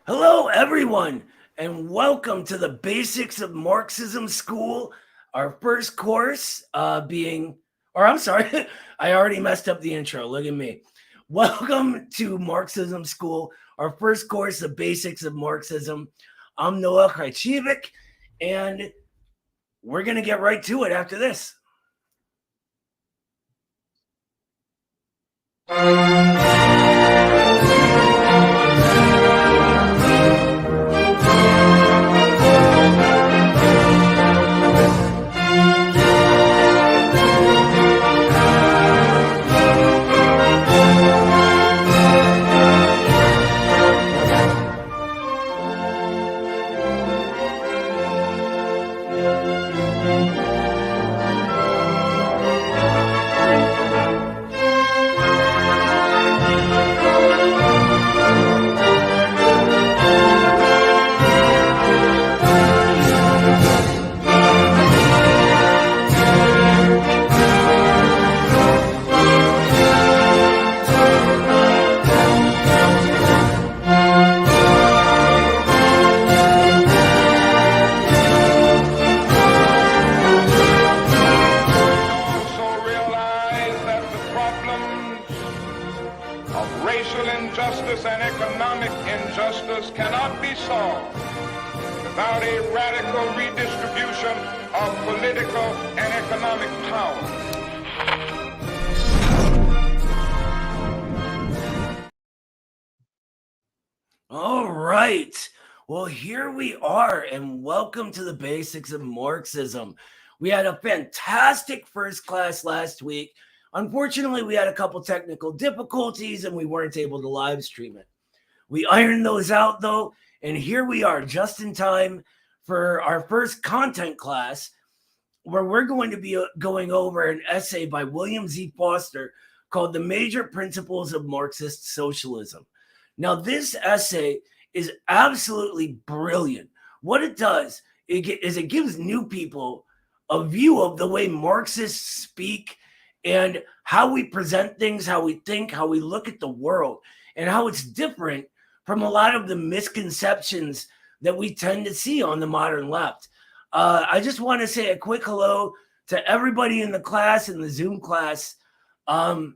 Hello, everyone, and welcome to the Basics of Marxism School. Our first course I'm sorry, I already messed up the intro. Look at me. Welcome to Marxism School, our first course, the Basics of Marxism. I'm Noah Khrachvik, and we're going to get right to it after this. Cannot be solved without a radical redistribution of political and economic power. All right. Well, here we are, and welcome to the Basics of Marxism. We had a fantastic first class last week. Unfortunately, we had a couple technical difficulties and we weren't able to live stream it. We ironed those out, though, and here we are just in time for our first content class, where we're going to be going over an essay by William Z. Foster called The Major Principles of Marxist Socialism. Now, this essay is absolutely brilliant. What it does is it gives new people a view of the way Marxists speak and how we present things, how we think, how we look at the world, and how it's different from a lot of the misconceptions that we tend to see on the modern left. I just want to say a quick hello to everybody in the class, in the Zoom class. And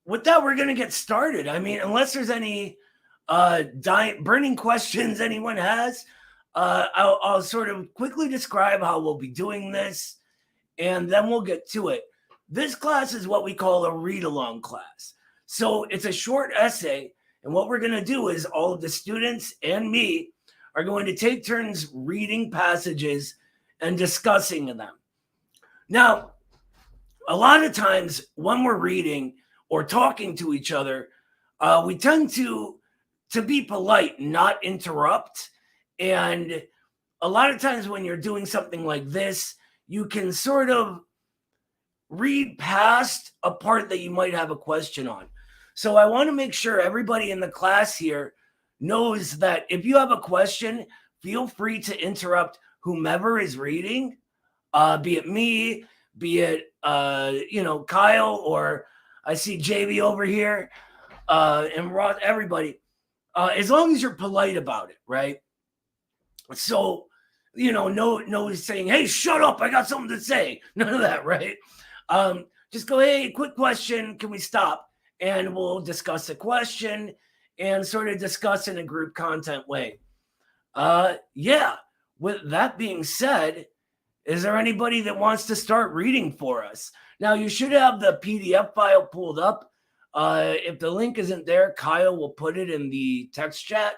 with that, we're going to get started. I mean, unless there's any burning questions anyone has, I'll sort of quickly describe how we'll be doing this, and then we'll get to it. This class is what we call a read-along class. So it's a short essay, and what we're going to do is all of the students and me are going to take turns reading passages and discussing them. Now, a lot of times when we're reading or talking to each other, we tend to be polite, not interrupt. And a lot of times when you're doing something like this, you can sort of read past a part that you might have a question on. So I want to make sure everybody in the class here knows that if you have a question, feel free to interrupt whomever is reading, be it me, be it, Kyle, or I see JV over here, and Ross, everybody, as long as you're polite about it, right? So, no saying, hey, shut up, I got something to say. None of that, right? Just go, hey, quick question, can we stop? And we'll discuss the question and sort of discuss in a group content way. With that being said, is there anybody that wants to start reading for us? Now, you should have the PDF file pulled up. If the link isn't there, Kyle will put it in the text chat.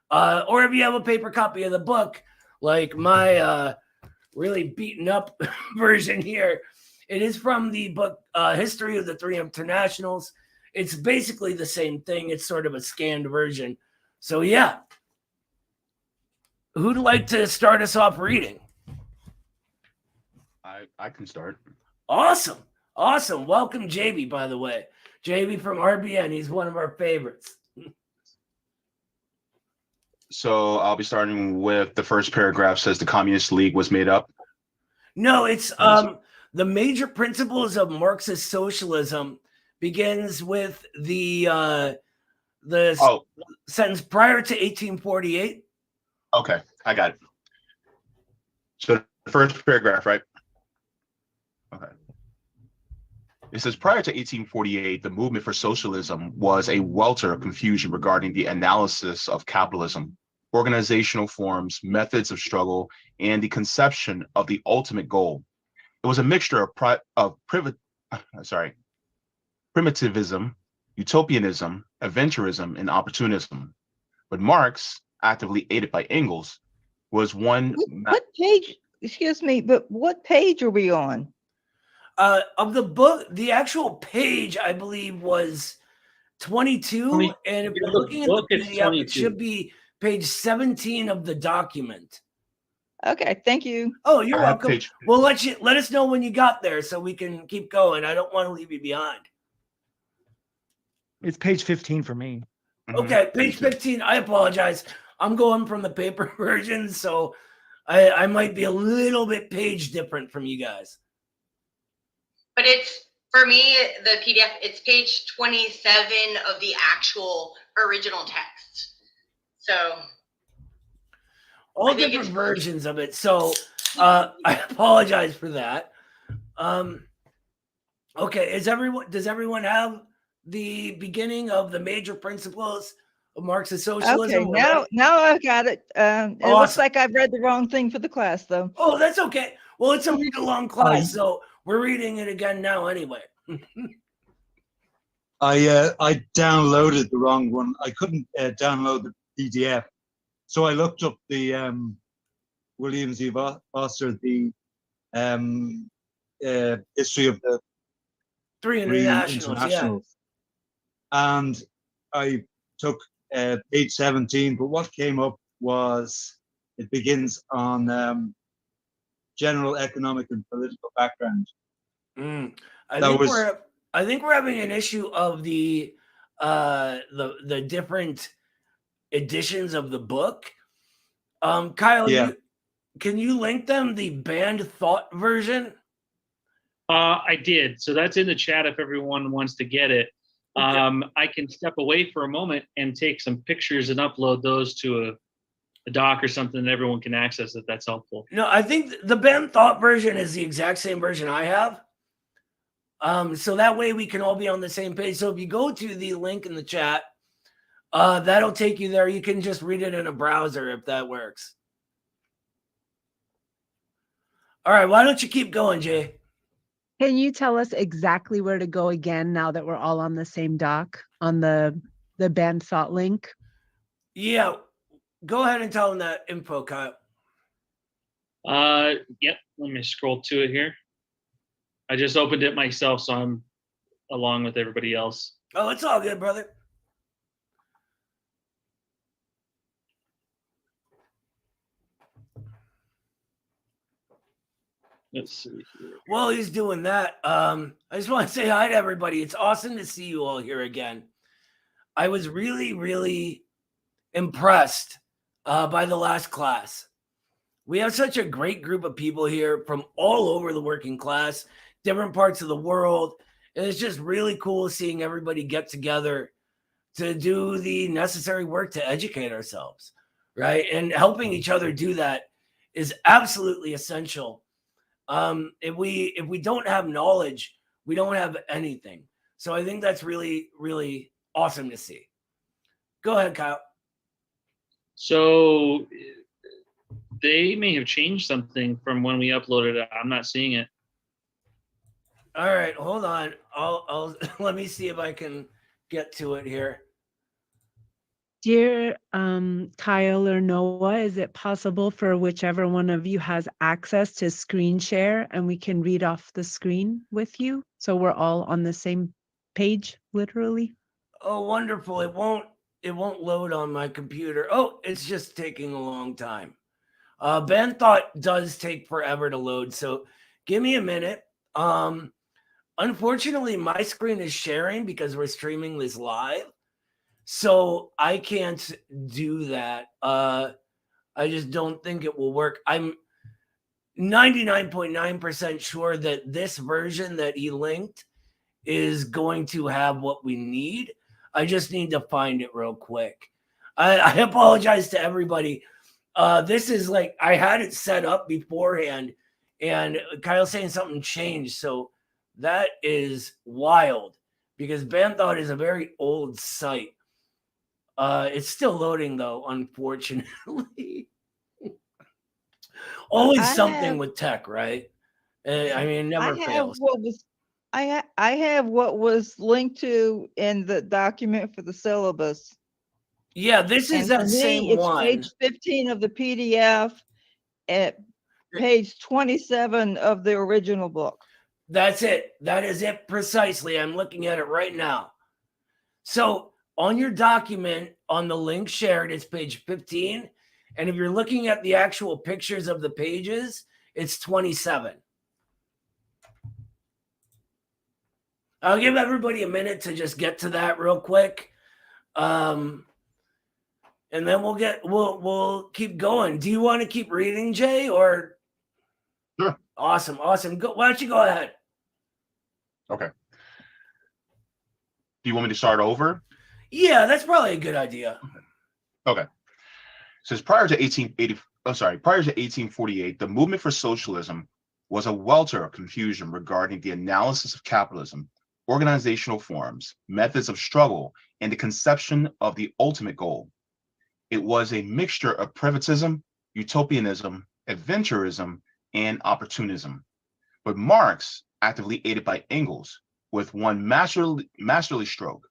Or if you have a paper copy of the book, like my really beaten up version here, it is from the book History of the Three Internationals. It's basically the same thing. It's sort of a scanned version. So, yeah. Who'd like to start us off reading? I can start. Awesome. Welcome, JV, by the way. JV from RBN. He's one of our favorites. So I'll be starting with the first paragraph says the Communist League was made up. No, it's the major principles of Marxist socialism begins with the The Oh, sentence prior to 1848. okay. I got it. So the first paragraph, right? Okay. It says prior to 1848, the movement for socialism was a welter of confusion regarding the analysis of capitalism, organizational forms, methods of struggle, and the conception of the ultimate goal. It was a mixture of primitivism, utopianism, adventurism, and opportunism. But Marx, actively aided by Engels, was one. What page? Excuse me, but what page are we on? Of the book, the actual page, I believe, was 22. And if you're looking at the PDF, it should be page 17 of the document. Okay, thank you. Oh, you're welcome. We'll let us know when you got there so we can keep going. I don't want to leave you behind. It's page 15 for me. Okay, page 15. I apologize. I'm going from the paper version, so I might be a little bit page different from you guys. But it's, for me, the PDF, it's page 27 of the actual original text. So all different versions of it. So I apologize for that. Okay, does everyone have the beginning of the major principles of Marxist socialism? Okay, now I've got it. It looks like I've read the wrong thing for the class, though. Oh, that's okay. Well, it's a read-along class, so we're reading it again now anyway. I downloaded the wrong one. I couldn't download the PDF, so I looked up the Williams E. Foster, the history of the three internationals. Yeah. And I took page 17, but what came up was it begins on general economic and political background. I think we're having an issue of the different editions of the book. Kyle, can you link them the banned thought version? I did. So that's in the chat if everyone wants to get it. Okay. I can step away for a moment and take some pictures and upload those to a doc or something that everyone can access if that's helpful. No, I think the banned thought version is the exact same version I have. So that way we can all be on the same page. So if you go to the link in the chat, that'll take you there. You can just read it in a browser if that works. All right, why don't you keep going, Jay? Can you tell us exactly where to go again now that we're all on the same doc on the banned thought link? Yeah, go ahead and tell them that info, Kyle. Yep, let me scroll to it here. I just opened it myself, so I'm along with everybody else. Oh, it's all good, brother. Let's see here. While he's doing that, I just want to say hi to everybody. It's awesome to see you all here again. I was really, really impressed by the last class. We have such a great group of people here from all over the working class, different parts of the world. And it's just really cool seeing everybody get together to do the necessary work to educate ourselves, right? And helping each other do that is absolutely essential. If we don't have knowledge, we don't have anything. So I think that's really, really awesome to see. Go ahead, Kyle. So they may have changed something from when we uploaded it. I'm not seeing it. All right, hold on. I'll let me see if I can get to it here. Dear Kyle or Noah, is it possible for whichever one of you has access to screen share and we can read off the screen with you so we're all on the same page, literally? Oh, wonderful. It won't load on my computer. Oh, it's just taking a long time. Ben thought does take forever to load, so give me a minute. Unfortunately, my screen is sharing because we're streaming this live. So I can't do that. I just don't think it will work. I'm 99.9% sure that this version that he linked is going to have what we need. I just need to find it real quick. I apologize to everybody. This is like, I had it set up beforehand, and Kyle's saying something changed. So that is wild, because Banthought is a very old site. It's still loading though, unfortunately. Always something with tech, right? I mean, it never fails. I have what was linked to in the document for the syllabus. Yeah, this is that same one. Page 15 of the PDF at page 27 of the original book. That's it. That is it precisely. I'm looking at it right now. So on your document, on the link shared, it's page 15. And if you're looking at the actual pictures of the pages, it's 27. I'll give everybody a minute to just get to that real quick. And then we'll keep going. Do you want to keep reading, Jay, or? Sure. Awesome. Why don't you go ahead? Okay. Do you want me to start over? Yeah, that's probably a good idea. Okay. It says prior to 1848, the movement for socialism was a welter of confusion regarding the analysis of capitalism, organizational forms, methods of struggle, and the conception of the ultimate goal. It was a mixture of privatism, utopianism, adventurism, and opportunism. But Marx, actively aided by Engels, with one masterly stroke,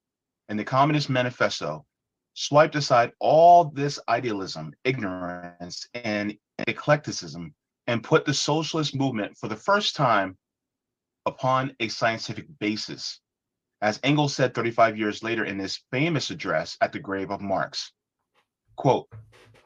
in the Communist Manifesto, swiped aside all this idealism, ignorance, and eclecticism, and put the socialist movement for the first time upon a scientific basis, as Engels said 35 years later in his famous address at the grave of Marx. Quote,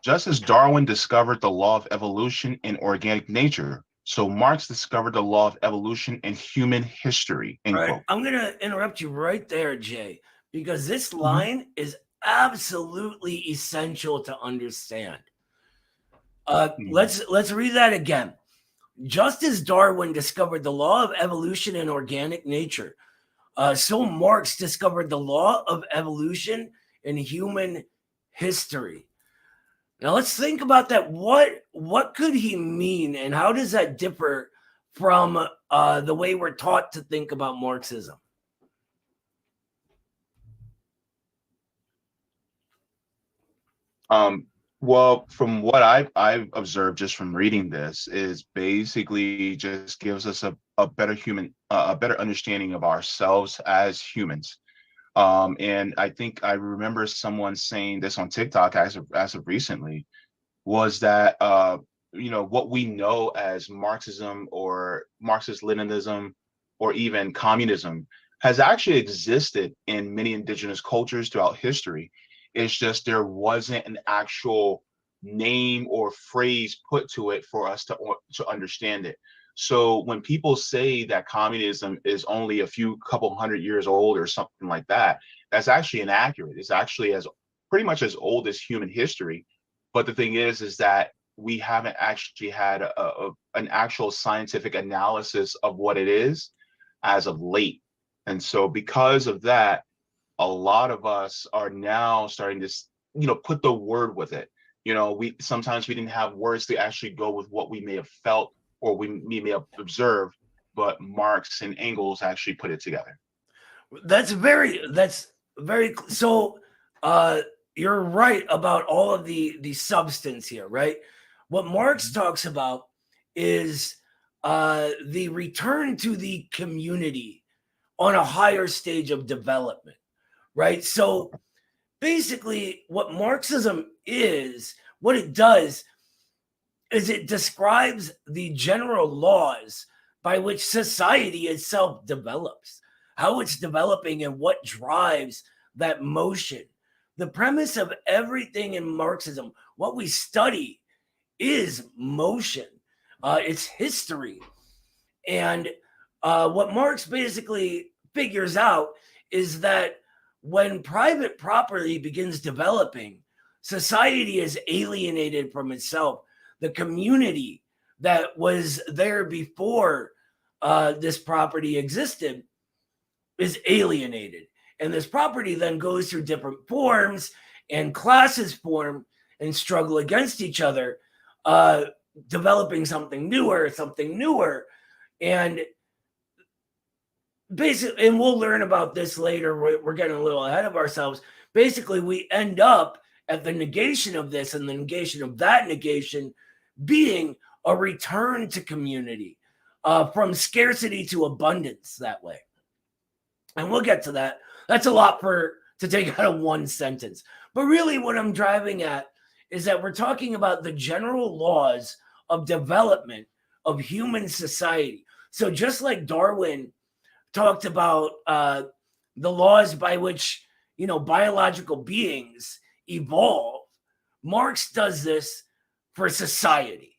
just as Darwin discovered the law of evolution in organic nature, so Marx discovered the law of evolution in human history. End quote. I'm going to interrupt you right there, Jay, because this line is absolutely essential to understand. Let's read that again. Just as Darwin discovered the law of evolution in organic nature, so Marx discovered the law of evolution in human history. Now let's think about that. What could he mean, and how does that differ from the way we're taught to think about Marxism? Well, from what I've observed just from reading this, is basically just gives us a better understanding of ourselves as humans. And I think I remember someone saying this on TikTok as of recently, was that what we know as Marxism or Marxist-Leninism or even communism has actually existed in many indigenous cultures throughout history. It's just there wasn't an actual name or phrase put to it for us to understand it. So when people say that communism is only a couple hundred years old or something like that, that's actually inaccurate. It's actually pretty much as old as human history. But the thing is that we haven't actually had an actual scientific analysis of what it is as of late. And so because of that, a lot of us are now starting to, put the word with it. Sometimes we didn't have words to actually go with what we may have felt or we may have observed, but Marx and Engels actually put it together. That's very so you're right about all of the substance here, right? What Marx talks about is the return to the community on a higher stage of development, right? So basically what Marxism is, what it does is it describes the general laws by which society itself develops, how it's developing and what drives that motion. The premise of everything in Marxism, what we study, is motion. It's history. And what Marx basically figures out is that when private property begins developing, society is alienated from itself. The community that was there before this property existed is alienated. And this property then goes through different forms, and classes form and struggle against each other, developing something newer. And basically, and we'll learn about this later, we're getting a little ahead of ourselves. Basically, we end up at the negation of this and the negation of that negation being a return to community, from scarcity to abundance that way. And we'll get to that. That's a lot to take out of one sentence. But really what I'm driving at is that we're talking about the general laws of development of human society. So just like Darwin talked about the laws by which, biological beings evolve, Marx does this for society.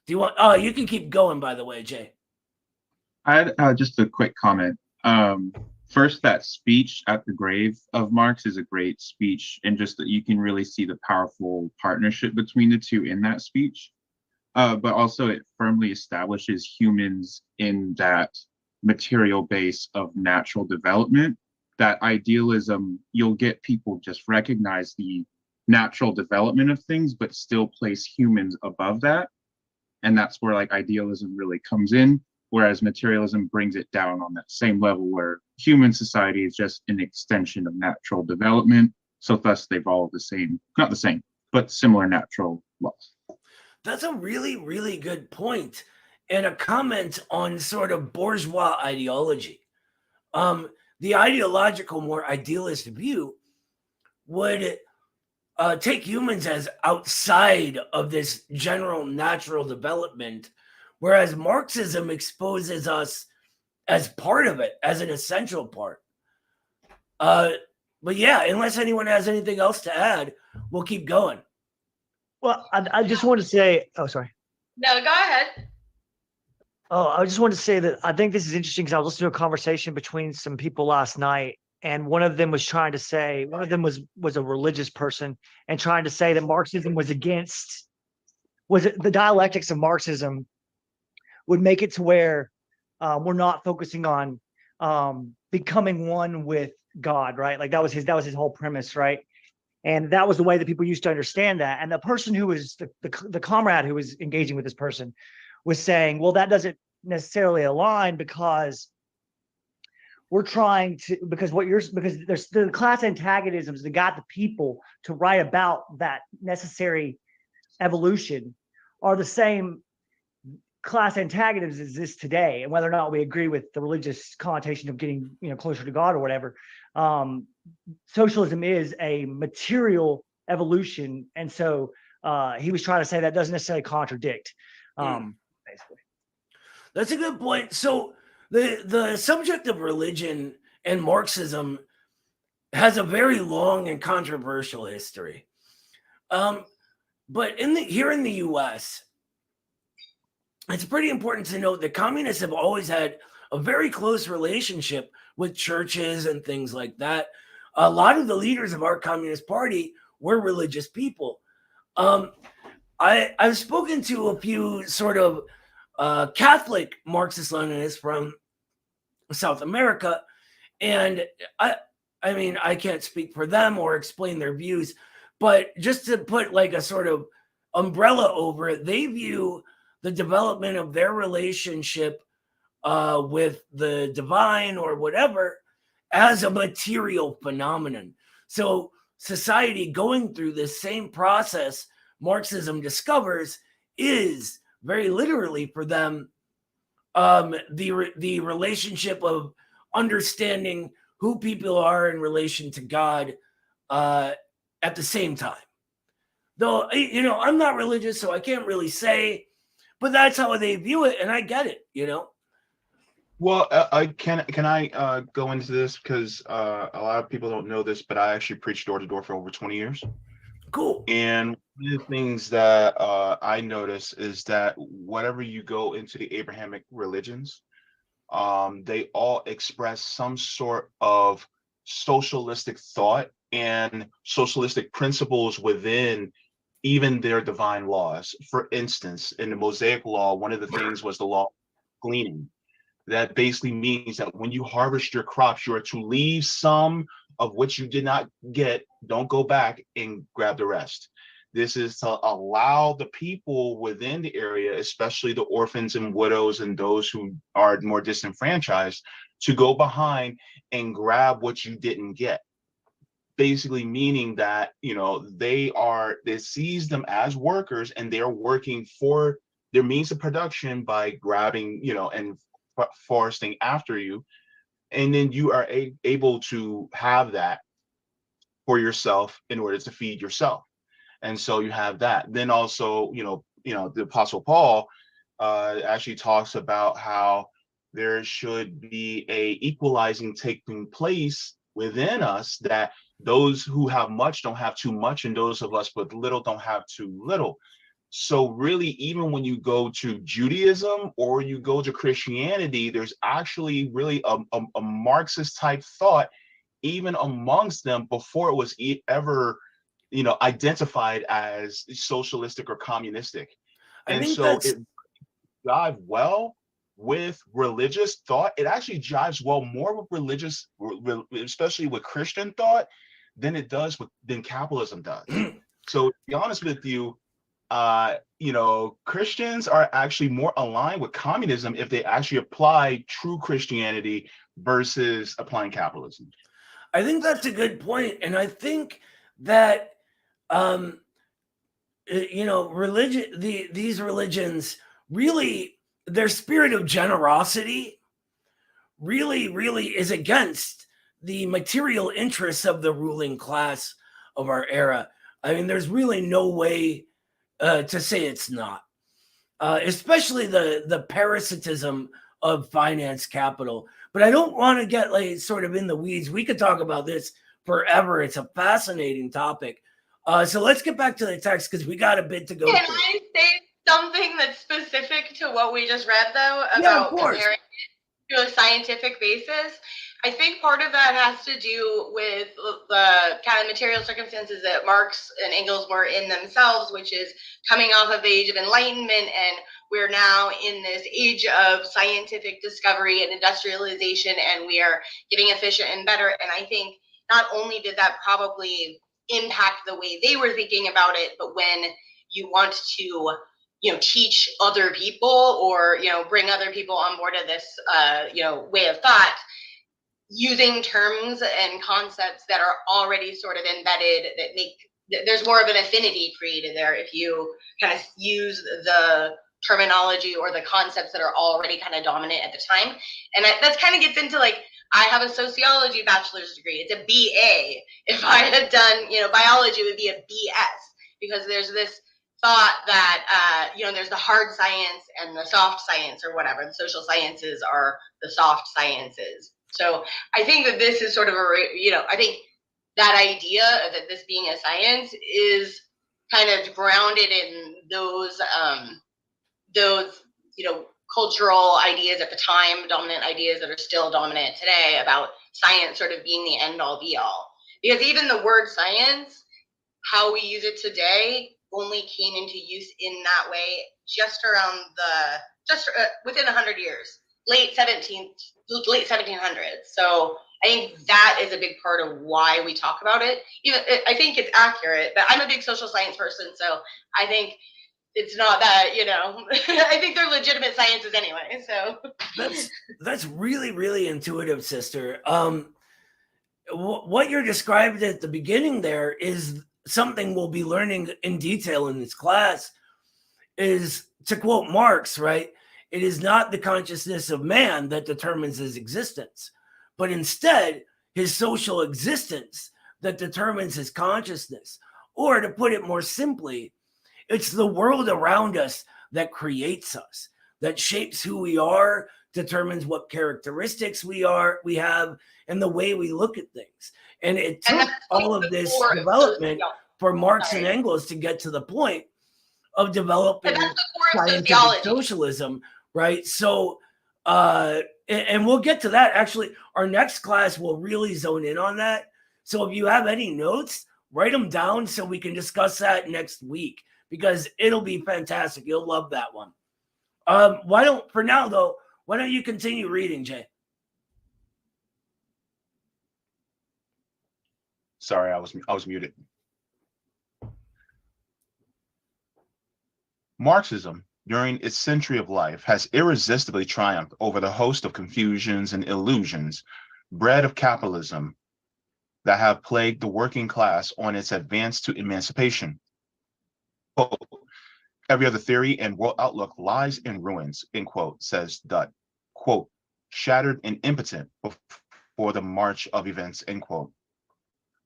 Do you want, you can keep going, by the way, Jay. I had just a quick comment. First, that speech at the grave of Marx is a great speech, and just that you can really see the powerful partnership between the two in that speech. But also it firmly establishes humans in that material base of natural development. That idealism, you'll get people just recognize the natural development of things, but still place humans above that. And that's where like idealism really comes in. Whereas materialism brings it down on that same level where human society is just an extension of natural development. So thus they follow the same, not the same, but similar natural laws. That's a really, really good point, and a comment on sort of bourgeois ideology. The ideological, more idealist view would take humans as outside of this general natural development, whereas Marxism exposes us as part of it, as an essential part. But yeah, unless anyone has anything else to add, we'll keep going. Well, I just want to say, oh, sorry. No, go ahead. Oh, I just wanted to say that I think this is interesting because I was listening to a conversation between some people last night, and one of them was trying to say, one of them was a religious person and trying to say that Marxism was the dialectics of Marxism would make it to where we're not focusing on becoming one with God, right? Like that was his whole premise, right? And that was the way that people used to understand that. And the person who was the comrade who was engaging with this person was saying, well, that doesn't necessarily align because we're trying to, because there's the class antagonisms that got the people to write about that necessary evolution are the same class antagonisms exist today. And whether or not we agree with the religious connotation of getting, closer to God or whatever, socialism is a material evolution. And so he was trying to say that doesn't necessarily contradict, basically. That's a good point. So the subject of religion and Marxism has a very long and controversial history. But here in the US, it's pretty important to note that communists have always had a very close relationship with churches and things like that. A lot of the leaders of our Communist Party were religious people. I've spoken to a few sort of Catholic Marxist-Leninists from South America, and I mean, I can't speak for them or explain their views, but just to put like a sort of umbrella over it, they view the development of their relationship with the divine or whatever as a material phenomenon. So society going through this same process Marxism discovers is very literally for them the relationship of understanding who people are in relation to God at the same time. Though, I'm not religious, so I can't really say, but that's how they view it, and I get it, Well, can I go into this because a lot of people don't know this, but I actually preached door to door for over 20 years. Cool. And one of the things that I notice is that whenever you go into the Abrahamic religions, they all express some sort of socialistic thought and socialistic principles within even their divine laws. For instance, in the Mosaic law, one of the things was the law of gleaning. that basically means that when you harvest your crops, you are to leave some of what you did not get. Don't go back and grab the rest. This is to allow the people within the area, especially the orphans and widows and those who are more disenfranchised, to go behind and grab what you didn't get. Basically meaning that, you know, they sees them as workers, and they're working for their means of production by grabbing, you know, and foresting after you. And then you are able to have that for yourself in order to feed yourself. And so you have that. Then also, you know, the Apostle Paul actually talks about how there should be a equalizing taking place within us, that those who have much don't have too much, and those of us with little don't have too little. So really, even when you go to Judaism or you go to Christianity, there's actually really a Marxist type thought even amongst them before it was ever, you know, identified as socialistic or communistic. And so it jives well with religious thought. It actually jives well more with religious, especially with Christian thought, than it does than capitalism does. So to be honest with you, you know, Christians are actually more aligned with communism if they actually apply true Christianity versus applying capitalism. I think that's a good point. And I think that, you know, these religions really, their spirit of generosity really is against the material interests of the ruling class of our era. I mean, there's really no way to say it's not, especially the parasitism of finance capital. But I don't want to get like sort of in the weeds. We could talk about this forever. It's a fascinating topic. So let's get back to the text because we got a bit to go. Can I say something that's specific to what we just read, though, about comparing it to a scientific basis? I think part of that has to do with the kind of material circumstances that Marx and Engels were in themselves, which is coming off of the age of enlightenment, and we're now in this age of scientific discovery and industrialization, and we are getting efficient and better. And I think not only did that probably impact the way they were thinking about it, but when you want to, you know, teach other people or, you know, bring other people on board of this, you know, way of thought, using terms and concepts that are already sort of embedded, that make, there's more of an affinity created there if you kind of use the terminology or the concepts that are already kind of dominant at the time. And that's kind of gets into like, I have a sociology bachelor's degree. It's a BA. If I had done, you know, biology, it would be a BS, because there's this thought that, you know, there's the hard science and the soft science or whatever. The social sciences are the soft sciences. So I think that this is sort of a, you know, I think that idea that this being a science is kind of grounded in those, you know, cultural ideas at the time, dominant ideas that are still dominant today about science sort of being the end all be all. Because even the word science, how we use it today, only came into use in that way just around within 100 years, late 1700s. So I think that is a big part of why we talk about it. Even I think it's accurate, but I'm a big social science person, so I think it's not that, you know, I think they're legitimate sciences anyway. So that's really intuitive, sister. What you're described at the beginning there is something we'll be learning in detail in this class. Is, to quote Marx, right? It is not the consciousness of man that determines his existence, but instead his social existence that determines his consciousness. Or to put it more simply, it's the world around us that creates us, that shapes who we are, determines what characteristics we have, and the way we look at things. And it took all of this development for Marx and Engels to get to the point of developing scientific socialism, right? So, and we'll get to that. Actually, our next class will really zone in on that. So if you have any notes, write them down so we can discuss that next week, because it'll be fantastic. You'll love that one. For now, though, Why don't you continue reading, Jay? Sorry, I was muted. Marxism, during its century of life, has irresistibly triumphed over the host of confusions and illusions bred of capitalism that have plagued the working class on its advance to emancipation. Quote, every other theory and world outlook lies in ruins, end quote, says Dutt. Quote, shattered and impotent before the march of events, end quote.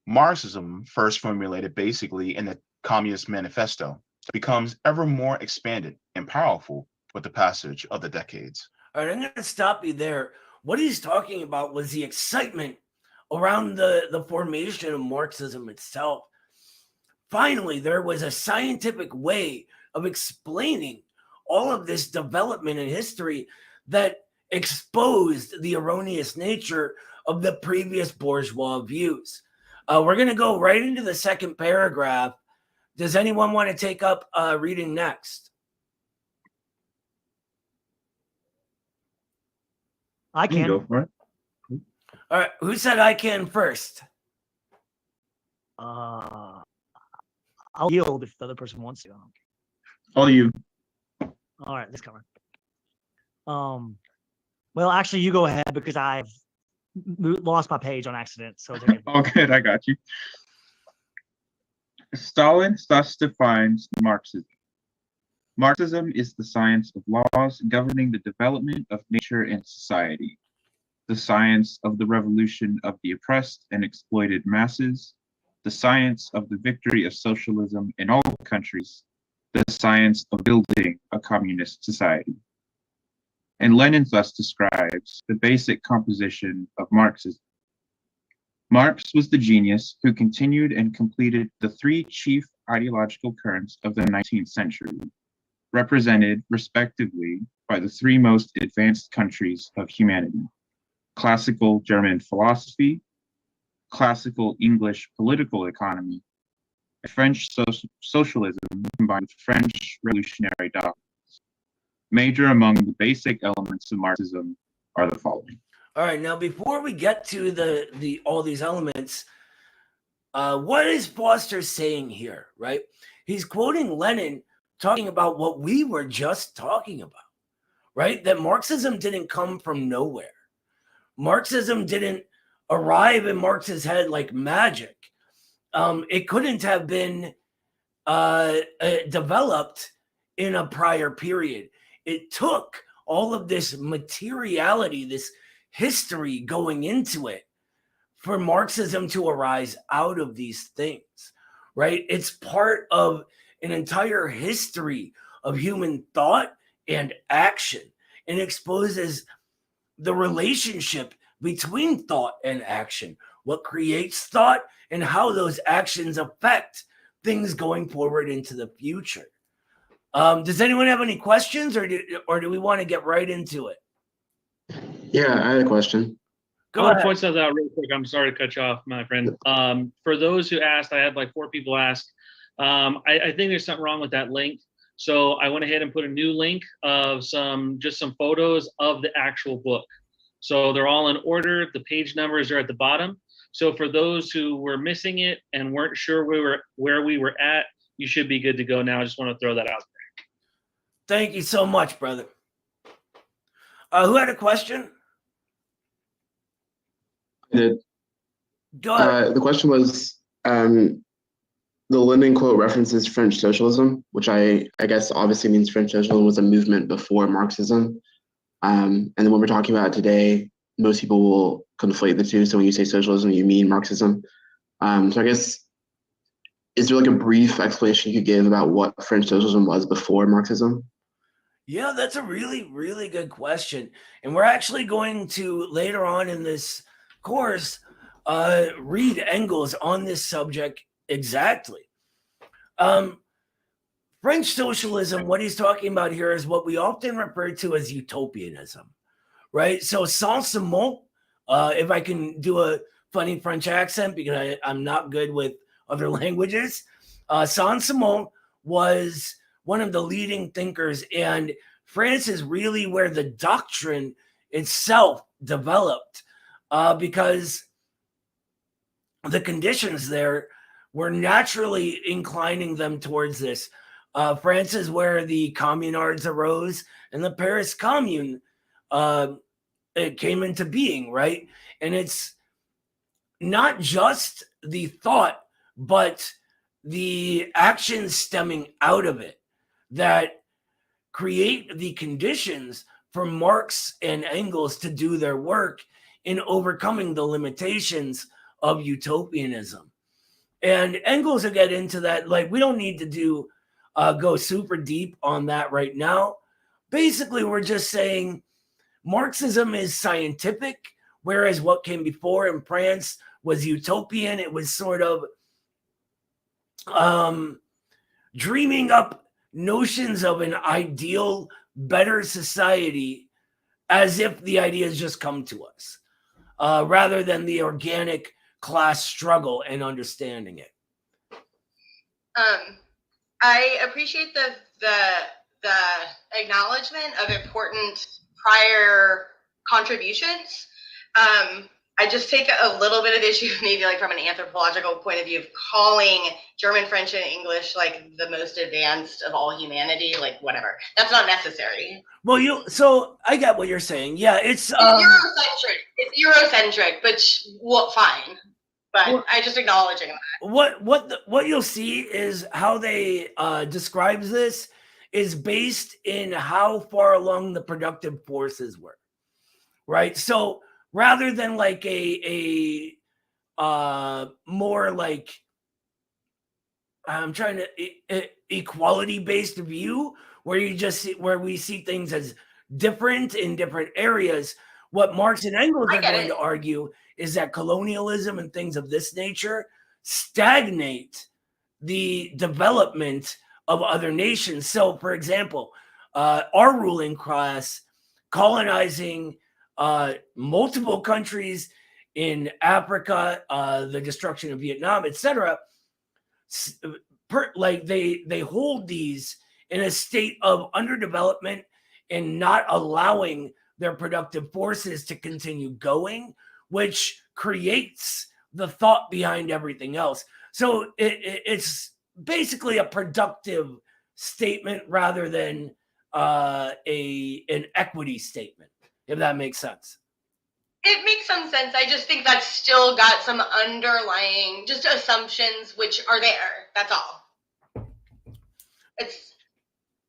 Marxism, first formulated basically in the Communist Manifesto, becomes ever more expanded and powerful with the passage of the decades. All right, I'm going to stop you there. What he's talking about was the excitement around the formation of Marxism itself. Finally, there was a scientific way of explaining all of this development in history that exposed the erroneous nature of the previous bourgeois views. We're going to go right into the second paragraph. Does anyone want to take up reading next? I can. Go for it. All right, who said I can first? I'll yield if the other person wants to. All you. All right, let's cover. Well, actually, you go ahead because I've lost my page on accident. So it's okay. Oh, good. I got you. Stalin thus defines Marxism. Marxism is the science of laws governing the development of nature and society, the science of the revolution of the oppressed and exploited masses, the science of the victory of socialism in all countries, the science of building a communist society. And Lenin thus describes the basic composition of Marxism. Marx was the genius who continued and completed the three chief ideological currents of the 19th century, represented respectively by the three most advanced countries of humanity: classical German philosophy, classical English political economy, and French socialism combined with French revolutionary doctrines. Major among the basic elements of Marxism are the following. All right, now before we get to the all these elements, what is Foster saying here, right? He's quoting Lenin talking about what we were just talking about, right? That Marxism didn't come from nowhere. Marxism didn't arrive in Marx's head like magic. It couldn't have been developed in a prior period. It took all of this materiality, this history going into it, for Marxism to arise out of these things, right? It's part of an entire history of human thought and action, and exposes the relationship between thought and action, what creates thought and how those actions affect things going forward into the future. Does anyone have any questions, or do we want to get right into it? Yeah, I had a question. I want to point something out real quick. I'm sorry to cut you off, my friend. For those who asked, I had like 4 people ask. I think there's something wrong with that link. So I went ahead and put a new link of just some photos of the actual book. So they're all in order. The page numbers are at the bottom. So for those who were missing it and weren't sure where we were at, you should be good to go now. I just want to throw that out there. Thank you so much, brother. Who had a question? I did. Go ahead. The question was, the Lenin quote references French socialism, which I guess obviously means French socialism was a movement before Marxism. And then when we're talking about it today, most people will conflate the two. So when you say socialism, you mean Marxism. So I guess, is there like a brief explanation you could give about what French socialism was before Marxism? Yeah, that's a really, really good question. And we're actually going to, later on in this course, read Engels on this subject exactly. French socialism, what he's talking about here is what we often refer to as utopianism, right? So Saint-Simon, if I can do a funny French accent because I'm not good with other languages, Saint-Simon was one of the leading thinkers and France is really where the doctrine itself developed, because the conditions there were naturally inclining them towards this. France is where the communards arose and the Paris Commune it came into being, right? And it's not just the thought, but the actions stemming out of it that create the conditions for Marx and Engels to do their work in overcoming the limitations of utopianism. And Engels will get into that. Like, we don't need to go super deep on that right now. Basically, we're just saying Marxism is scientific, whereas what came before in France was utopian. It was sort of dreaming up notions of an ideal, better society as if the ideas just come to us, rather than the organic class struggle and understanding it. I appreciate the acknowledgement of important prior contributions. I just take a little bit of issue, maybe like from an anthropological point of view, of calling German, French, and English like the most advanced of all humanity, like whatever. That's not necessary. Well, so I get what you're saying. Yeah, it's Eurocentric. It's Eurocentric, but fine. But I just acknowledging that. What you'll see is how they describes this is based in how far along the productive forces were, right? So rather than like a more like, I'm trying to equality based view where you just see, where we see things as different in different areas. What Marx and Engels are going to argue is that colonialism and things of this nature stagnate the development of other nations. So, for example, our ruling class colonizing multiple countries in Africa, the destruction of Vietnam, etc., like they hold these in a state of underdevelopment and not allowing their productive forces to continue going, which creates the thought behind everything else. So it's basically a productive statement rather than an equity statement, if that makes sense. It makes some sense. I just think that's still got some underlying just assumptions which are there. That's all. It's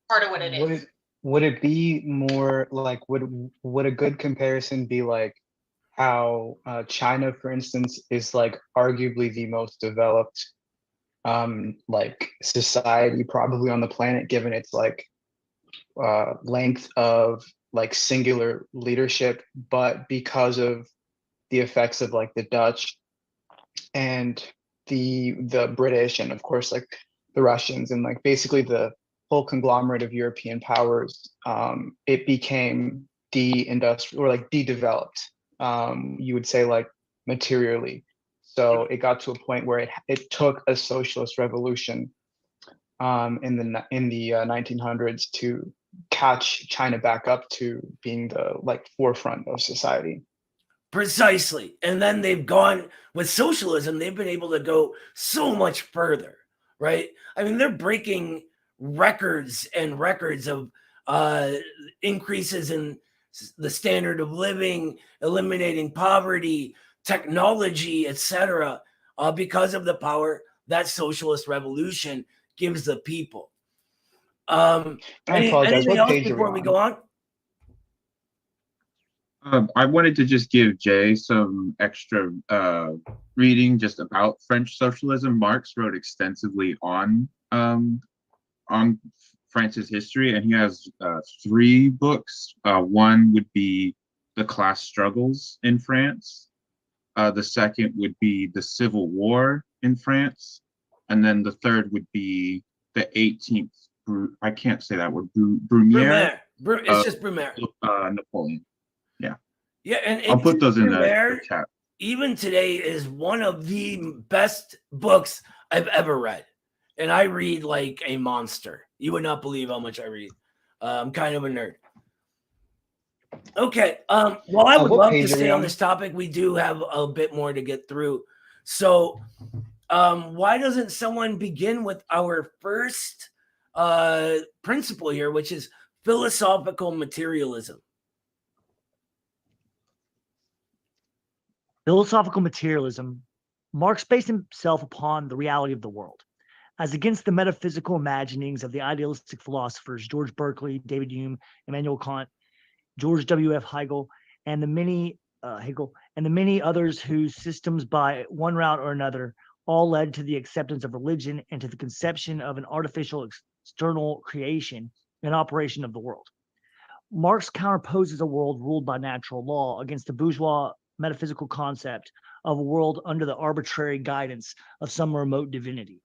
part of what it is. Would it be more like, would a good comparison be like how China, for instance, is like arguably the most developed like society probably on the planet, given its like length of like singular leadership, but because of the effects of like the Dutch and the British and of course like the Russians and like basically the whole conglomerate of European powers, it became de-industrial or like de-developed, you would say, like materially. So it got to a point where it took a socialist revolution in the 1900s to catch China back up to being the like forefront of society. Precisely. And then they've gone with socialism, they've been able to go so much further, right? I mean, they're breaking records and records of increases in the standard of living, eliminating poverty, technology, etc., because of the power that socialist revolution gives the people. Anything else before we go on? I wanted to just give Jay some extra reading just about French socialism. Marx wrote extensively on France's history, and he has 3 books. One would be The Class Struggles in France. The second would be The Civil War in France. And then the third would be the 18th, I can't say that word, Brumaire. It's just Brumaire. Napoleon. Yeah. Yeah, and I'll put those in the chat. Even today is one of the best books I've ever read. And I read like a monster. You would not believe how much I read. I'm kind of a nerd. Okay. Well, I would what love to page are we stay on on? this topic. We do have a bit more to get through. So, why doesn't someone begin with our first principle here, which is philosophical materialism? Philosophical materialism, Marx based himself upon the reality of the world, as against the metaphysical imaginings of the idealistic philosophers George Berkeley, David Hume, Immanuel Kant, George W.F. Hegel, and the many others whose systems, by one route or another, all led to the acceptance of religion and to the conception of an artificial external creation and operation of the world. Marx counterposes a world ruled by natural law against the bourgeois metaphysical concept of a world under the arbitrary guidance of some remote divinity.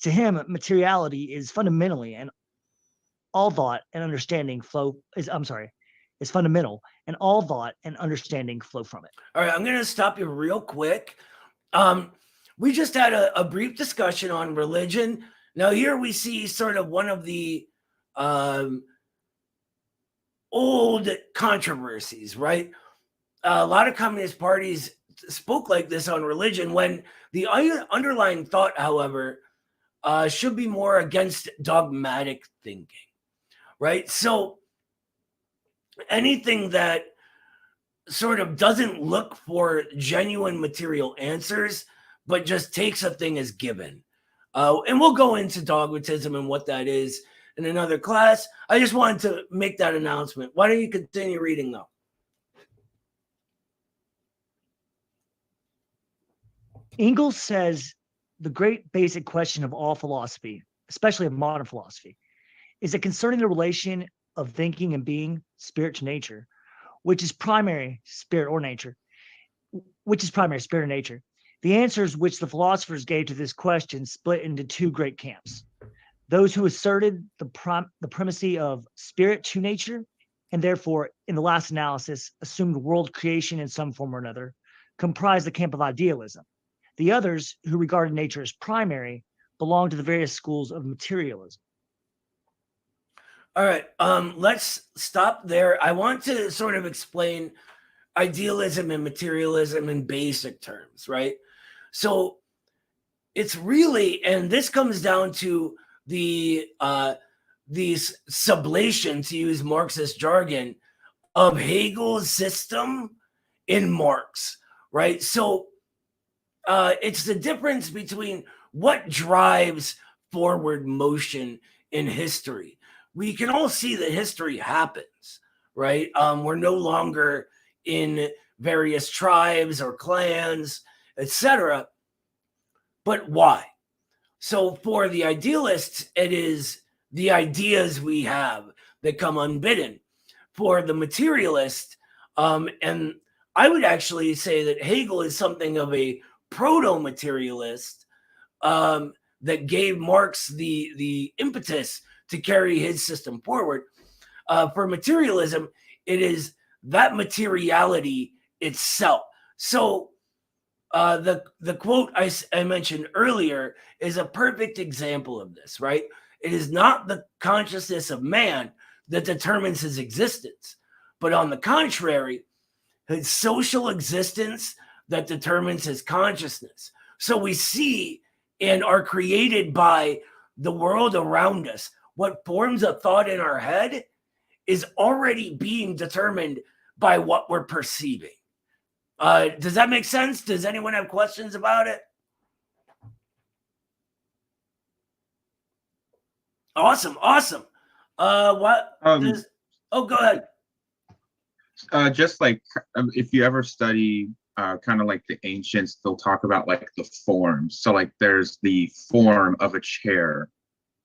To him, materiality is fundamentally and all thought and understanding flow is fundamental, and all thought and understanding flow from it. All right, I'm going to stop you real quick. We just had a brief discussion on religion. Now here we see sort of one of the old controversies, right? A lot of communist parties spoke like this on religion when the underlying thought, however, should be more against dogmatic thinking, right? So anything that sort of doesn't look for genuine material answers, but just takes a thing as given. And we'll go into dogmatism and what that is in another class. I just wanted to make that announcement. Why don't you continue reading, though? Engels says the great basic question of all philosophy, especially of modern philosophy, is that concerning the relation of thinking and being, spirit to nature, which is primary spirit or nature. The answers which the philosophers gave to this question split into two great camps. Those who asserted the primacy of spirit to nature, and therefore, in the last analysis, assumed world creation in some form or another, comprised the camp of idealism. The others, who regarded nature as primary, belonged to the various schools of materialism. All right, let's stop there. I want to sort of explain idealism and materialism in basic terms, right? So it's really, and this comes down to the sublation, to use Marxist jargon, of Hegel's system in Marx, right? So it's the difference between what drives forward motion in history. We can all see that history happens, right? We're no longer in various tribes or clans, etc. But why? So for the idealists, it is the ideas we have that come unbidden. For the materialist, and I would actually say that Hegel is something of a proto-materialist that gave Marx the impetus to carry his system forward. For materialism, it is that materiality itself. So the quote I mentioned earlier is a perfect example of this, right? It is not the consciousness of man that determines his existence, but on the contrary, his social existence that determines his consciousness. So we see and are created by the world around us. What forms a thought in our head is already being determined by what we're perceiving. Does that make sense? Does anyone have questions about it? Awesome. Go ahead. Just like if you ever study kind of like the ancients, they'll talk about like the forms. So like there's the form of a chair,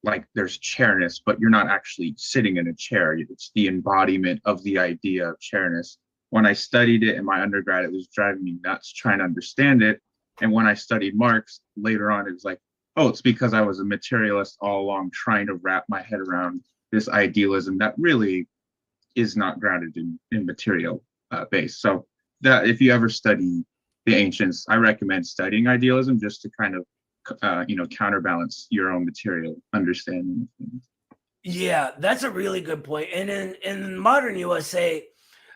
like there's chairness, but you're not actually sitting in a chair. It's the embodiment of the idea of chairness. When I studied it in my undergrad, it was driving me nuts trying to understand it. And when I studied Marx later on, it was like, oh, it's because I was a materialist all along trying to wrap my head around this idealism that really is not grounded in material base. So that if you ever study the ancients, I recommend studying idealism just to kind of, counterbalance your own material understanding of things. Yeah, that's a really good point. And in modern USA,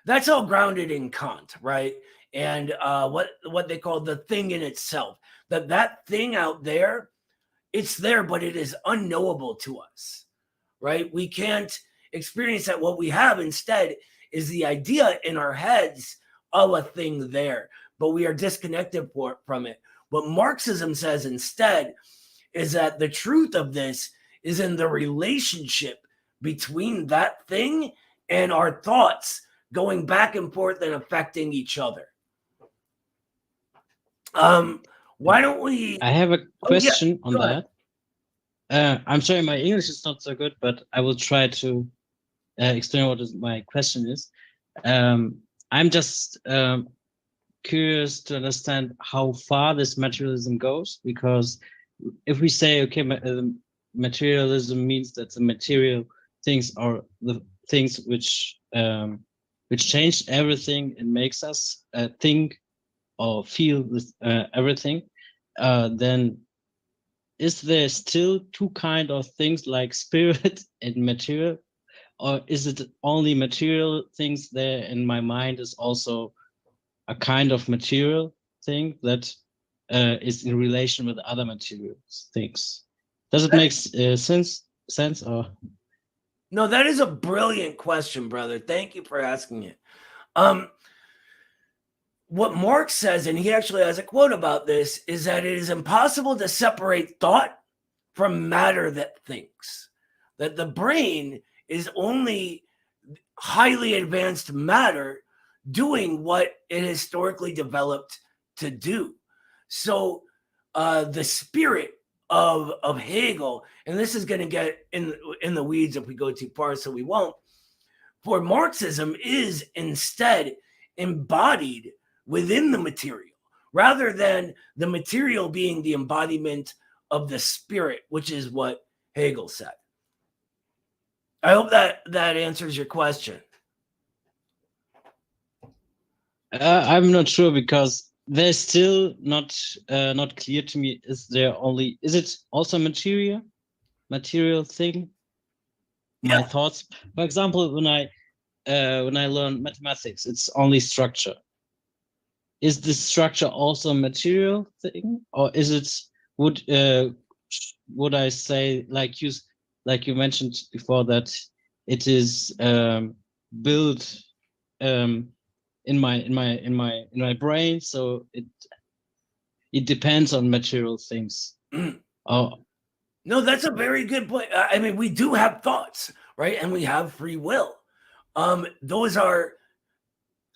that's all grounded in Kant, right? And what they call the thing in itself. That thing out there, it's there, but it is unknowable to us, right? We can't experience that. What we have instead is the idea in our heads of a thing there, but we are disconnected from it. What Marxism says instead is that the truth of this is in the relationship between that thing and our thoughts going back and forth and affecting each other. Why don't we? I have a question on go ahead. that. I'm sorry, my English is not so good, but I will try to explain what my question is. I'm just curious to understand how far this materialism goes, because if we say, okay, materialism means that the material things are the things which change everything and makes us think or feel with everything, then is there still two kind of things like spirit and material, or is it only material things there and my mind is also a kind of material thing that is in relation with other material things? Does it make sense or? No, that is a brilliant question, brother. Thank you for asking it. What Marx says, and he actually has a quote about this, is that it is impossible to separate thought from matter that thinks. That the brain is only highly advanced matter doing what it historically developed to do. So the spirit of Hegel, and this is going to get in the weeds if we go too far, so we won't, for Marxism is instead embodied within the material, rather than the material being the embodiment of the spirit, which is what Hegel said. I hope that answers your question. I'm not sure, because there's still not clear to me. Is it also material thing? Yeah. My thoughts, for example, when I learn mathematics, it's only structure. Is the structure also a material thing, or is it would I say, like you mentioned before, that it is built in my brain, so it depends on material things? Oh, no, that's a very good point. I mean, we do have thoughts, right? And we have free will. Those are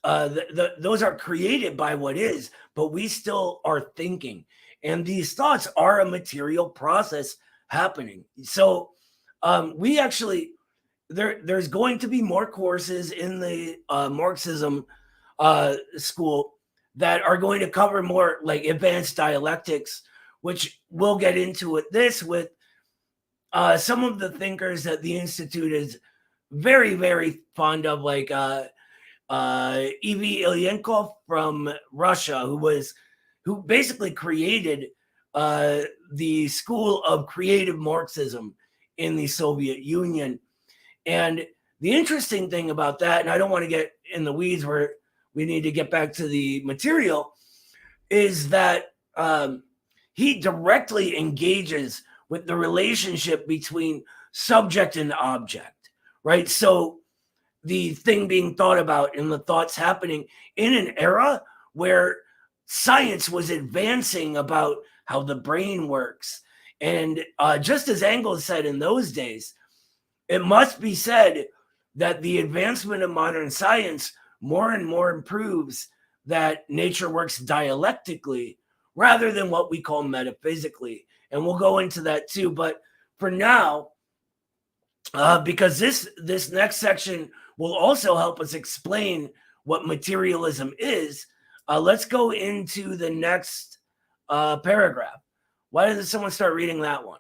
those are created by what is, but we still are thinking, and these thoughts are a material process happening. So we actually there's going to be more courses in the Marxism school that are going to cover more like advanced dialectics, which we'll get into with some of the thinkers that the Institute is very, very fond of, like E.V. Ilyenkov from Russia, who basically created the school of creative Marxism in the Soviet Union. And the interesting thing about that, and I don't want to get in the weeds where we need to get back to the material, is that he directly engages with the relationship between subject and object, right? So the thing being thought about and the thoughts happening in an era where science was advancing about how the brain works. And just as Engels said in those days, it must be said that the advancement of modern science more and more improves that nature works dialectically rather than what we call metaphysically. And we'll go into that too. But for now, because this next section will also help us explain what materialism is, let's go into the next paragraph. Why doesn't someone start reading that one?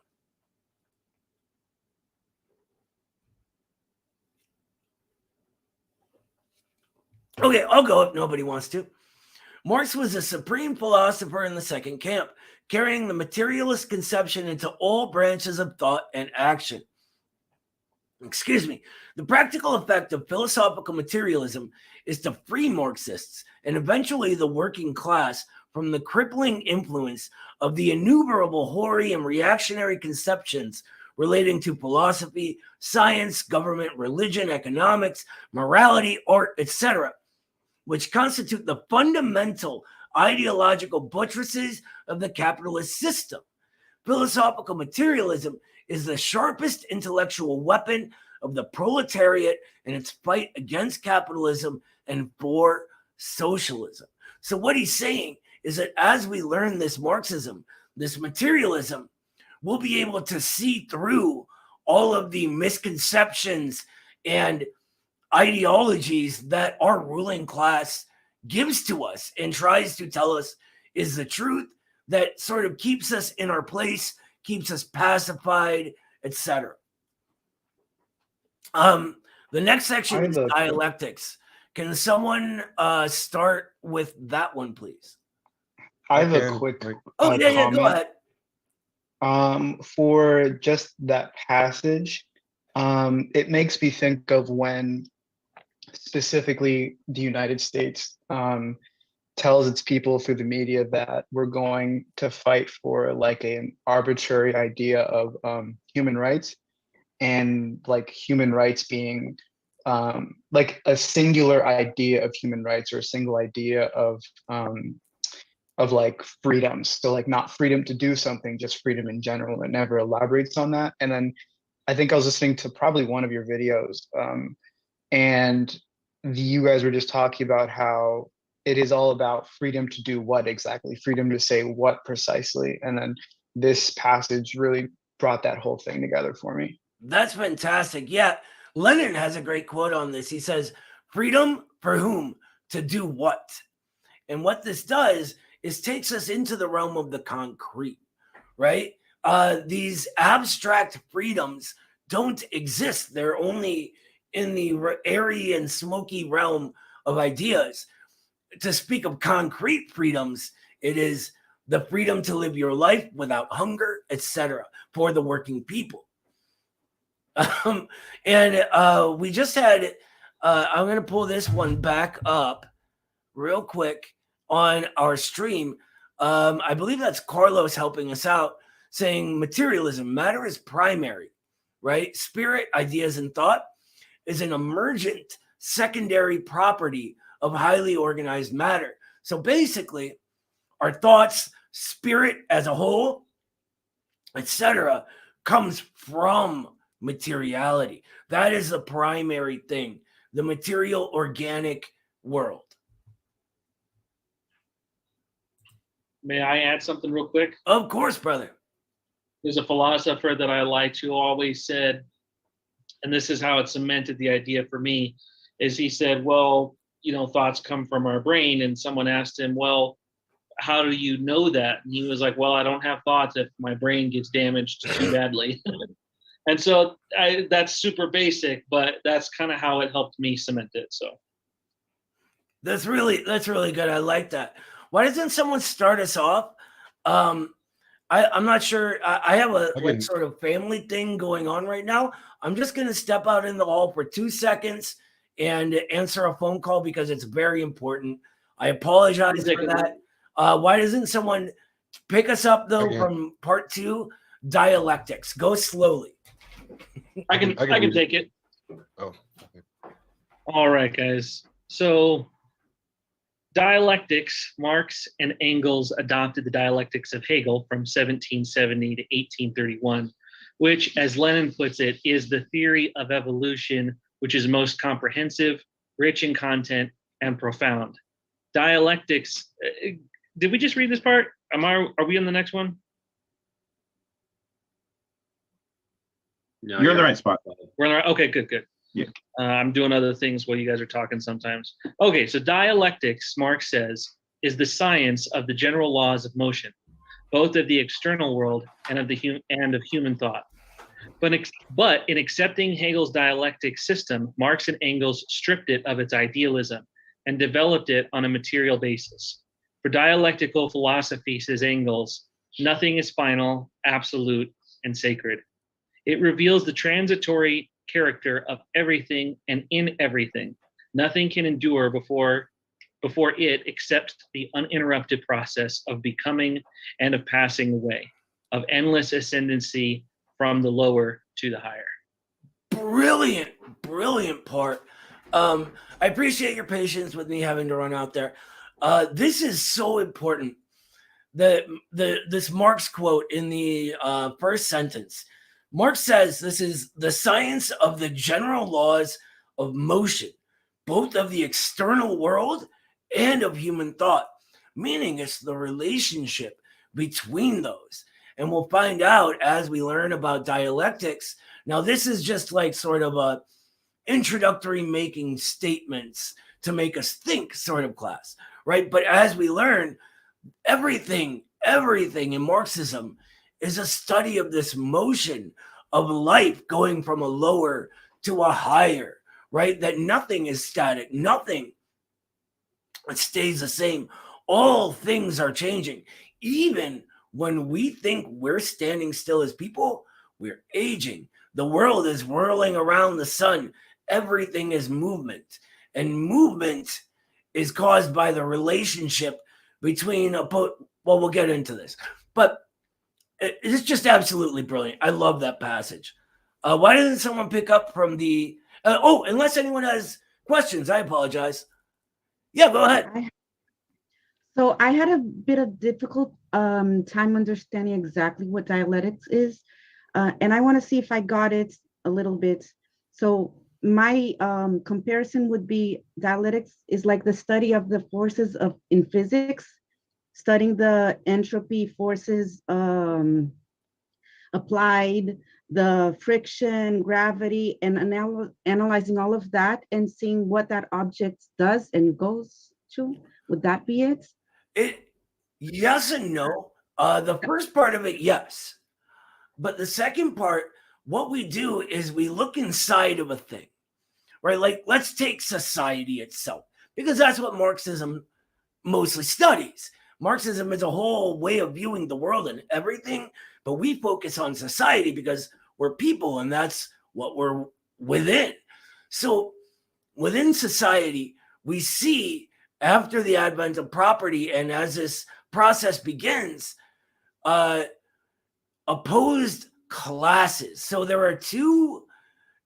Okay, I'll go if nobody wants to. Marx was a supreme philosopher in the second camp, carrying the materialist conception into all branches of thought and action. excuse me, the practical effect of philosophical materialism is to free Marxists and eventually the working class from the crippling influence of the innumerable hoary and reactionary conceptions relating to philosophy, science, government, religion, economics, morality, art, etc., which constitute the fundamental ideological buttresses of the capitalist system. Philosophical materialism is the sharpest intellectual weapon of the proletariat in its fight against capitalism and for socialism. So what he's saying is that as we learn this Marxism, this materialism, we'll be able to see through all of the misconceptions and ideologies that our ruling class gives to us and tries to tell us is the truth, that sort of keeps us in our place, keeps us pacified, etc. The next section is dialectics. Can someone start with that one, please? I have a quick yeah, go ahead. For just that passage, it makes me think of when specifically the United States tells its people through the media that we're going to fight for like an arbitrary idea of human rights, and like human rights being like a singular idea of human rights, or a single idea of like freedoms. So like not freedom to do something, just freedom in general. It never elaborates on that. And then I think I was listening to probably one of your videos, and you guys were just talking about how it is all about freedom to do what exactly, freedom to say what precisely. And then this passage really brought that whole thing together for me. That's fantastic. Yeah, Lenin has a great quote on this. He says, freedom for whom? To do what? And what this does is takes us into the realm of the concrete, right? These abstract freedoms don't exist. They're only in the airy and smoky realm of ideas. To speak of concrete freedoms, it is the freedom to live your life without hunger, etc., for the working people. And we just had, I'm going to pull this one back up real quick on our stream. I believe that's Carlos helping us out, saying materialism, matter is primary, right? Spirit, ideas, and thought is an emergent secondary property of highly organized matter. So basically, our thoughts, spirit as a whole, etc., comes from materiality. That is the primary thing, the material organic world. May I add something real quick? Of course, brother. There's a philosopher that I liked who always said, and this is how it cemented the idea for me, is he said, well, you know, thoughts come from our brain. And someone asked him, well, how do you know that? And he was like, well, I don't have thoughts if my brain gets damaged too badly. And so that's super basic, but that's kind of how it helped me cement it. So that's really good. I like that. Why doesn't someone start us off? I'm not sure. I have a like sort of family thing going on right now. I'm just going to step out in the hall for 2 seconds and answer a phone call because it's very important. I apologize for that. Why doesn't someone pick us up though from part 2, dialectics? Go slowly. I can take it. Oh. Okay. All right, guys. So dialectics, Marx and Engels adopted the dialectics of Hegel from 1770 to 1831, which, as Lenin puts it, is the theory of evolution, which is most comprehensive, rich in content, and profound. Dialectics, did we just read this part? Are we on the next one? No, you're in the right spot. We're in the right, okay, good. Yeah. I'm doing other things while you guys are talking sometimes. Okay, so dialectics, Marx says, is the science of the general laws of motion, both of the external world and of human thought. But in accepting Hegel's dialectic system, Marx and Engels stripped it of its idealism and developed it on a material basis. For dialectical philosophy, says Engels, nothing is final, absolute, and sacred. It reveals the transitory character of everything and in everything. Nothing can endure before it except the uninterrupted process of becoming and of passing away, of endless ascendancy from the lower to the higher. Brilliant part. I appreciate your patience with me having to run out there. This is so important. This Marx quote in the first sentence. Marx says this is the science of the general laws of motion, both of the external world and of human thought, meaning it's the relationship between those. And we'll find out as we learn about dialectics. Now, this is just like sort of a introductory making statements to make us think sort of class, right? But as we learn, everything in Marxism is a study of this motion of life going from a lower to a higher, right? That nothing is static, nothing stays the same. All things are changing. Even when we think we're standing still as people, we're aging. The world is whirling around the sun. Everything is movement. And movement is caused by the relationship between well, we'll get into this. But it's just absolutely brilliant. I love that passage. Why doesn't someone pick up from the... unless anyone has questions, I apologize. Yeah, go ahead. So I had a bit of difficult time understanding exactly what dialectics is. And I want to see if I got it a little bit. So my comparison would be dialectics is like the study of the forces in physics, studying the entropy forces applied, the friction, gravity, and analyzing all of that and seeing what that object does and goes to. Would that be it? Yes and no. The first part of it, yes. But the second part, what we do is we look inside of a thing, right? Like, let's take society itself, because that's what Marxism mostly studies. Marxism is a whole way of viewing the world and everything, but we focus on society because we're people and that's what we're within. So within society, we see after the advent of property and as this process begins, opposed classes. So there are two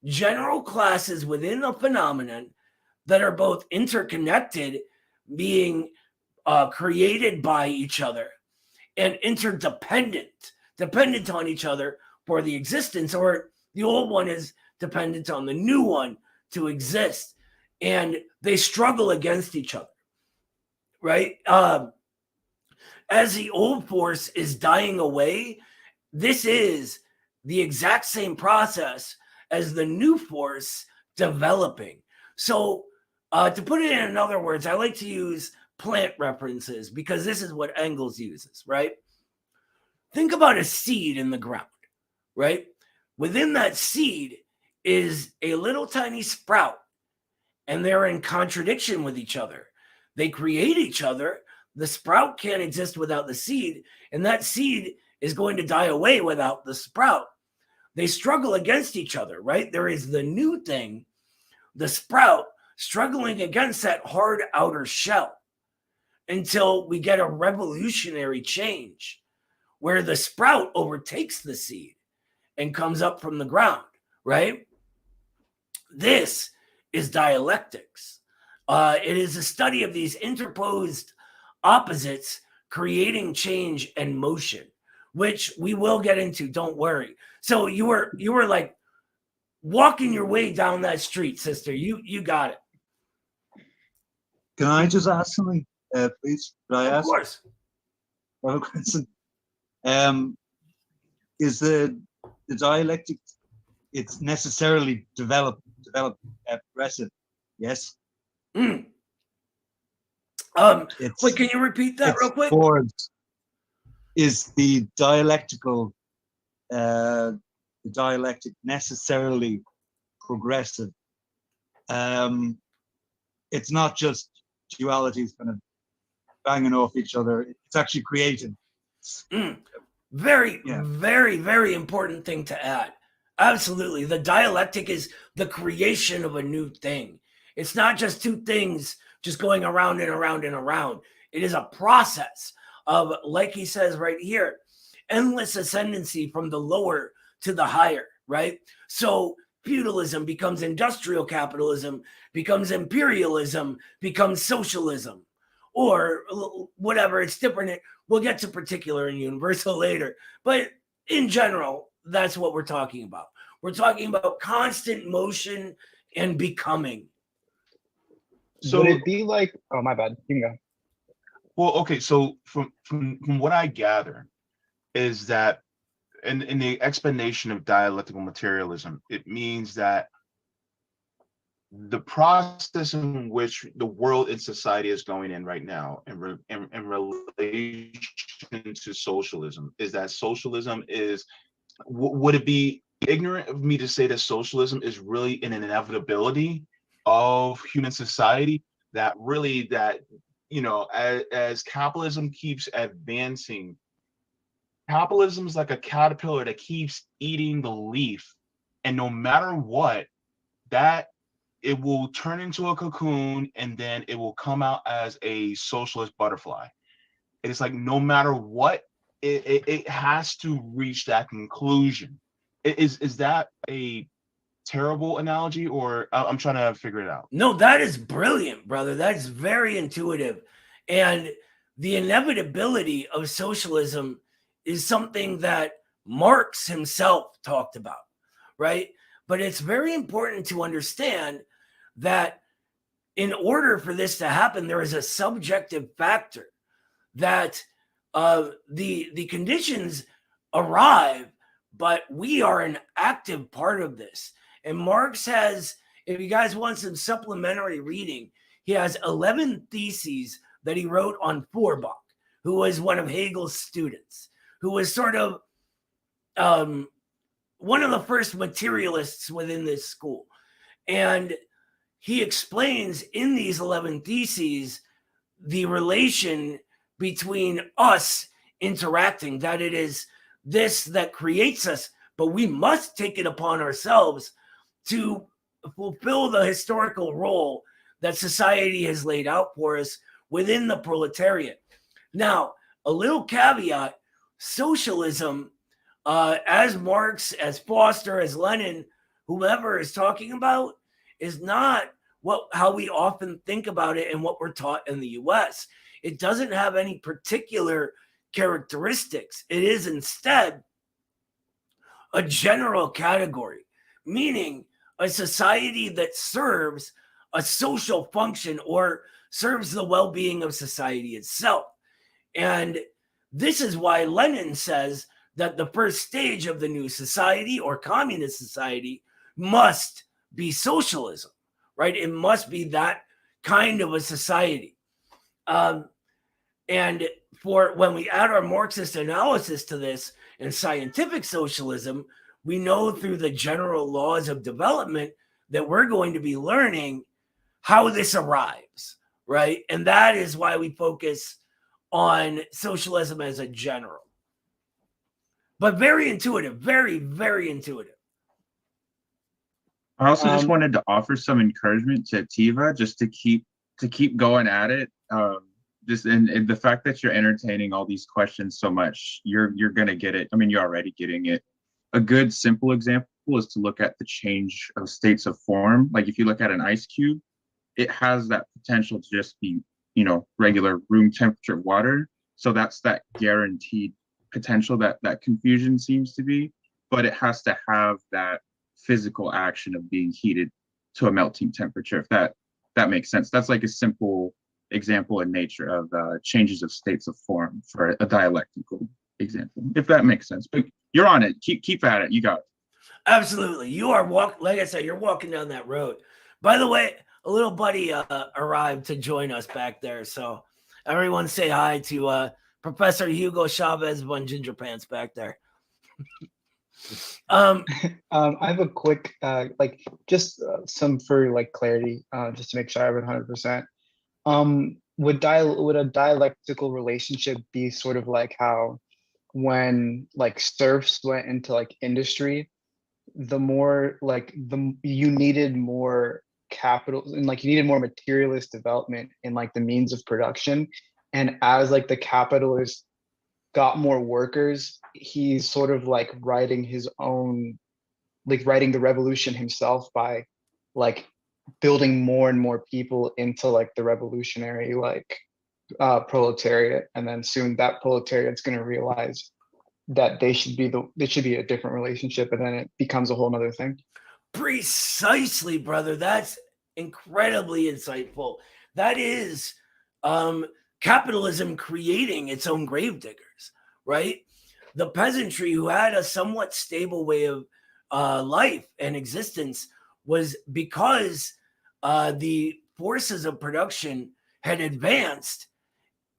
general classes within a phenomenon that are both interconnected, being created by each other, and dependent on each other for the existence, or the old one is dependent on the new one to exist, and they struggle against each other, right? As the old force is dying away, this is the exact same process as the new force developing. So to put it in other words, I like to use plant references because this is what Engels uses, right? Think about a seed in the ground, right? Within that seed is a little tiny sprout, and they're in contradiction with each other. They create each other. The sprout can't exist without the seed, and that seed is going to die away without the sprout. They struggle against each other, right? There is the new thing, the sprout, struggling against that hard outer shell until we get a revolutionary change where the sprout overtakes the seed and comes up from the ground, right? This is dialectics. It is a study of these interposed opposites creating change and motion, which we will get into, don't worry. So you were like walking your way down that street, sister. You got it. Can I just ask something, please? Could I ask? Of course. Is the dialectic, it's necessarily developed progressive? Yes. Wait, can you repeat that real quick? Is the dialectical, the dialectic necessarily progressive? It's not just dualities kind of banging off each other. It's actually creating. Very, very important thing to add. Absolutely. The dialectic is the creation of a new thing. It's not just two things just going around and around and around. It is a process of, like he says right here, endless ascendancy from the lower to the higher, right? So feudalism becomes industrial capitalism, becomes imperialism, becomes socialism, or whatever. It's different. We'll get to particular and universal later. But in general, that's what we're talking about. We're talking about constant motion and becoming. So would it be like, oh, my bad. You can go. Well, okay. So from what I gather is that in the explanation of dialectical materialism, it means that the process in which the world and society is going in right now in relation to socialism is that socialism is, would it be ignorant of me to say that socialism is really an inevitability of human society, that really that, you know, as capitalism keeps advancing, capitalism is like a caterpillar that keeps eating the leaf, and no matter what, that it will turn into a cocoon and then it will come out as a socialist butterfly. It's like no matter what, it has to reach that conclusion. Is that a terrible analogy, or I'm trying to figure it out? No, that is brilliant, brother. That is very intuitive. And the inevitability of socialism is something that Marx himself talked about, right? But it's very important to understand that in order for this to happen, there is a subjective factor that the conditions arrive, but we are an active part of this. And Marx has, if you guys want some supplementary reading, he has 11 theses that he wrote on Feuerbach, who was one of Hegel's students, who was sort of one of the first materialists within this school. And he explains in these 11 theses the relation between us interacting, that it is this that creates us, but we must take it upon ourselves to fulfill the historical role that society has laid out for us within the proletariat. Now, a little caveat, socialism, as Marx, as Foster, as Lenin, whomever is talking about, is not how we often think about it and what we're taught in the US. It doesn't have any particular characteristics. It is instead a general category, meaning a society that serves a social function or serves the well-being of society itself. And this is why Lenin says that the first stage of the new society or communist society must be socialism, right? It must be that kind of a society. And for when we add our Marxist analysis to this and scientific socialism, we know through the general laws of development that we're going to be learning how this arrives, right? And that is why we focus on socialism as a general. But very intuitive, very, very intuitive. I also just wanted to offer some encouragement to Tiva just to keep going at it. Just and the fact that you're entertaining all these questions so much, you're gonna get it. I mean, you're already getting it. A good simple example is to look at the change of states of form. Like if you look at an ice cube, it has that potential to just be, you know, regular room temperature water. So that's that guaranteed potential that confusion seems to be, but it has to have that physical action of being heated to a melting temperature, if that makes sense. That's like a simple example in nature of changes of states of form for a dialectical example, if that makes sense. But you're on it. Keep at it. You got it. Absolutely. You are like I said, you're walking down that road. By the way, a little buddy arrived to join us back there. So everyone say hi to Professor Hugo Chavez von Ginger Pants back there. I have a quick, just some for like clarity, just to make sure I have it 100%. Would a dialectical relationship be sort of like how when like serfs went into like industry, the more like you needed more capital and like you needed more materialist development in like the means of production. And as like the capitalist got more workers, he's sort of like writing his own, like writing the revolution himself by like building more and more people into like the revolutionary like proletariat. And then soon that proletariat's going to realize that they should be a different relationship, and then it becomes a whole nother thing. Precisely, brother. That's incredibly insightful. That is capitalism creating its own gravediggers, right? The peasantry, who had a somewhat stable way of life and existence, was because the forces of production had advanced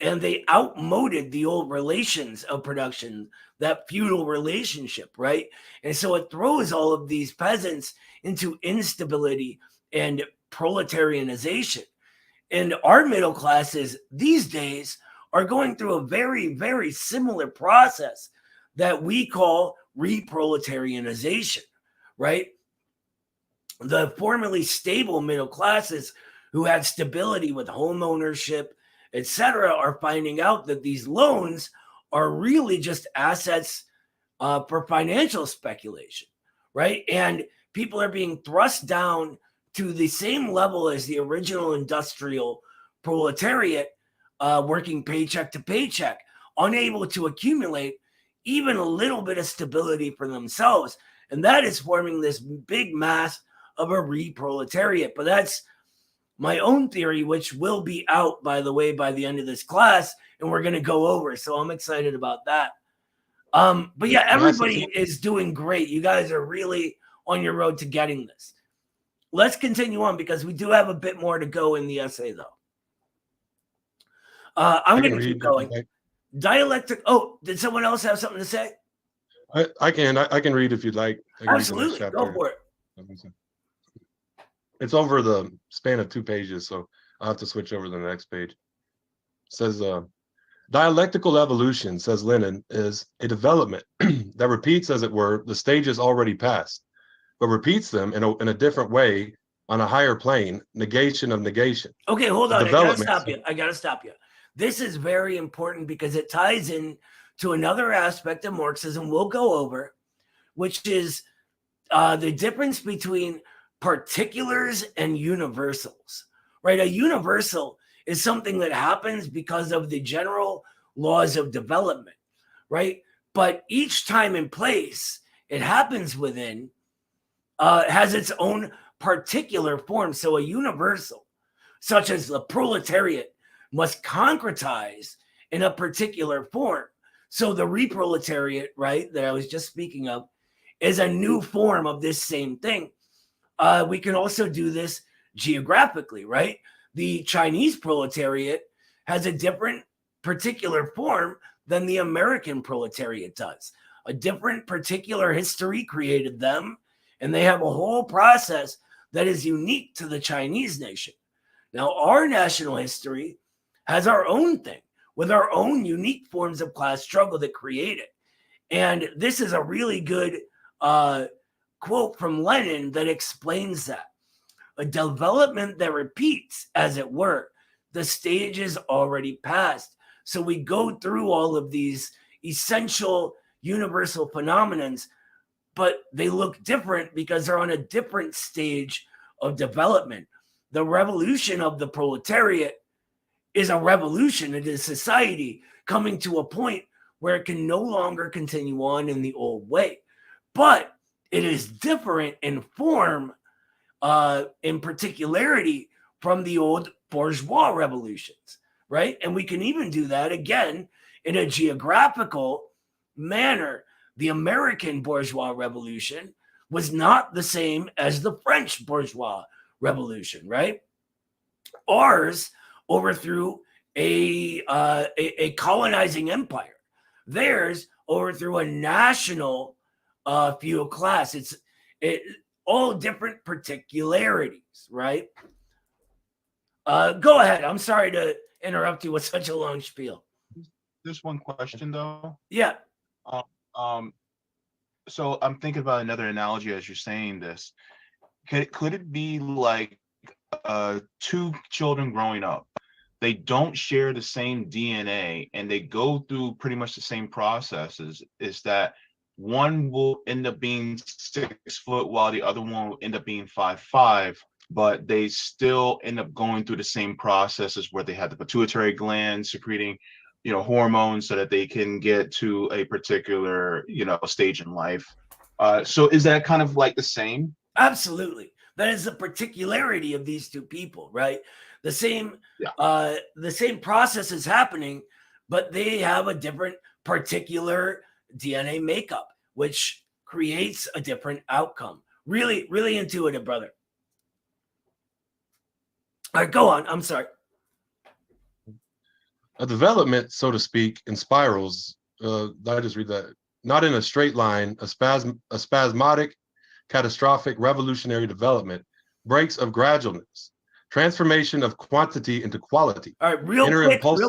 and they outmoded the old relations of production, that feudal relationship, right? And so it throws all of these peasants into instability and proletarianization. And our middle classes these days are going through a very, very similar process that we call reproletarianization, right? The formerly stable middle classes who had stability with home ownership, etc., are finding out that these loans are really just assets for financial speculation, right? And people are being thrust down to the same level as the original industrial proletariat, working paycheck to paycheck, unable to accumulate even a little bit of stability for themselves. And that is forming this big mass of a reproletariat. But that's my own theory, which will be out, by the way, by the end of this class, and we're going to go over. So I'm excited about that. But yeah, everybody is doing great. You guys are really on your road to getting this. Let's continue on because we do have a bit more to go in the essay, though. I'm going to keep going. Dialectic. Oh, did someone else have something to say? I can read if you'd like. Absolutely. Go for it. It's over the span of 2 pages, so I'll have to switch over to the next page. It says, dialectical evolution, says Lenin, is a development that repeats, as it were, the stages already passed, but repeats them in a different way on a higher plane, negation of negation. Okay, hold on. I gotta stop you. This is very important because it ties in to another aspect of Marxism we'll go over, which is the difference between particulars and universals, right? A universal is something that happens because of the general laws of development, right? But each time and place it happens within has its own particular form. So a universal, such as the proletariat, must concretize in a particular form. So the reproletariat, right, that I was just speaking of, is a new form of this same thing. We can also do this geographically, right? The Chinese proletariat has a different particular form than the American proletariat does. A different particular history created them, and they have a whole process that is unique to the Chinese nation. Now, our national history has our own thing with our own unique forms of class struggle that create it. And this is a really good quote from Lenin that explains that. A development that repeats, as it were, the stages already passed. So we go through all of these essential universal phenomenons, but they look different because they're on a different stage of development. The revolution of the proletariat is a revolution. It is society coming to a point where it can no longer continue on in the old way. But it is different in form, in particularity, from the old bourgeois revolutions, right? And we can even do that again in a geographical manner. The American bourgeois revolution was not the same as the French bourgeois revolution, right? Ours overthrew a colonizing empire. Theirs overthrew a national feudal class. It's all different particularities, right? Go ahead. I'm sorry to interrupt you with such a long spiel. Just one question though. Yeah. So I'm thinking about another analogy as you're saying this. Could it be like two children growing up? They don't share the same DNA and they go through pretty much the same processes. Is that one will end up being 6 foot while the other one will end up being 5'5", but they still end up going through the same processes where they have the pituitary gland secreting, hormones so that they can get to a particular, stage in life. So is that kind of like the same? Absolutely. That is the particularity of these two people, right? The same process is happening, but they have a different particular DNA makeup, which creates a different outcome. Really, really intuitive, brother. All right, go on. I'm sorry. A development, so to speak, in spirals. I just read that. Not in a straight line, a spasmodic, catastrophic, revolutionary development, breaks of gradualness, transformation of quantity into quality. All right, real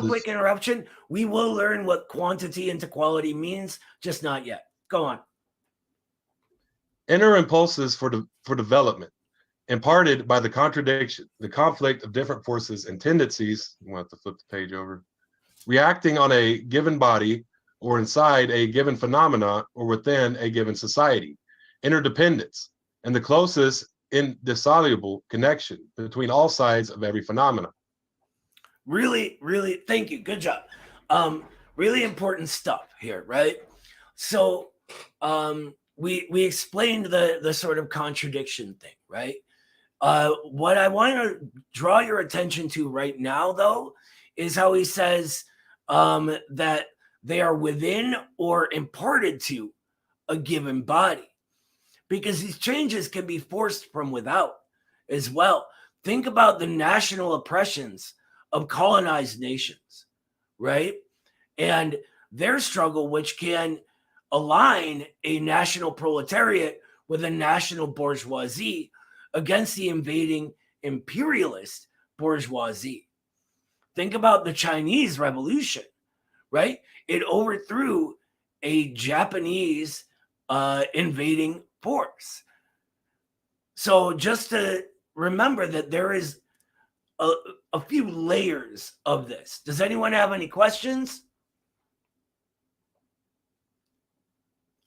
quick interruption. We will learn what quantity into quality means, just not yet. Go on. Inner impulses for development, imparted by the contradiction, the conflict of different forces and tendencies. We'll have to flip the page over. Reacting on a given body or inside a given phenomena or within a given society. Interdependence and the closest indissoluble connection between all sides of every phenomenon. Really, really, thank you. Good job. Really important stuff here, right? So we explained the sort of contradiction thing, right? What I want to draw your attention to right now, though, is how he says that they are within or imparted to a given body. Because these changes can be forced from without as well. Think about the national oppressions of colonized nations, right? And their struggle, which can align a national proletariat with a national bourgeoisie against the invading imperialist bourgeoisie. Think about the Chinese Revolution, right? It overthrew a Japanese invading force. So just to remember that there is a few layers of this. Does anyone have any questions?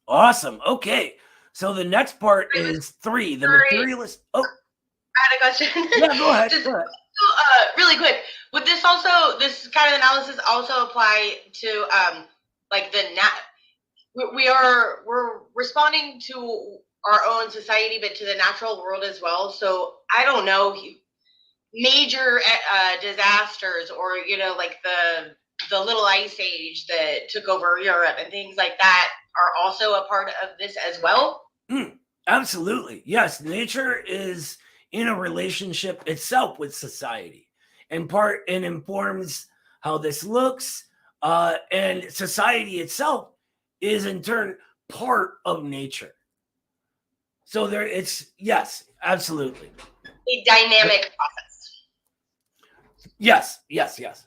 Awesome. Okay. So the next part is 3, the materialist. Oh, I had a question. Yeah, go ahead. Just, go ahead. really quick. Would this kind of analysis also apply to like we're responding to our own society, but to the natural world as well. So I don't know, major disasters or, like the little ice age that took over Europe and things like that are also a part of this as well. Absolutely. Yes. Nature is in a relationship itself with society and informs how this looks. And society itself is in turn part of nature. So yes, absolutely. A dynamic process. Yes.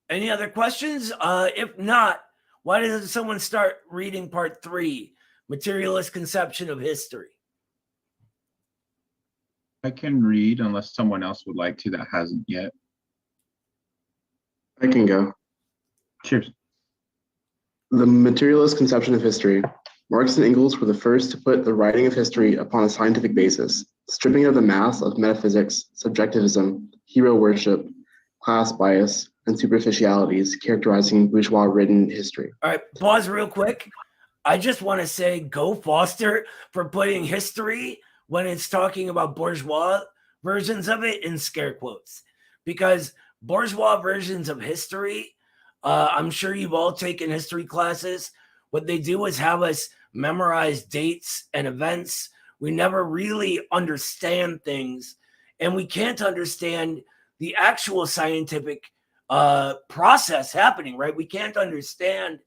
Any other questions? If not, why doesn't someone start reading part 3, materialist conception of history? I can read unless someone else would like to that hasn't yet. I can go. Cheers. The materialist conception of history. Marx and Engels were the first to put the writing of history upon a scientific basis, stripping of the mass of metaphysics, subjectivism, hero worship, class bias, and superficialities characterizing bourgeois-ridden history. All right, pause real quick. I just want to say go Foster for putting history when it's talking about bourgeois versions of it in scare quotes. Because bourgeois versions of history, I'm sure you've all taken history classes. What they do is have us memorize dates and events. We never really understand things, and we can't understand the actual scientific process happening, right? We can't understand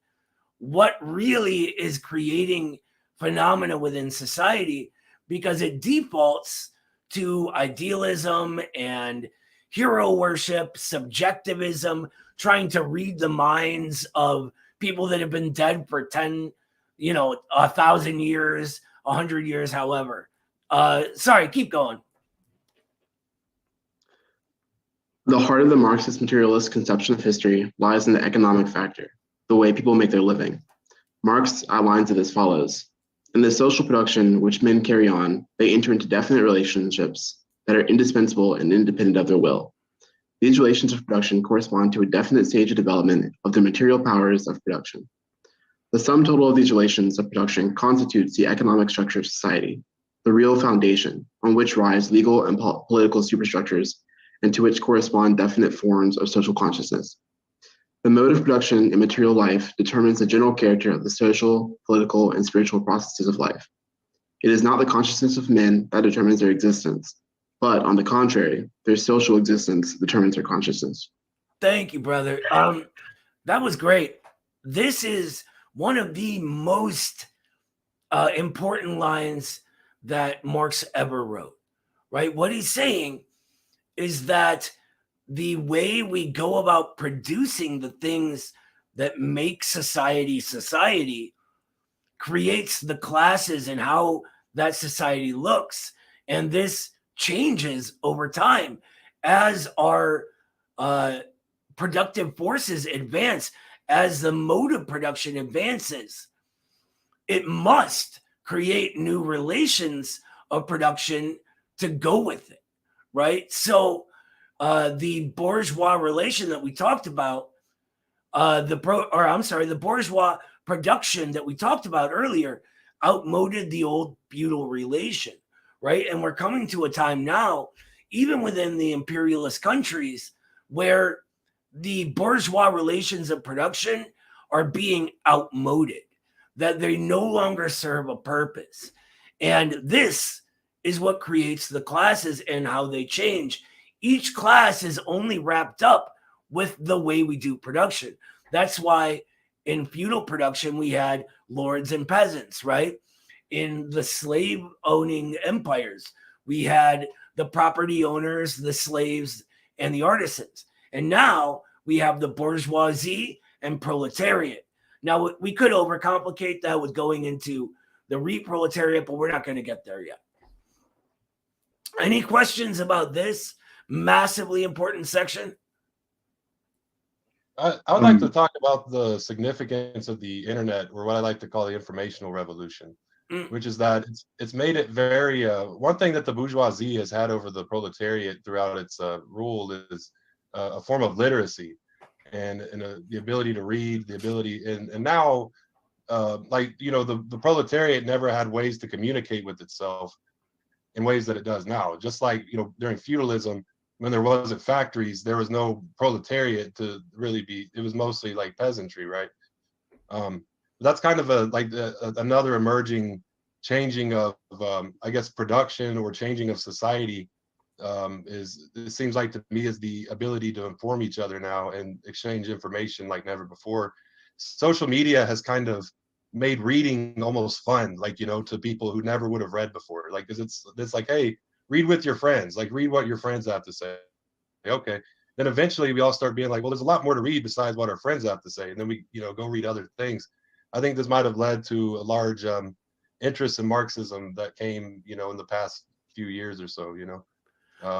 what really is creating phenomena within society because it defaults to idealism and hero worship, subjectivism, trying to read the minds of people that have been dead for you know, 1,000 years, 100 years, however. Sorry, keep going. The heart of the Marxist materialist conception of history lies in the economic factor, the way people make their living. Marx outlines it as follows. In the social production which men carry on, they enter into definite relationships that are indispensable and independent of their will. These relations of production correspond to a definite stage of development of the material powers of production. The sum total of these relations of production constitutes the economic structure of society, the real foundation on which rise legal and political superstructures and to which correspond definite forms of social consciousness. The mode of production in material life determines the general character of the social, political, and spiritual processes of life. It is not the consciousness of men that determines their existence, but on the contrary, their social existence determines their consciousness. Thank you, brother. That was great. This is one of the most important lines that Marx ever wrote, right? What he's saying is that the way we go about producing the things that make society society creates the classes and how that society looks. And this changes over time as our productive forces advance, as the mode of production advances. It must create new relations of production to go with it, right? So the bourgeois relation that we talked about, the bourgeois production that we talked about earlier outmoded the old feudal relation, right? And we're coming to a time now, even within the imperialist countries, where the bourgeois relations of production are being outmoded, that they no longer serve a purpose. And this is what creates the classes and how they change. Each class is only wrapped up with the way we do production. That's why in feudal production, we had lords and peasants, right? In the slave-owning empires, we had the property owners, the slaves, and the artisans. And now we have the bourgeoisie and proletariat. Now, we could overcomplicate that with going into the reproletariat, but we're not going to get there yet. Any questions about this massively important section? I would like to talk about the significance of the internet, or what I like to call the informational revolution, which is that it's made it very, one thing that the bourgeoisie has had over the proletariat throughout its rule is a form of literacy and the ability to read, the ability, and now, like, you know, the proletariat never had ways to communicate with itself in ways that it does now. Just like, you know, during feudalism, when there wasn't factories, there was no proletariat to really be, it was mostly like peasantry, right? That's kind of another emerging changing of I guess, production or changing of society. It seems like to me is the ability to inform each other now and exchange information like never before. Social media has kind of made reading almost fun, like, you know, to people who never would have read before. Like, 'cause it's like, hey, read with your friends, like read what your friends have to say. Okay. Then eventually we all start being like, well, there's a lot more to read besides what our friends have to say. And then we, you know, go read other things. I think this might have led to a large interest in Marxism that came, you know, in the past few years or so, you know,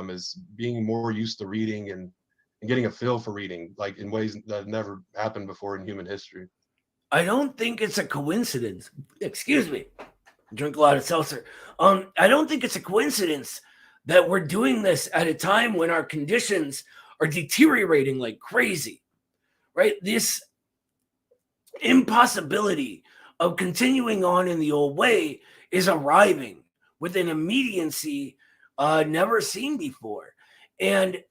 is being more used to reading and getting a feel for reading, like in ways that never happened before in human history. I don't think it's a coincidence. Excuse me. I drink a lot of seltzer. I don't think it's a coincidence that we're doing this at a time when our conditions are deteriorating like crazy, right? This impossibility of continuing on in the old way is arriving with an immediacy never seen before. And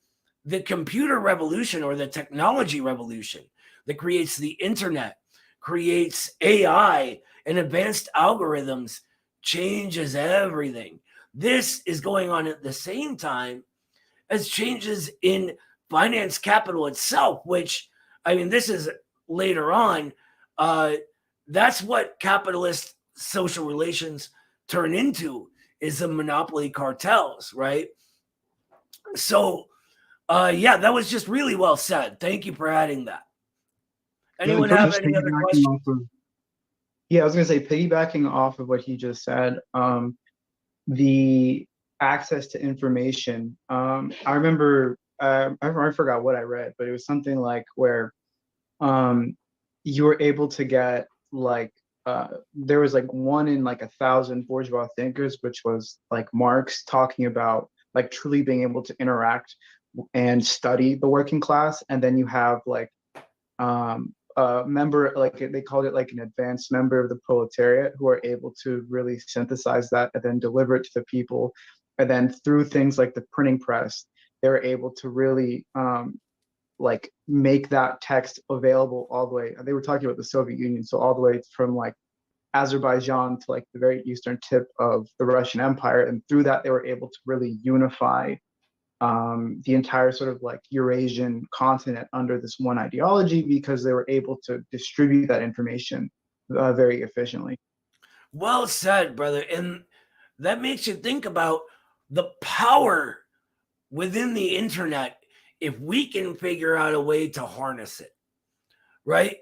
the computer revolution, or the technology revolution that creates the internet, creates AI and advanced algorithms, changes everything. This is going on at the same time as changes in finance capital itself, which, I mean, this is later on. That's what capitalist social relations turn into, is the monopoly cartels, right? So, yeah, that was just really well said. Thank you for adding that. Anyone have any other questions? Yeah, I was gonna say, piggybacking off of what he just said, the access to information. I remember, I forgot what I read, but it was something like where you were able to get like there was like 1 in like 1,000 bourgeois thinkers, which was like Marx talking about like truly being able to interact and study the working class, and then you have like a member, like they called it like an advanced member of the proletariat, who are able to really synthesize that and then deliver it to the people, and then through things like the printing press, they're able to really like make that text available all the way. They were talking about the Soviet Union, so all the way from like Azerbaijan to like the very eastern tip of the Russian Empire, and through that they were able to really unify the entire sort of like Eurasian continent under this one ideology, because they were able to distribute that information very efficiently. Well said, brother. And that makes you think about the power within the internet if we can figure out a way to harness it, right?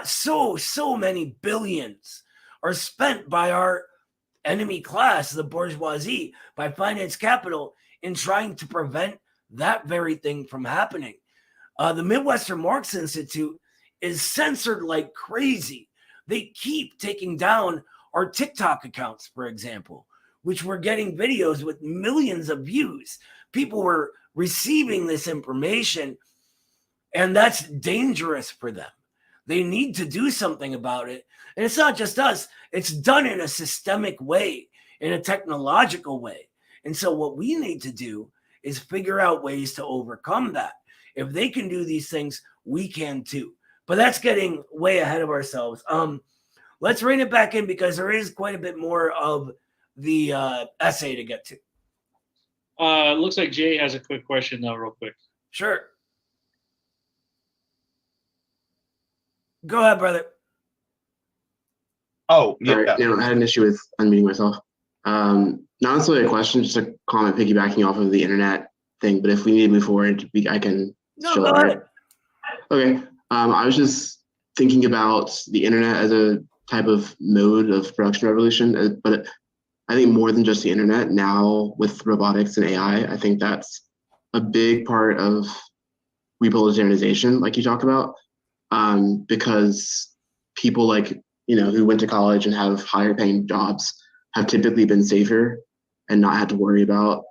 So many billions are spent by our enemy class, the bourgeoisie, by finance capital, in trying to prevent that very thing from happening. The Midwestern Marx Institute is censored like crazy. They keep taking down our TikTok accounts, for example, which were getting videos with millions of views. People were receiving this information, and that's dangerous for them. They need to do something about it. And it's not just us, it's done in a systemic way, in a technological way. And so what we need to do is figure out ways to overcome that. If they can do these things, we can too. But that's getting way ahead of ourselves. Let's rein it back in, because there is quite a bit more of the essay to get to. Looks like Jay has a quick question though, real quick. Sure. Go ahead, brother. Oh, yeah. Sorry, I had an issue with unmuting myself. Not necessarily a question, just a comment piggybacking off of the internet thing. But if we need to move forward, I can. No, go ahead. Okay. I was just thinking about the internet as a type of mode of production revolution, but I think more than just the internet now with robotics and AI, I think that's a big part of reproletarianization, like you talk about, because people like, who went to college and have higher paying jobs have typically been safer and not had to worry about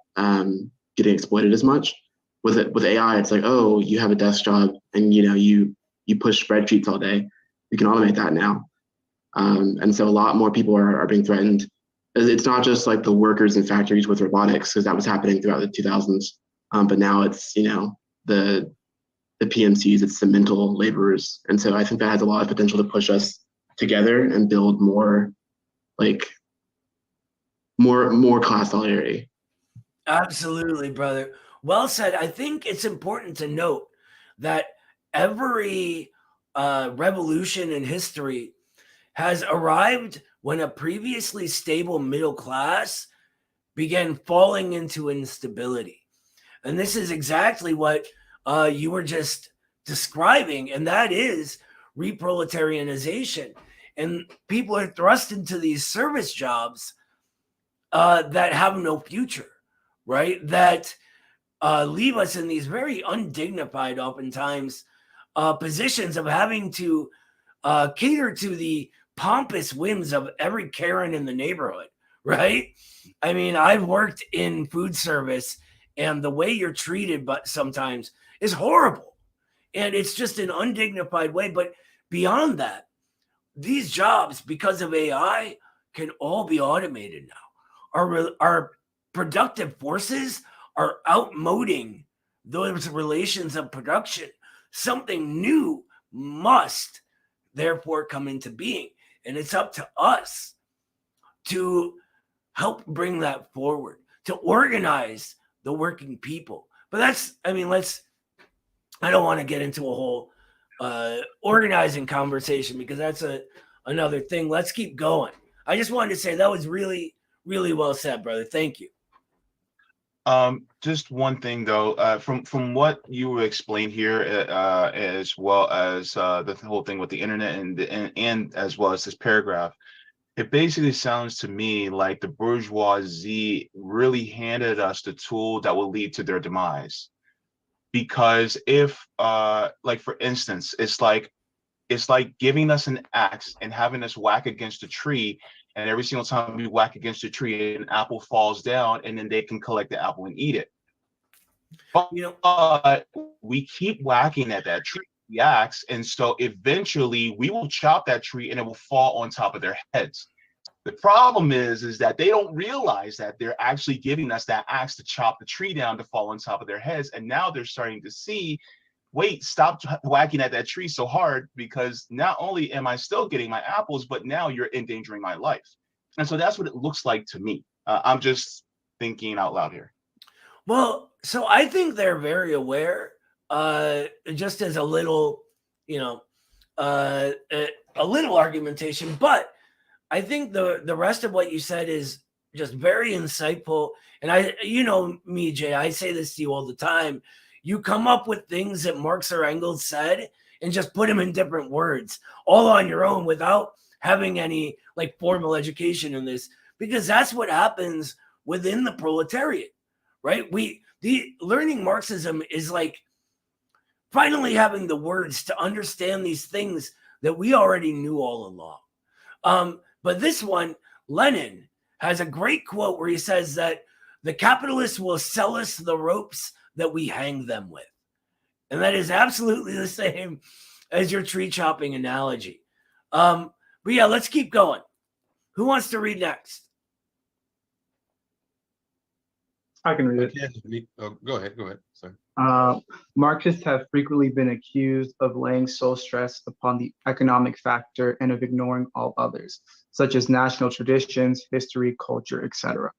getting exploited as much. With AI, it's like, oh, you have a desk job and you push spreadsheets all day. We can automate that now. And so a lot more people are being threatened. It's not just like the workers in factories with robotics, because that was happening throughout the 2000s. But now it's, the PMCs, it's the mental laborers. And so I think that has a lot of potential to push us together and build more class solidarity. Absolutely, brother. Well said. I think it's important to note that every revolution in history has arrived when a previously stable middle class began falling into instability. And this is exactly what you were just describing, and that is reproletarianization. And people are thrust into these service jobs that have no future, right? That leave us in these very undignified, oftentimes, positions of having to cater to the pompous whims of every Karen in the neighborhood, right? I mean, I've worked in food service, and the way you're treated but sometimes is horrible. And it's just an undignified way. But beyond that, these jobs, because of AI, can all be automated now. Our productive forces are outmoding those relations of production. Something new must therefore come into being. And it's up to us to help bring that forward, to organize the working people. But I don't want to get into a whole organizing conversation, because that's another thing. Let's keep going. I just wanted to say that was really, really well said, brother. Thank you. Just one thing though, from what you explained here, as well as the whole thing with the internet and as well as this paragraph, it basically sounds to me like the bourgeoisie really handed us the tool that will lead to their demise. Because if, like for instance, it's like giving us an axe and having us whack against a tree, and every single time we whack against a tree, an apple falls down, and then they can collect the apple and eat it. But we keep whacking at that tree, the axe, and so eventually we will chop that tree and it will fall on top of their heads. The problem is that they don't realize that they're actually giving us that axe to chop the tree down to fall on top of their heads, and now they're starting to see, wait, stop whacking at that tree so hard, because not only am I still getting my apples, but now you're endangering my life. And so that's what it looks like to me. I'm just thinking out loud here. Well, so I think they're very aware, just as a little, a little argumentation, but I think the rest of what you said is just very insightful. And you know me, Jay, I say this to you all the time. You come up with things that Marx or Engels said and just put them in different words, all on your own without having any like formal education in this, because that's what happens within the proletariat, right? The learning Marxism is like finally having the words to understand these things that we already knew all along. But this one, Lenin has a great quote where he says that the capitalists will sell us the ropes that we hang them with. And that is absolutely the same as your tree chopping analogy. But yeah, let's keep going. Who wants to read next? I can read it. Oh, go ahead. Sorry. Marxists have frequently been accused of laying sole stress upon the economic factor and of ignoring all others, such as national traditions, history, culture, etc.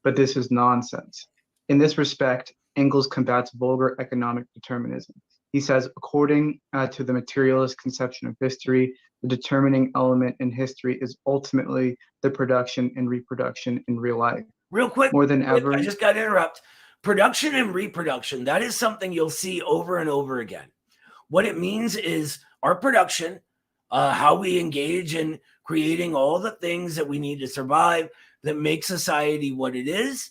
But this is nonsense. In this respect, Engels combats vulgar economic determinism. He says, according to the materialist conception of history, the determining element in history is ultimately the production and reproduction in real life. Real quick, more than ever. I just got to interrupt. Production and reproduction, that is something you'll see over and over again. What it means is our production, how we engage in creating all the things that we need to survive that make society what it is,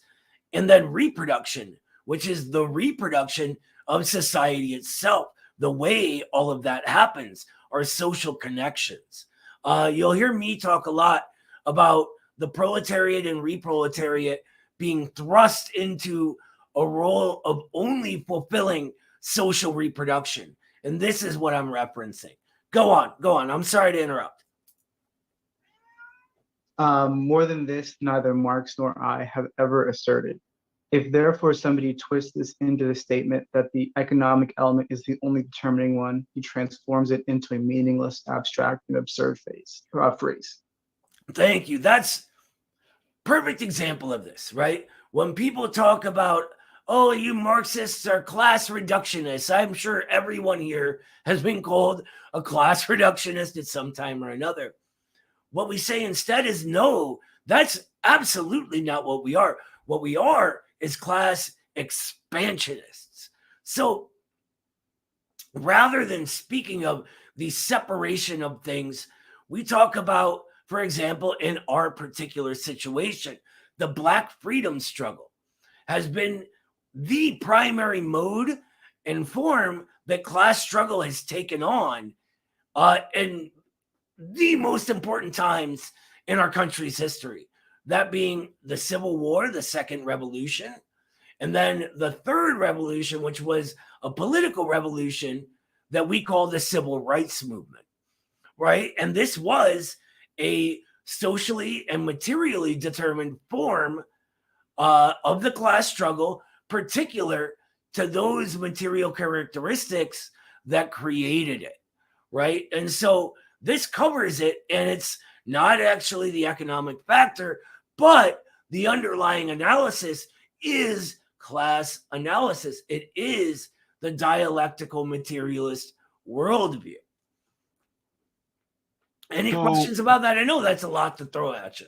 and then reproduction, which is the reproduction of society itself, the way all of that happens, our social connections. You'll hear me talk a lot about the proletariat and reproletariat being thrust into a role of only fulfilling social reproduction. And this is what I'm referencing. Go on. I'm sorry to interrupt. More than this, neither Marx nor I have ever asserted. If therefore somebody twists this into the statement that the economic element is the only determining one, he transforms it into a meaningless, abstract, and absurd phrase. Thank you. That's perfect example of this, right? When people talk about, oh, you Marxists are class reductionists, I'm sure everyone here has been called a class reductionist at some time or another. What we say instead is, no, that's absolutely not what we are. What we are is class expansionists. So rather than speaking of the separation of things, we talk about, for example, in our particular situation, the Black freedom struggle has been the primary mode and form that class struggle has taken on in the most important times in our country's history. That being the Civil War, the Second Revolution, and then the Third Revolution, which was a political revolution that we call the Civil Rights Movement, right? And this was a socially and materially determined form of the class struggle, particular to those material characteristics that created it, right? And so this covers it, and it's not actually the economic factor, but the underlying analysis is class analysis. It is the dialectical materialist worldview. Any questions about that? I know that's a lot to throw at you.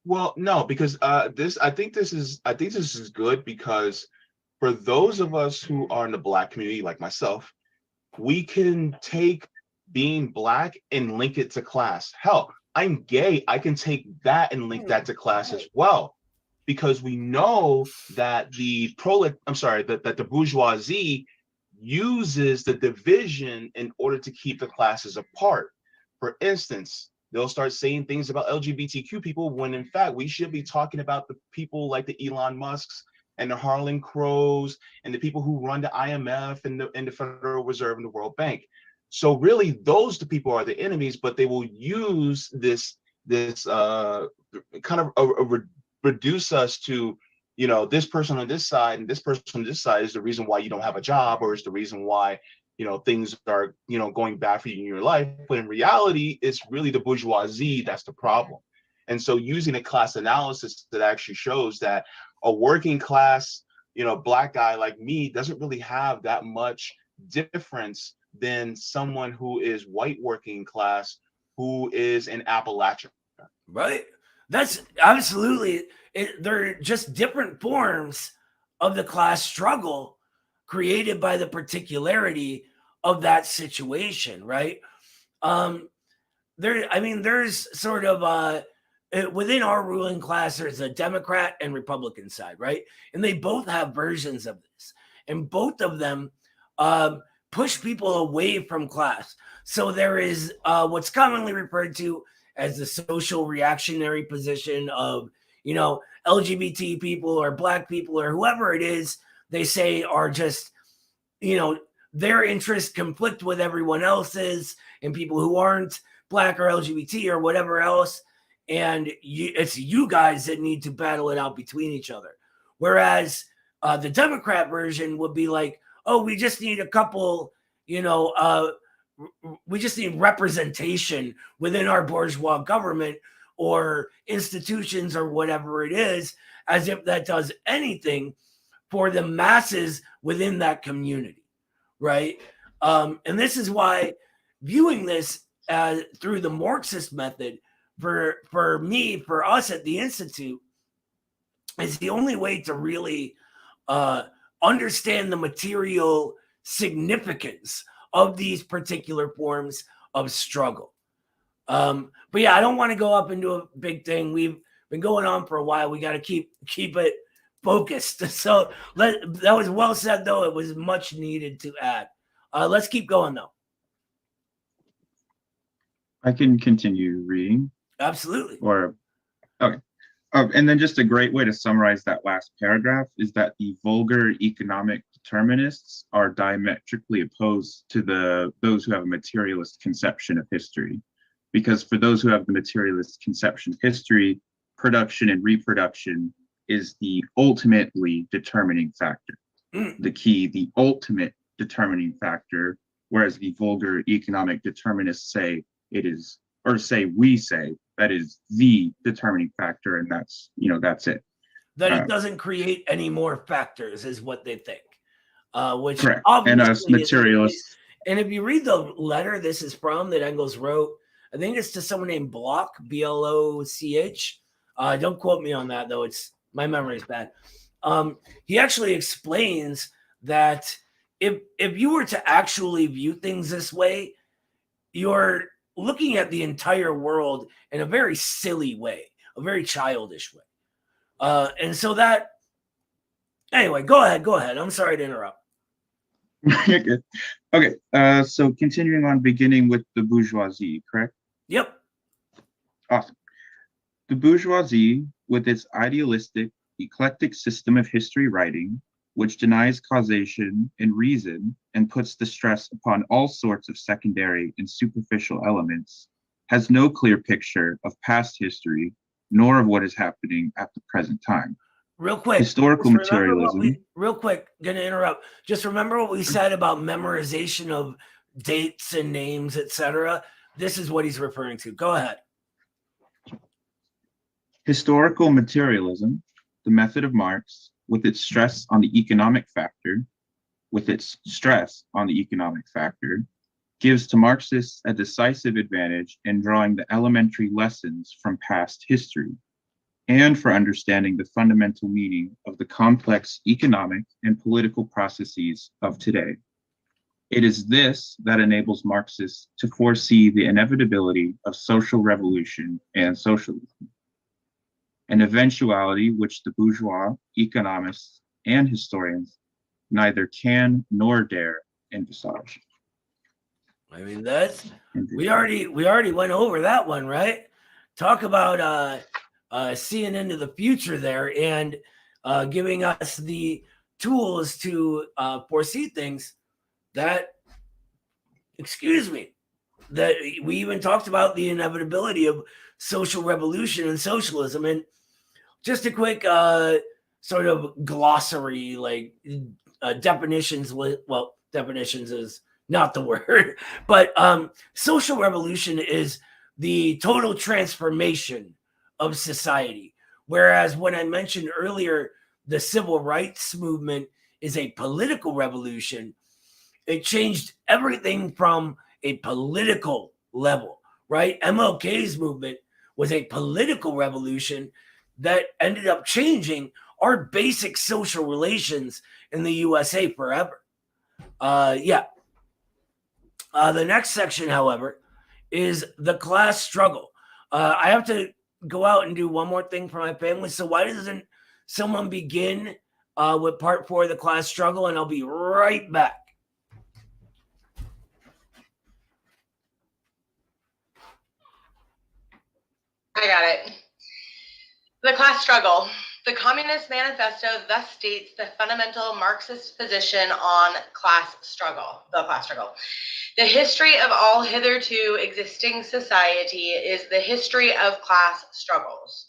Well, no, because I think this is good because for those of us who are in the Black community, like myself, we can take being Black and link it to class. Hell, I'm gay. I can take that and link that to class as well, because we know that that the bourgeoisie uses the division in order to keep the classes apart. For instance, they'll start saying things about LGBTQ people when in fact we should be talking about the people like the Elon Musks and the Harlan Crows and the people who run the IMF and the Federal Reserve and the World Bank. So really, those the people are the enemies, but they will use this kind of reduce us to, you know, this person on this side and this person on this side is the reason why you don't have a job, or is the reason why, you know, things are, you know, going bad for you in your life. But in reality, it's really the bourgeoisie that's the problem. And so using a class analysis that actually shows that a working class, you know, Black guy like me doesn't really have that much difference than someone who is white working class who is in Appalachia. Right? That's absolutely it. They're just different forms of the class struggle created by the particularity of that situation, right? There's sort of within our ruling class, there's a Democrat and Republican side, right? And they both have versions of this, and both of them push people away from class. So there is what's commonly referred to as the social reactionary position of, you know, LGBT people or Black people or whoever it is, they say are just, you know, their interests conflict with everyone else's, and people who aren't Black or LGBT or whatever else. And it's you guys that need to battle it out between each other. Whereas the Democrat version would be like, oh, we just need a couple, you know, we just need representation within our bourgeois government or institutions or whatever it is, as if that does anything for the masses within that community, right? And this is why viewing this through the Marxist method for me, for us at the Institute, is the only way to really understand the material significance of these particular forms of struggle. But yeah, I don't want to go up into a big thing. We've been going on for a while. We got to keep it focused. So that was well said, though. It was much needed to add. Let's keep going, though. I can continue reading. Absolutely. Or, okay. And then just a great way to summarize that last paragraph is that the vulgar economic determinists are diametrically opposed to those who have a materialist conception of history. Because for those who have the materialist conception of history, production and reproduction is the ultimately determining factor. The key, the ultimate determining factor, whereas the vulgar economic determinists say it is, or we say that is the determining factor, and that's, you know, that's it. That it doesn't create any more factors is what they think. Which correct. Obviously and us materialists. And if you read the letter this is from that Engels wrote, I think it's to someone named Bloch, B-L-O-C-H. Don't quote me on that, though. It's my memory is bad. He actually explains that if you were to actually view things this way, you're looking at the entire world in a very silly way, a very childish way. And so that, anyway, go ahead. I'm sorry to interrupt. Okay, so continuing on, beginning with the bourgeoisie, correct? Yep. Awesome. The bourgeoisie, with its idealistic, eclectic system of history writing, which denies causation and reason and puts the stress upon all sorts of secondary and superficial elements, has no clear picture of past history, nor of what is happening at the present time. Real quick. Historical materialism. Real quick, gonna interrupt. Just remember what we said about memorization of dates and names, etc. This is what he's referring to. Go ahead. Historical materialism, the method of Marx, with its stress on the economic factor, gives to Marxists a decisive advantage in drawing the elementary lessons from past history. and for understanding the fundamental meaning of the complex economic and political processes of today. It is this that enables Marxists to foresee the inevitability of social revolution and socialism, an eventuality which the bourgeois, economists, and historians neither can nor dare envisage. I mean, we already went over that one, right? Talk about seeing into the future there and giving us the tools to foresee things that, that we even talked about the inevitability of social revolution and socialism. And just a quick sort of glossary, like definitions. Well, definitions is not the word, but social revolution is the total transformation of society. Whereas when I mentioned earlier, the civil rights movement is a political revolution, it changed everything from a political level, right? MLK's movement was a political revolution that ended up changing our basic social relations in the USA forever. The next section, however, is the class struggle. I have to go out and do one more thing for my family. So why doesn't someone begin with part 4 of the class struggle, and I'll be right back. I got it. The class struggle. The Communist Manifesto thus states the fundamental Marxist position on class struggle, the class struggle. The history of all hitherto existing society is the history of class struggles.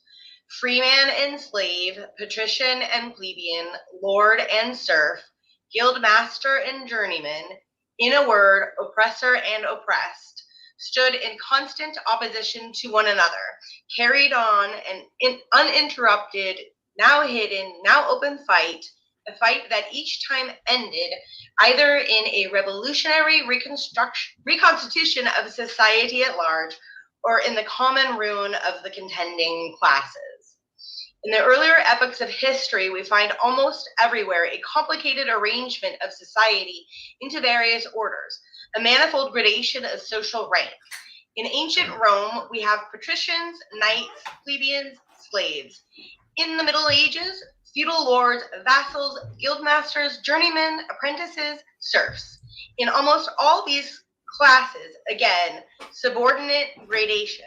Freeman and slave, patrician and plebeian, lord and serf, guildmaster and journeyman, in a word, oppressor and oppressed, stood in constant opposition to one another, carried on an uninterrupted, now hidden, now open fight, a fight that each time ended either in a revolutionary reconstitution of society at large or in the common ruin of the contending classes. In the earlier epochs of history, we find almost everywhere a complicated arrangement of society into various orders, a manifold gradation of social rank. In ancient Rome, we have patricians, knights, plebeians, slaves. In the Middle Ages, feudal lords, vassals, guildmasters, journeymen, apprentices, serfs. In almost all these classes, again, subordinate gradations.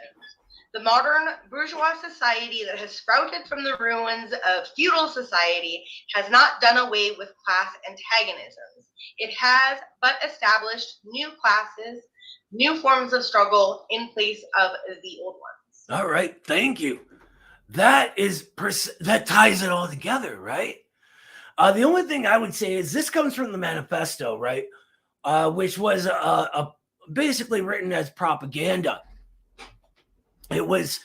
The modern bourgeois society that has sprouted from the ruins of feudal society has not done away with class antagonisms. It has but established new classes, new forms of struggle in place of the old ones. All right, thank you. That ties it all together, right? The only thing I would say is this comes from the manifesto, right? Which was basically written as propaganda. It was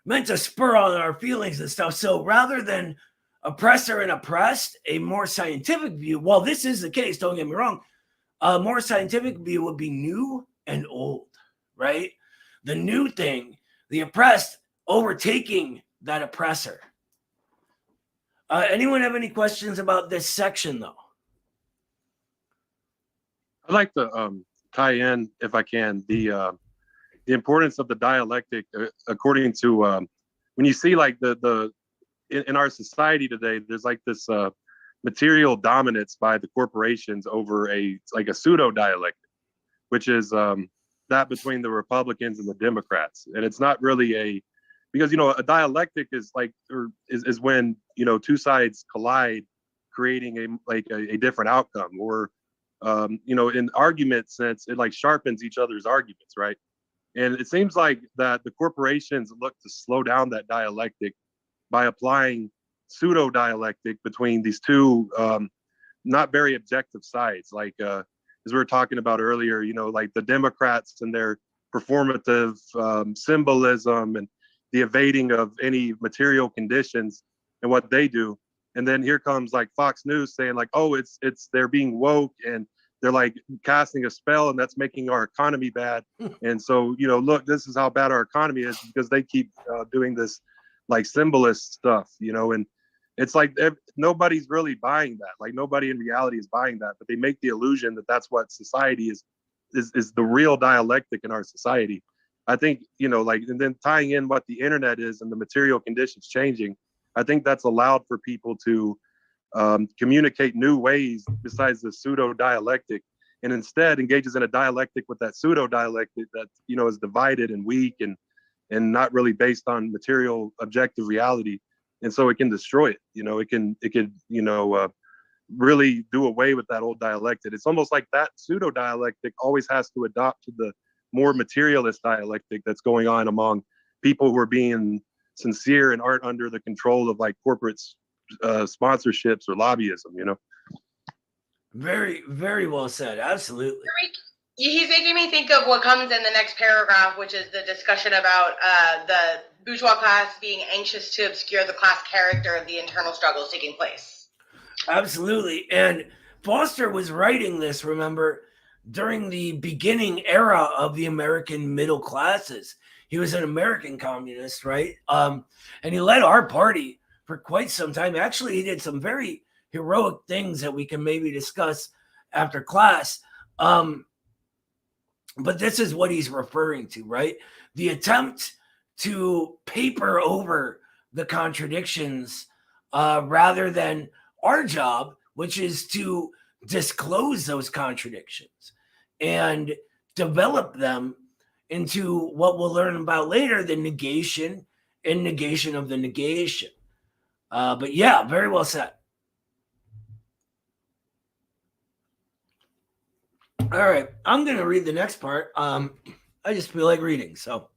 meant to spur on our feelings and stuff. So rather than oppressor and oppressed, a more scientific view, well, this is the case, don't get me wrong, a more scientific view would be new and old, right? The new thing, the oppressed overtaking that oppressor. Anyone have any questions about this section, though? I'd like to tie in, if I can, the importance of the dialectic, according to when you see like in our society today, there's like this material dominance by the corporations over a pseudo dialectic, which is that between the Republicans and the Democrats, and it's not really because a dialectic is is when two sides collide, creating a different outcome, or in argument sense, it like sharpens each other's arguments, right? And it seems like that the corporations look to slow down that dialectic by applying pseudo dialectic between these two not very objective sides. Like as we were talking about earlier, like the Democrats and their performative symbolism and the evading of any material conditions and what they do. And then here comes like Fox News saying like, oh, it's they're being woke and they're like casting a spell and that's making our economy bad. And so, look, this is how bad our economy is because they keep doing this like symbolist stuff, you know, and it's like nobody's really buying that. Like nobody in reality is buying that, but they make the illusion that that's what society is the real dialectic in our society. I think, you know, like, and then tying in what the internet is and the material conditions changing, I think that's allowed for people to communicate new ways besides the pseudo dialectic, and instead engages in a dialectic with that pseudo dialectic that, you know, is divided and weak and not really based on material objective reality. And so it can destroy it, you know, it can, you know, really do away with that old dialectic. It's almost like that pseudo dialectic always has to adopt to the more materialist dialectic that's going on among people who are being sincere and aren't under the control of like corporate sponsorships or lobbyism, you know. Very, very well said. Absolutely. He's making me think of what comes in the next paragraph, which is the discussion about the bourgeois class being anxious to obscure the class character of the internal struggles taking place. Absolutely. And Foster was writing this, remember, during the beginning era of the American middle classes. He was an American communist, right? And he led our party for quite some time. Actually, he did some very heroic things that we can maybe discuss after class. But this is what he's referring to, right? The attempt to paper over the contradictions rather than our job, which is to disclose those contradictions and develop them into what we'll learn about later, the negation and negation of the negation. But yeah, very well said. All right, I'm going to read the next part. I just feel like reading. So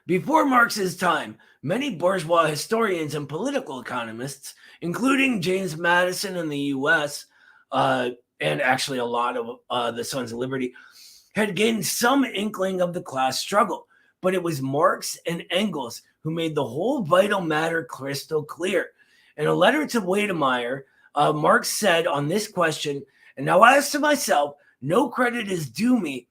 before Marx's time, many bourgeois historians and political economists, including James Madison in the U.S., and actually a lot of the Sons of Liberty, had gained some inkling of the class struggle. But it was Marx and Engels who made the whole vital matter crystal clear. In a letter to Wedemeyer, Marx said on this question, and now as to myself, no credit is due me,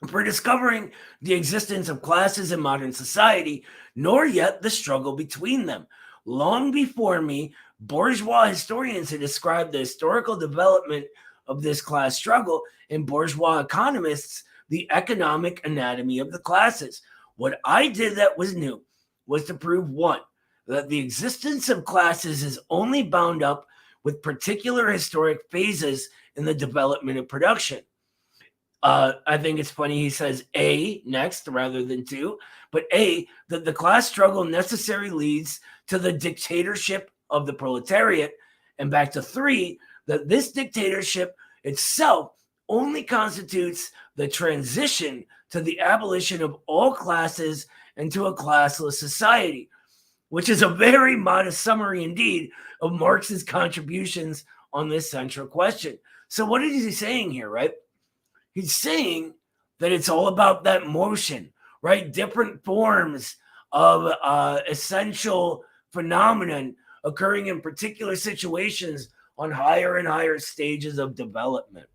for discovering the existence of classes in modern society, nor yet the struggle between them. Long before me, bourgeois historians had described the historical development of this class struggle, and bourgeois economists the economic anatomy of the classes. What I did that was new was to prove, one, that the existence of classes is only bound up with particular historic phases in the development of production. I think it's funny he says A next rather than two, but A, that the class struggle necessarily leads to the dictatorship of the proletariat, and back to three, that this dictatorship itself only constitutes the transition to the abolition of all classes into a classless society, which is a very modest summary indeed of Marx's contributions on this central question. So what is he saying here, right? He's saying that it's all about that motion, right? Different forms of essential phenomenon occurring in particular situations on higher and higher stages of development,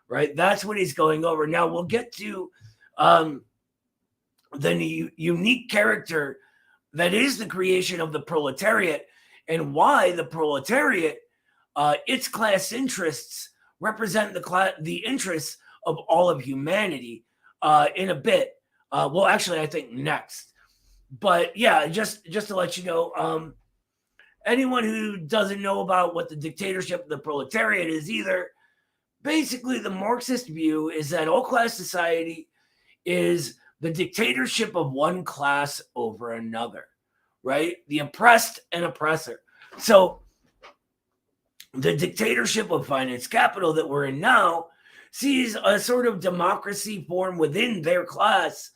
right? That's what he's going over. Now we'll get to the unique character that is the creation of the proletariat and why the proletariat, its class interests represent the interests of all of humanity in a bit. Well, actually, I think next. But yeah, just to let you know, anyone who doesn't know about what the dictatorship of the proletariat is either, basically the Marxist view is that all class society is the dictatorship of one class over another, right? The oppressed and oppressor. So the dictatorship of finance capital that we're in now sees a sort of democracy form within their class,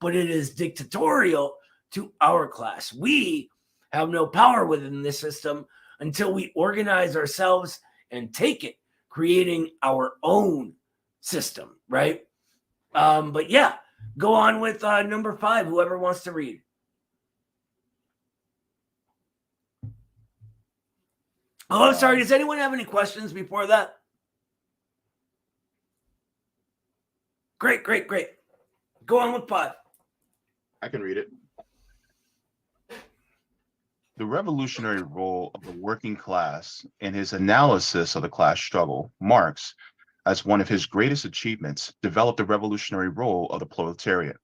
but it is dictatorial to our class. We have no power within this system until we organize ourselves and take it, creating our own system, right? But yeah, go on with number 5, whoever wants to read. Oh, I'm sorry. Does anyone have any questions before that? Great. Go on with 5. I can read it. The revolutionary role of the working class in his analysis of the class struggle, Marx, as one of his greatest achievements, developed the revolutionary role of the proletariat.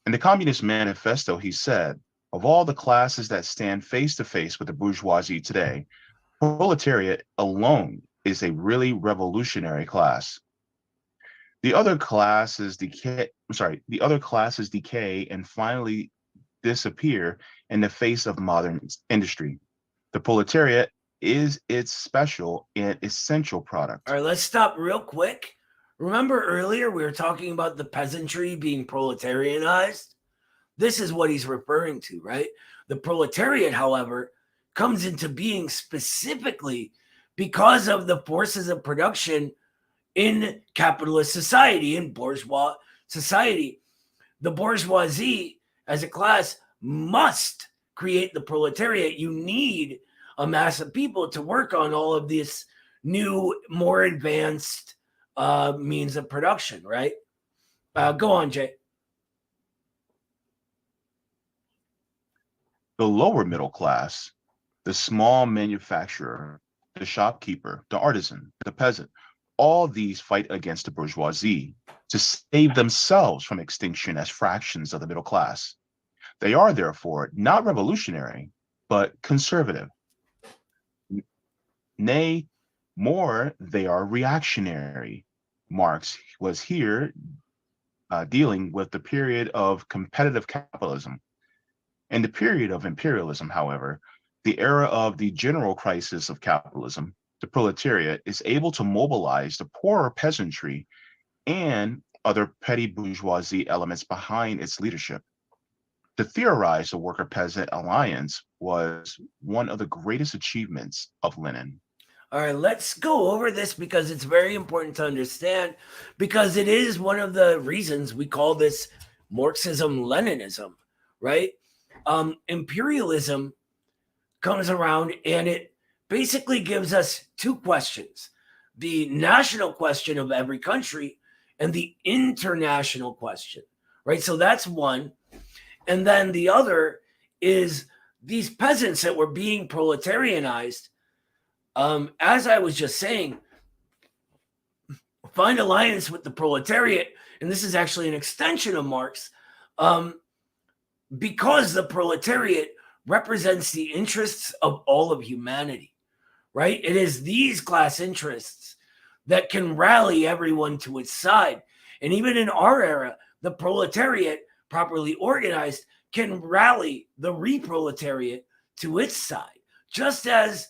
In the Communist Manifesto, he said, of all the classes that stand face to face with the bourgeoisie today, proletariat alone is a really revolutionary class. The other classes decay and finally disappear in the face of modern industry. The proletariat is its special and essential product. All right, let's stop real quick. Remember earlier we were talking about the peasantry being proletarianized? This is what he's referring to, right? The proletariat, however, comes into being specifically because of the forces of production in capitalist society, in bourgeois society. The bourgeoisie, as a class, must create the proletariat. You need a mass of people to work on all of this new, more advanced means of production, right? Go on, Jay. The lower middle class, the small manufacturer, the shopkeeper, the artisan, the peasant, all these fight against the bourgeoisie to save themselves from extinction as fractions of the middle class. They are therefore not revolutionary, but conservative. Nay, more, they are reactionary. Marx was here dealing with the period of competitive capitalism. In the period of imperialism, however, the era of the general crisis of capitalism, the proletariat is able to mobilize the poorer peasantry and other petty bourgeoisie elements behind its leadership. To theorize the worker-peasant alliance was one of the greatest achievements of Lenin. All right, let's go over this because it's very important to understand, because it is one of the reasons we call this Marxism-Leninism, right? Imperialism comes around and it basically gives us two questions: the national question of every country and the international question, right? So that's one. And then the other is these peasants that were being proletarianized. As I was just saying, find alliance with the proletariat, and this is actually an extension of Marx, because the proletariat represents the interests of all of humanity, right? It is these class interests that can rally everyone to its side. And even in our era, the proletariat, properly organized, can rally the reproletariat to its side, just as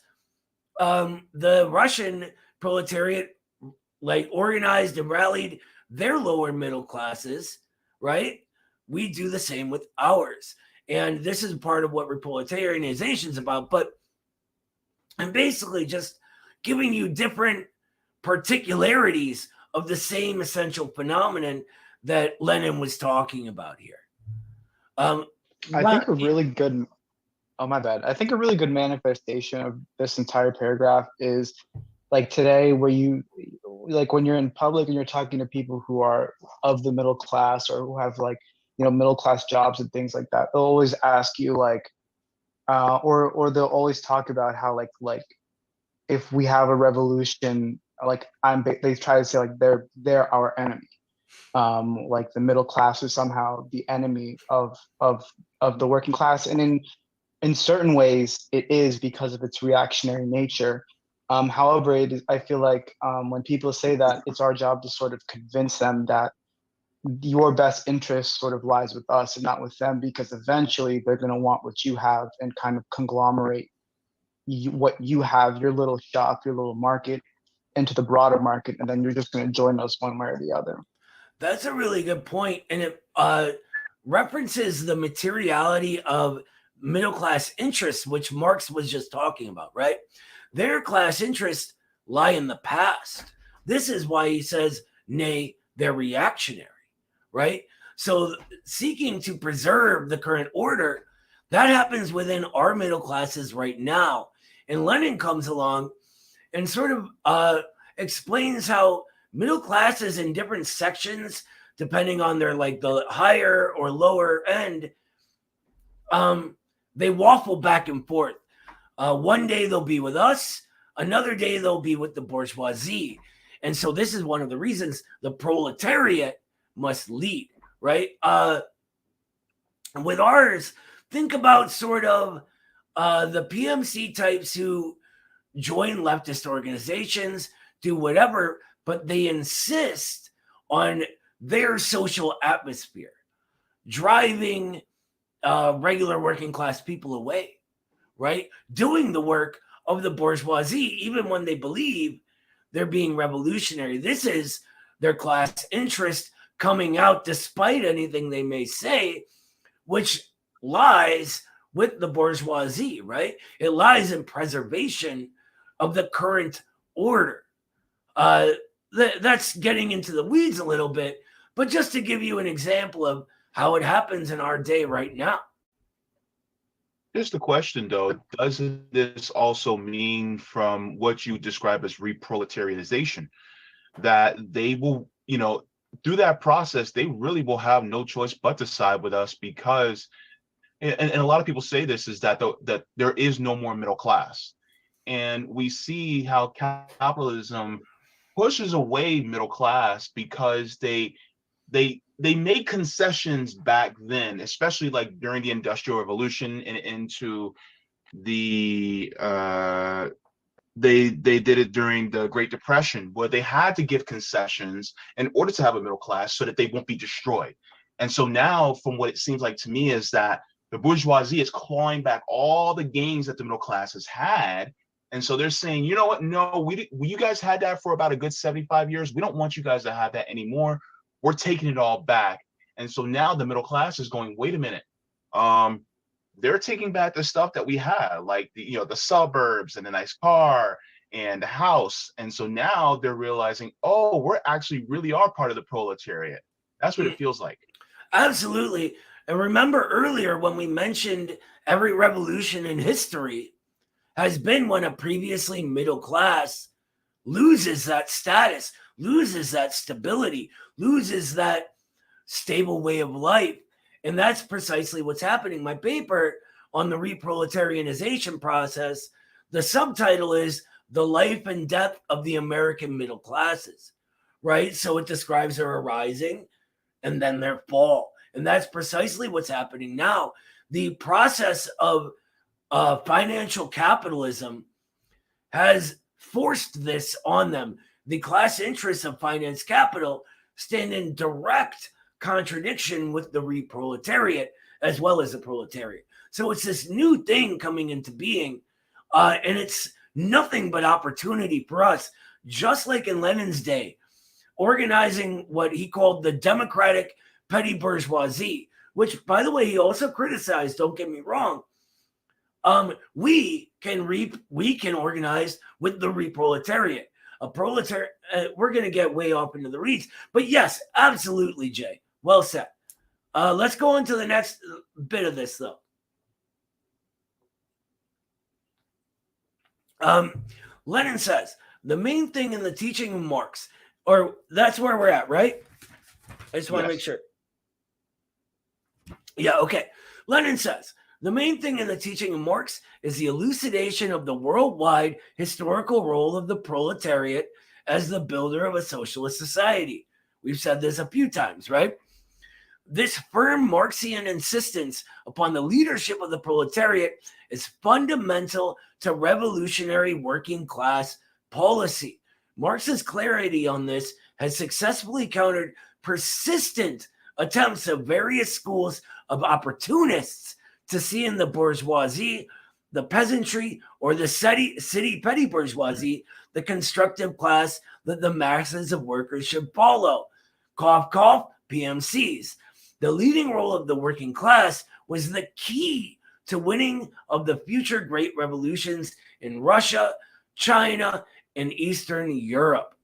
the Russian proletariat organized and rallied their lower middle classes, right? We do the same with ours. And this is part of what reproletarianization is about. But I'm basically just giving you different particularities of the same essential phenomenon that Lenin was talking about here. I think a really good, oh my bad. I think a really good manifestation of this entire paragraph is like today, where you, like when you're in public and you're talking to people who are of the middle class or who have middle class jobs and things like that, they'll always ask you or they'll always talk about how like if we have a revolution, they try to say they're our enemy. Like the middle class is somehow the enemy of the working class, and in certain ways it is because of its reactionary nature. However, I feel like when people say that, it's our job to sort of convince them that your best interest sort of lies with us and not with them, because eventually they're going to want what you have and kind of conglomerate what you have, your little shop, your little market, into the broader market, and then you're just going to join us one way or the other. That's a really good point, and it references the materiality of middle class interests, which Marx was just talking about, right? Their class interests lie in the past. This is why he says, nay, they're reactionary, right? So seeking to preserve the current order, that happens within our middle classes right now. And Lenin comes along and sort of explains how middle classes in different sections depending on their like the higher or lower end, they waffle back and forth. One day they'll be with us, another day they'll be with the bourgeoisie. And so this is one of the reasons the proletariat must lead, right? With ours, think about sort of the PMC types who join leftist organizations, do whatever, but they insist on their social atmosphere, driving regular working class people away, right? Doing the work of the bourgeoisie, even when they believe they're being revolutionary. This is their class interest coming out despite anything they may say, which lies with the bourgeoisie, right? It lies in preservation of the current order. That's getting into the weeds a little bit, but just to give you an example of how it happens in our day right now. Here's the question, though. Doesn't this also mean, from what you describe as reproletarianization, that they will, through that process, they really will have no choice but to side with us? Because, and a lot of people say this, is that that there is no more middle class. And we see how capitalism pushes away middle class because they made concessions back then, especially like during the Industrial Revolution and into the they did it during the Great Depression, where they had to give concessions in order to have a middle class so that they won't be destroyed. And so now, from what it seems like to me, is that the bourgeoisie is clawing back all the gains that the middle class has had. And so they're saying, you know what? No, you guys had that for about a good 75 years. We don't want you guys to have that anymore. We're taking it all back. And so now the middle class is going, wait a minute. They're taking back the stuff that we had, like the suburbs and a nice car and a house. And so now they're realizing, oh, we're actually really are part of the proletariat. That's what it feels like. Absolutely. And remember earlier when we mentioned every revolution in history has been when a previously middle class loses that status, loses that stability, loses that stable way of life. And that's precisely what's happening. My paper on the reproletarianization process, the subtitle is The Life and Death of the American Middle Classes, right? So it describes their arising and then their fall. And that's precisely what's happening now. The process of financial capitalism has forced this on them. The class interests of finance capital stand in direct contradiction with the reproletariat as well as the proletariat. So it's this new thing coming into being, and it's nothing but opportunity for us, just like in Lenin's day, organizing what he called the democratic petty bourgeoisie, which, by the way, he also criticized, don't get me wrong. We can organize with the reproletariat. We're going to get way off into the weeds, but yes, absolutely, Jay. Well said. Let's go on to the next bit of this, though. Lenin says, the main thing in the teaching of Marx, or that's where we're at, right? I just want to make sure. Yeah, okay. Lenin says, the main thing in the teaching of Marx is the elucidation of the worldwide historical role of the proletariat as the builder of a socialist society. We've said this a few times, right? This firm Marxian insistence upon the leadership of the proletariat is fundamental to revolutionary working class policy. Marx's clarity on this has successfully countered persistent attempts of various schools of opportunists to see in the bourgeoisie, the peasantry, or the city petty bourgeoisie the constructive class that the masses of workers should follow. Cough, cough, PMCs. The leading role of the working class was the key to winning of the future great revolutions in Russia, China, and Eastern Europe.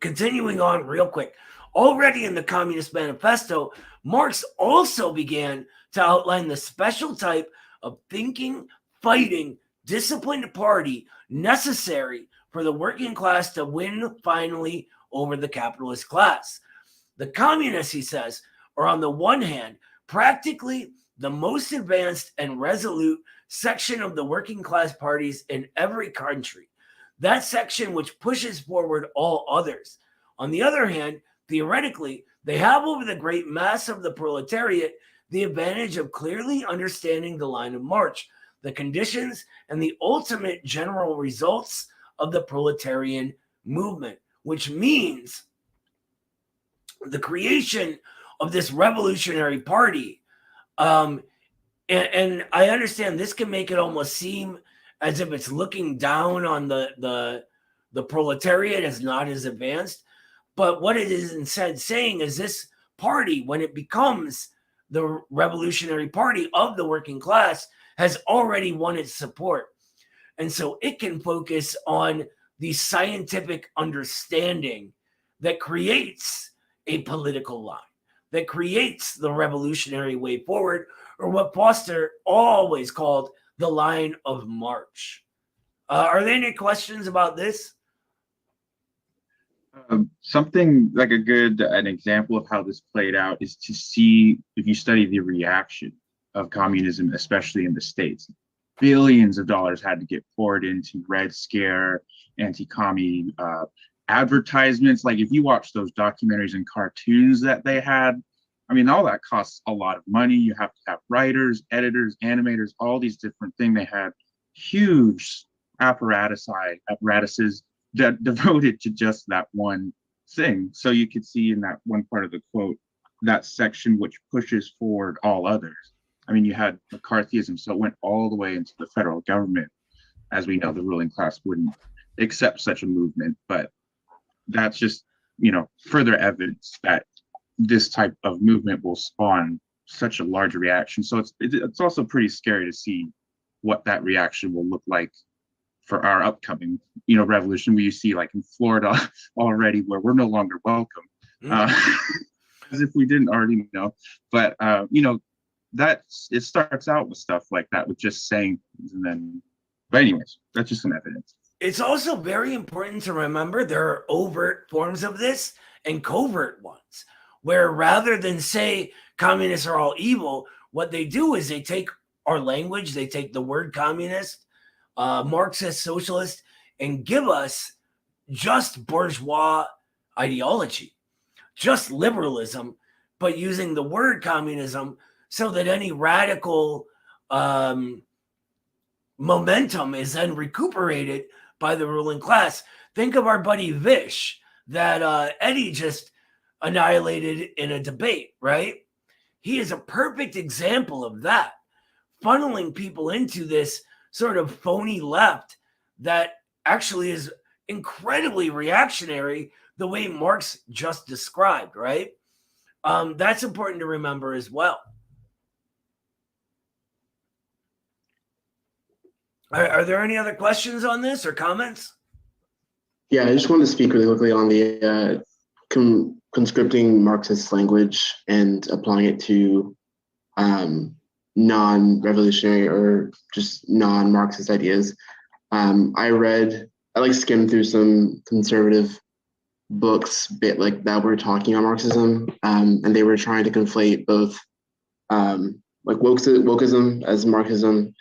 Continuing on real quick. Already in the Communist Manifesto, Marx also began to outline the special type of thinking, fighting, disciplined party necessary for the working class to win finally over the capitalist class. The communists, he says, are on the one hand, practically the most advanced and resolute section of the working class parties in every country. That section which pushes forward all others. On the other hand, theoretically, they have over the great mass of the proletariat the advantage of clearly understanding the line of march, the conditions, and the ultimate general results of the proletarian movement, which means the creation of this revolutionary party. And I understand this can make it almost seem as if it's looking down on the proletariat as not as advanced. But what it is instead saying is this party, when it becomes the revolutionary party of the working class, has already won its support. And so it can focus on the scientific understanding that creates a political line, that creates the revolutionary way forward, or what Foster always called the line of march. Are there any questions about this? Something like an example of how this played out is to see, if you study the reaction of communism, especially in the States, billions of dollars had to get poured into Red Scare, anti-commie advertisements. Like if you watch those documentaries and cartoons that they had, I mean, all that costs a lot of money. You have to have writers, editors, animators, all these different things. They had huge apparatuses that devoted to just that one thing. So you could see in that one part of the quote, that section which pushes forward all others. I mean, you had McCarthyism, so it went all the way into the federal government. As we know, the ruling class wouldn't accept such a movement, but that's just, further evidence that this type of movement will spawn such a large reaction. So it's also pretty scary to see what that reaction will look like for our upcoming, revolution. We see like in Florida already, where we're no longer welcome, as if we didn't already know. But it starts out with stuff like that, with just saying things, and then. But anyways, that's just some evidence. It's also very important to remember there are overt forms of this and covert ones, where rather than say communists are all evil, what they do is they take our language, they take the word communist, Marxist, socialist, and give us just bourgeois ideology, just liberalism, but using the word communism so that any radical momentum is then recuperated by the ruling class. Think of our buddy Vish that Eddie just annihilated in a debate, right? He is a perfect example of that, funneling people into this sort of phony left that actually is incredibly reactionary, the way Marx just described, right? That's important to remember as well. Are there any other questions on this or comments? Yeah, I just wanted to speak really quickly on the conscripting Marxist language and applying it to non-revolutionary or just non-Marxist ideas. I skimmed through some conservative books that were talking on Marxism, and they were trying to conflate both wokeism as Marxism,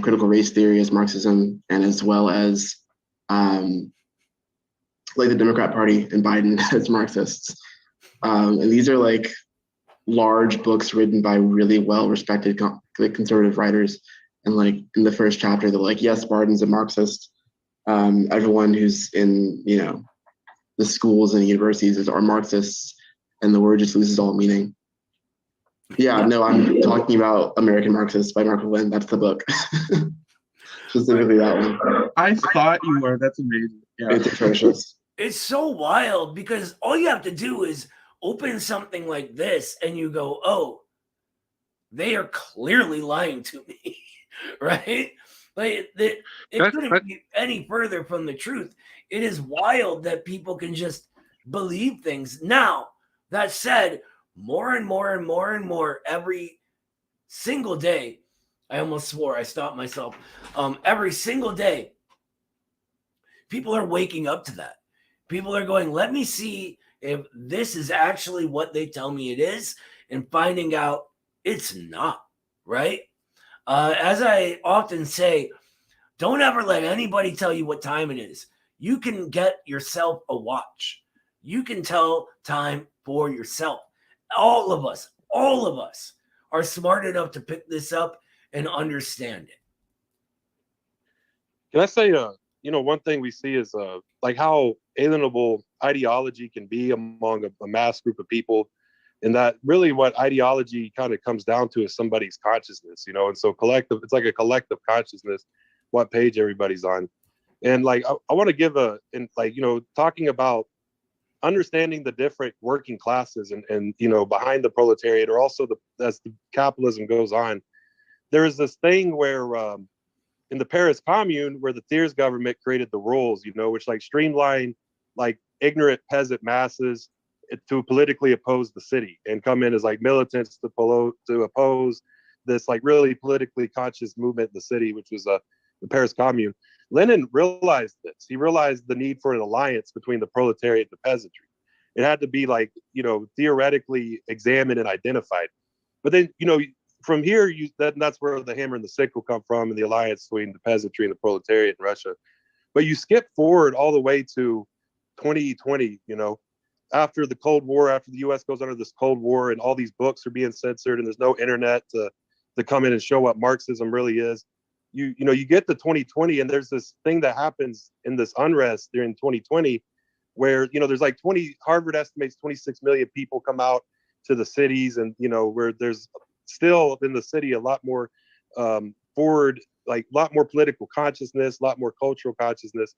critical race theory as Marxism, and as well as the Democrat Party and Biden as Marxists. And these are large books written by really well-respected conservative writers. And in the first chapter, they're like, yes, Biden's a Marxist. Everyone who's in, the schools and universities are Marxists, and the word just loses all meaning. Yeah, no, I'm talking about American Marxists by Mark Levin. That's the book. Specifically that one. I thought you were. That's amazing. Yeah. It's atrocious. It's so wild because all you have to do is open something like this and you go, oh, they are clearly lying to me, right? It couldn't be any further from the truth. It is wild that people can just believe things. Now, that said, more and more and more and more every single day, I almost swore, I stopped myself. Every single day, people are waking up to that. People are going, let me see if this is actually what they tell me it is, and finding out it's not, right? As I often say, don't ever let anybody tell you what time it is. You can get yourself a watch. You can tell time for yourself. All of us are smart enough to pick this up and understand it. Can I say, one thing we see is like how alienable ideology can be among a mass group of people, and that really what ideology kind of comes down to is somebody's consciousness, and so collective, it's like a collective consciousness, what page everybody's on. And like, I want to give talking about understanding the different working classes and behind the proletariat, or also as the capitalism goes on, there is this thing where in the Paris Commune, where the Thiers government created the rules, which like streamline like ignorant peasant masses to politically oppose the city and come in as like militants to oppose this like really politically conscious movement in the city, which was the Paris Commune. Lenin realized this. He realized the need for an alliance between the proletariat and the peasantry. It had to be like, theoretically examined and identified. But then, from here, that's where the hammer and the sickle come from, and the alliance between the peasantry and the proletariat in Russia. But you skip forward all the way to 2020, after the Cold War, after the U.S. goes under this Cold War, and all these books are being censored, and there's no internet to come in and show what Marxism really is. You get to 2020, and there's this thing that happens in this unrest during 2020, where there's like Harvard estimates 26 million people come out to the cities, and where there's still in the city a lot more forward, like a lot more political consciousness, a lot more cultural consciousness.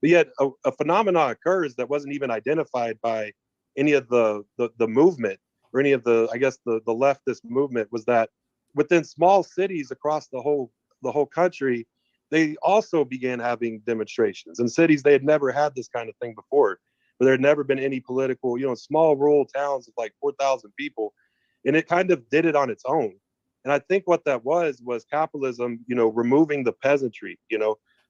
But yet a phenomenon occurs that wasn't even identified by any of the movement or any of the leftist movement, was that within small cities across the whole country, they also began having demonstrations. In cities they had never had this kind of thing before, but there had never been any political, small rural towns of like 4,000 people, and it kind of did it on its own. And I think what that was capitalism, removing the peasantry,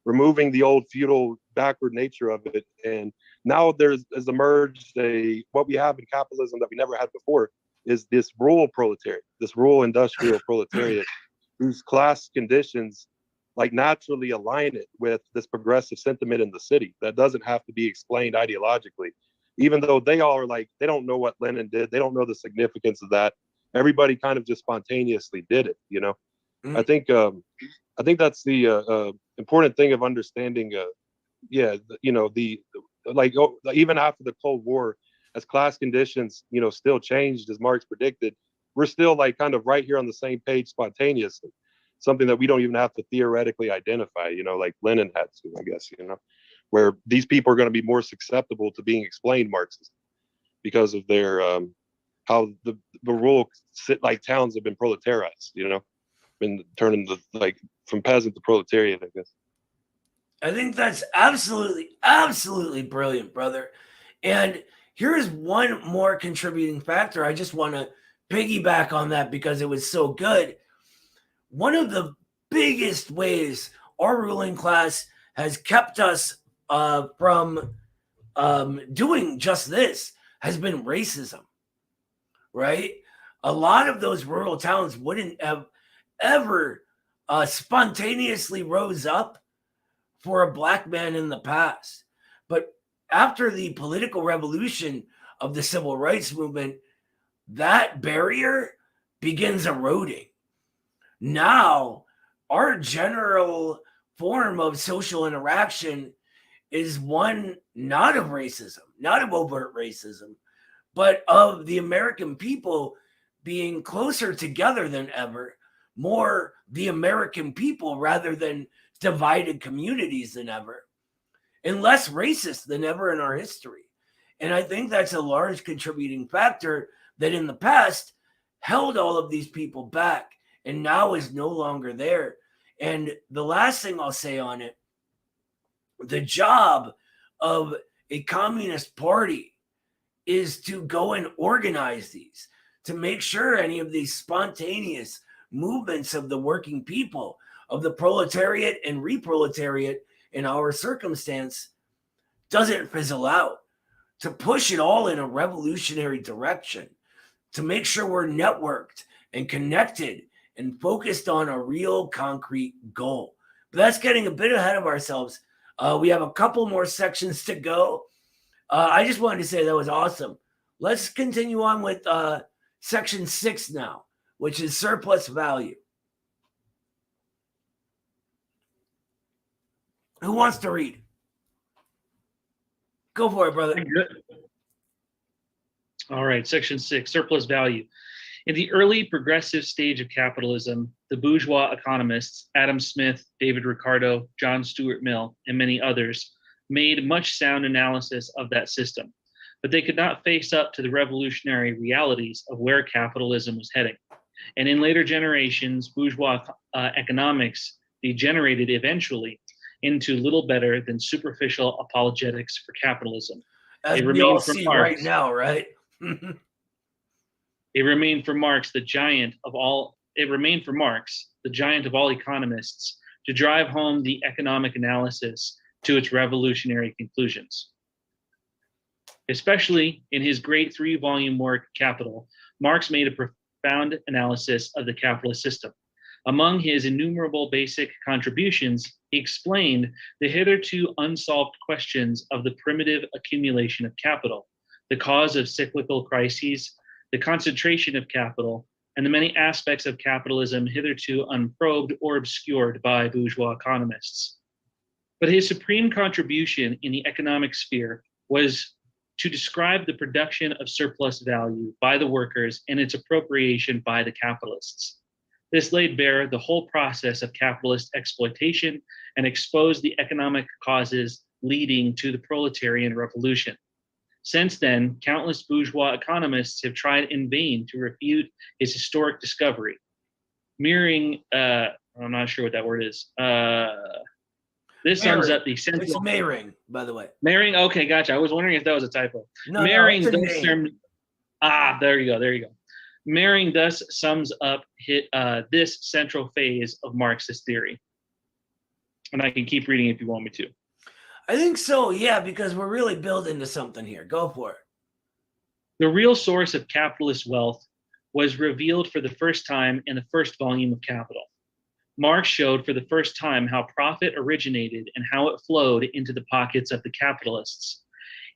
removing the old feudal backward nature of it. And now has emerged what we have in capitalism that we never had before, is this rural proletariat, this rural industrial proletariat, whose class conditions like naturally align it with this progressive sentiment in the city that doesn't have to be explained ideologically, even though they all are like, they don't know what Lenin did. They don't know the significance of that. Everybody kind of just spontaneously did it, I think that's the important thing of understanding. Even after the Cold War, as class conditions, still changed as Marx predicted, we're still like kind of right here on the same page spontaneously. Something that we don't even have to theoretically identify, like Lenin had to, I guess, where these people are going to be more susceptible to being explained Marxist because of their how the rural towns have been proletarized, been turning from peasant to proletariat, I guess. I think that's absolutely brilliant, brother. And here's one more contributing factor. I just want to piggyback on that because it was so good. One of the biggest ways our ruling class has kept us from doing just this has been racism, right? A lot of those rural towns wouldn't have ever spontaneously rose up for a black man in the past. But after the political revolution of the civil rights movement, that barrier begins eroding. Now, our general form of social interaction is one not of racism, not of overt racism, but of the American people being closer together than ever, more the American people rather than divided communities than ever, and less racist than ever in our history. And I think that's a large contributing factor that in the past held all of these people back and now is no longer there. And the last thing I'll say on it, the job of a communist party is to go and organize these, to make sure any of these spontaneous movements of the working people, of the proletariat and reproletariat in our circumstance, doesn't fizzle out. to push it all in a revolutionary direction, to make sure we're networked and connected and focused on a real concrete goal. But that's getting a bit ahead of ourselves. We have a couple more sections to go. I just wanted to say that was awesome. Let's continue on with section 6 now, which is surplus value. Who wants to read? Go for it, brother. All right, section 6, surplus value. In the early progressive stage of capitalism, the bourgeois economists, Adam Smith, David Ricardo, John Stuart Mill, and many others, made much sound analysis of that system, but they could not face up to the revolutionary realities of where capitalism was heading. And in later generations, bourgeois economics degenerated eventually into little better than superficial apologetics for capitalism. As we all see right now, right? It remained for Marx, the giant of all economists, to drive home the economic analysis to its revolutionary conclusions. Especially in his great 3-volume work, Capital, Marx made a profound analysis of the capitalist system. Among his innumerable basic contributions, he explained the hitherto unsolved questions of the primitive accumulation of capital, the cause of cyclical crises, the concentration of capital, and the many aspects of capitalism hitherto unprobed or obscured by bourgeois economists. But his supreme contribution in the economic sphere was to describe the production of surplus value by the workers and its appropriation by the capitalists. This laid bare the whole process of capitalist exploitation and exposed the economic causes leading to the proletarian revolution. Since then, countless bourgeois economists have tried in vain to refute his historic discovery. Mirroring, I'm not sure what that word is. This sums up the central. It's marrying, by the way. Marrying, okay, gotcha. I was wondering if that was a typo. No, marrying no, thus there you go. Marrying thus sums up this central phase of Marxist theory. And I can keep reading if you want me to. I think so, yeah, because we're really building to something here. Go for it. The real source of capitalist wealth was revealed for the first time in the first volume of Capital. Marx showed for the first time how profit originated and how it flowed into the pockets of the capitalists.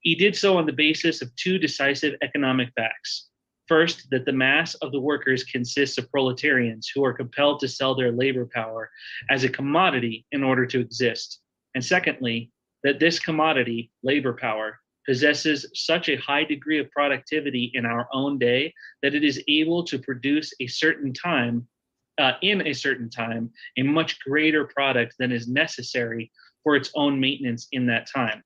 He did so on the basis of 2 decisive economic facts. First, that the mass of the workers consists of proletarians who are compelled to sell their labor power as a commodity in order to exist. And secondly, that this commodity, labor power, possesses such a high degree of productivity in our own day that it is able to produce in a certain time, a much greater product than is necessary for its own maintenance in that time.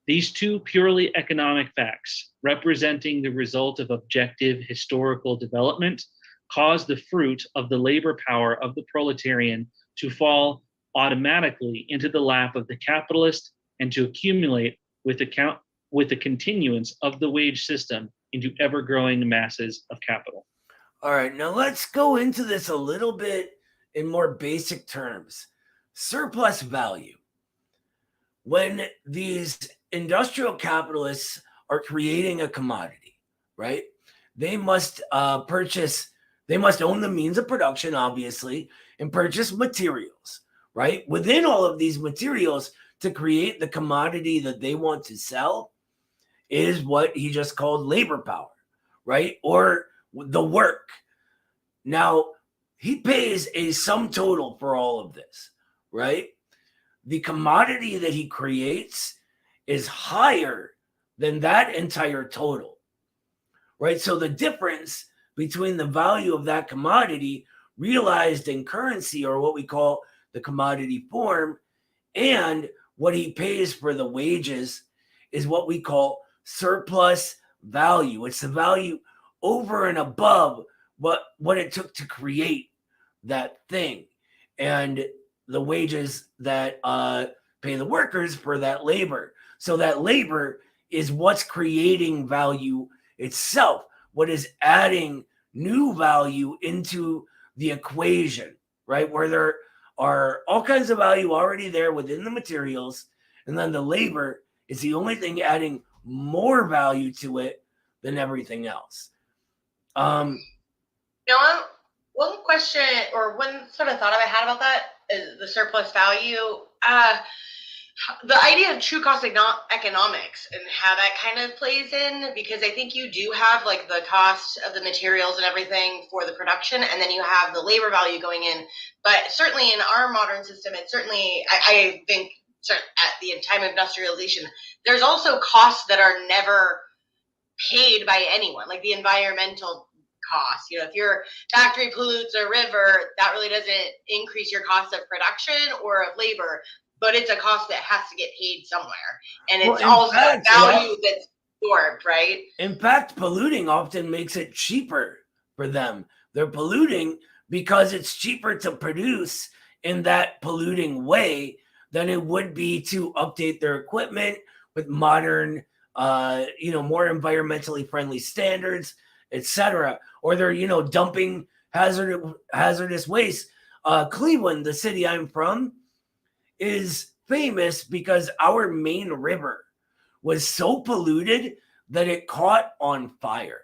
These 2 purely economic facts, representing the result of objective historical development, cause the fruit of the labor power of the proletarian to fall automatically into the lap of the capitalist and to accumulate with the continuance of the wage system into ever-growing masses of capital. All right, now let's go into this a little bit in more basic terms. Surplus value. When these industrial capitalists are creating a commodity, right? They must own the means of production, obviously, and purchase materials, right? Within all of these materials to create the commodity that they want to sell is what he just called labor power, right? Or the work. Now, he pays a sum total for all of this, right? The commodity that he creates is higher than that entire total, right? So the difference between the value of that commodity realized in currency, or what we call the commodity form, and what he pays for the wages is what we call surplus value. It's the value over and above what it took to create that thing, and the wages that pay the workers for that labor. So that labor is what's creating value itself, what is adding new value into the equation, right? Where there are all kinds of value already there within the materials, and then the labor is the only thing adding more value to it than everything else. One question or one sort of thought I had about that is the surplus value. The idea of true cost economics and how that kind of plays in, because I think you do have like the cost of the materials and everything for the production, and then you have the labor value going in. But certainly in our modern system, it's certainly, I think at the time of industrialization, there's also costs that are never paid by anyone, like the environmental costs. You know, if your factory pollutes a river, that really doesn't increase your cost of production or of labor, but it's a cost that has to get paid somewhere. And it's also a value that's absorbed, right? In fact, polluting often makes it cheaper for them. They're polluting because it's cheaper to produce in that polluting way than it would be to update their equipment with modern, more environmentally friendly standards, etc. Or they're, dumping hazardous waste. Cleveland, the city I'm from, is famous because our main river was so polluted that it caught on fire.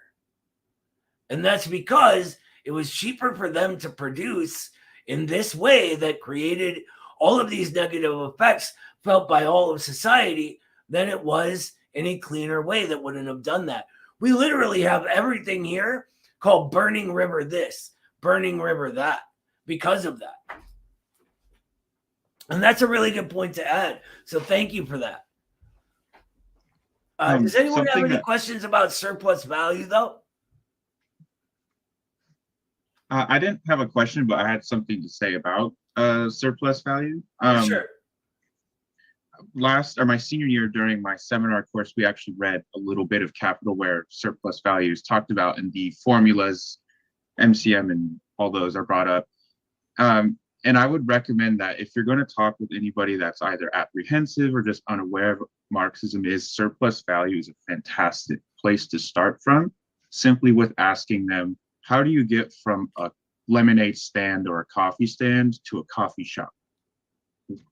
And that's because it was cheaper for them to produce in this way that created all of these negative effects felt by all of society than it was in a cleaner way that wouldn't have done that. We literally have everything here called Burning River this, Burning River that, because of that. And that's a really good point to add. So thank you for that. Does anyone have any questions about surplus value, though? I didn't have a question, but I had something to say about surplus value. Sure. My senior year during my seminar course, we actually read a little bit of Capital where surplus value is talked about and the formulas, MCM and all those are brought up. And I would recommend that if you're going to talk with anybody that's either apprehensive or just unaware of what Marxism is, surplus value is a fantastic place to start from, simply with asking them, how do you get from a lemonade stand or a coffee stand to a coffee shop?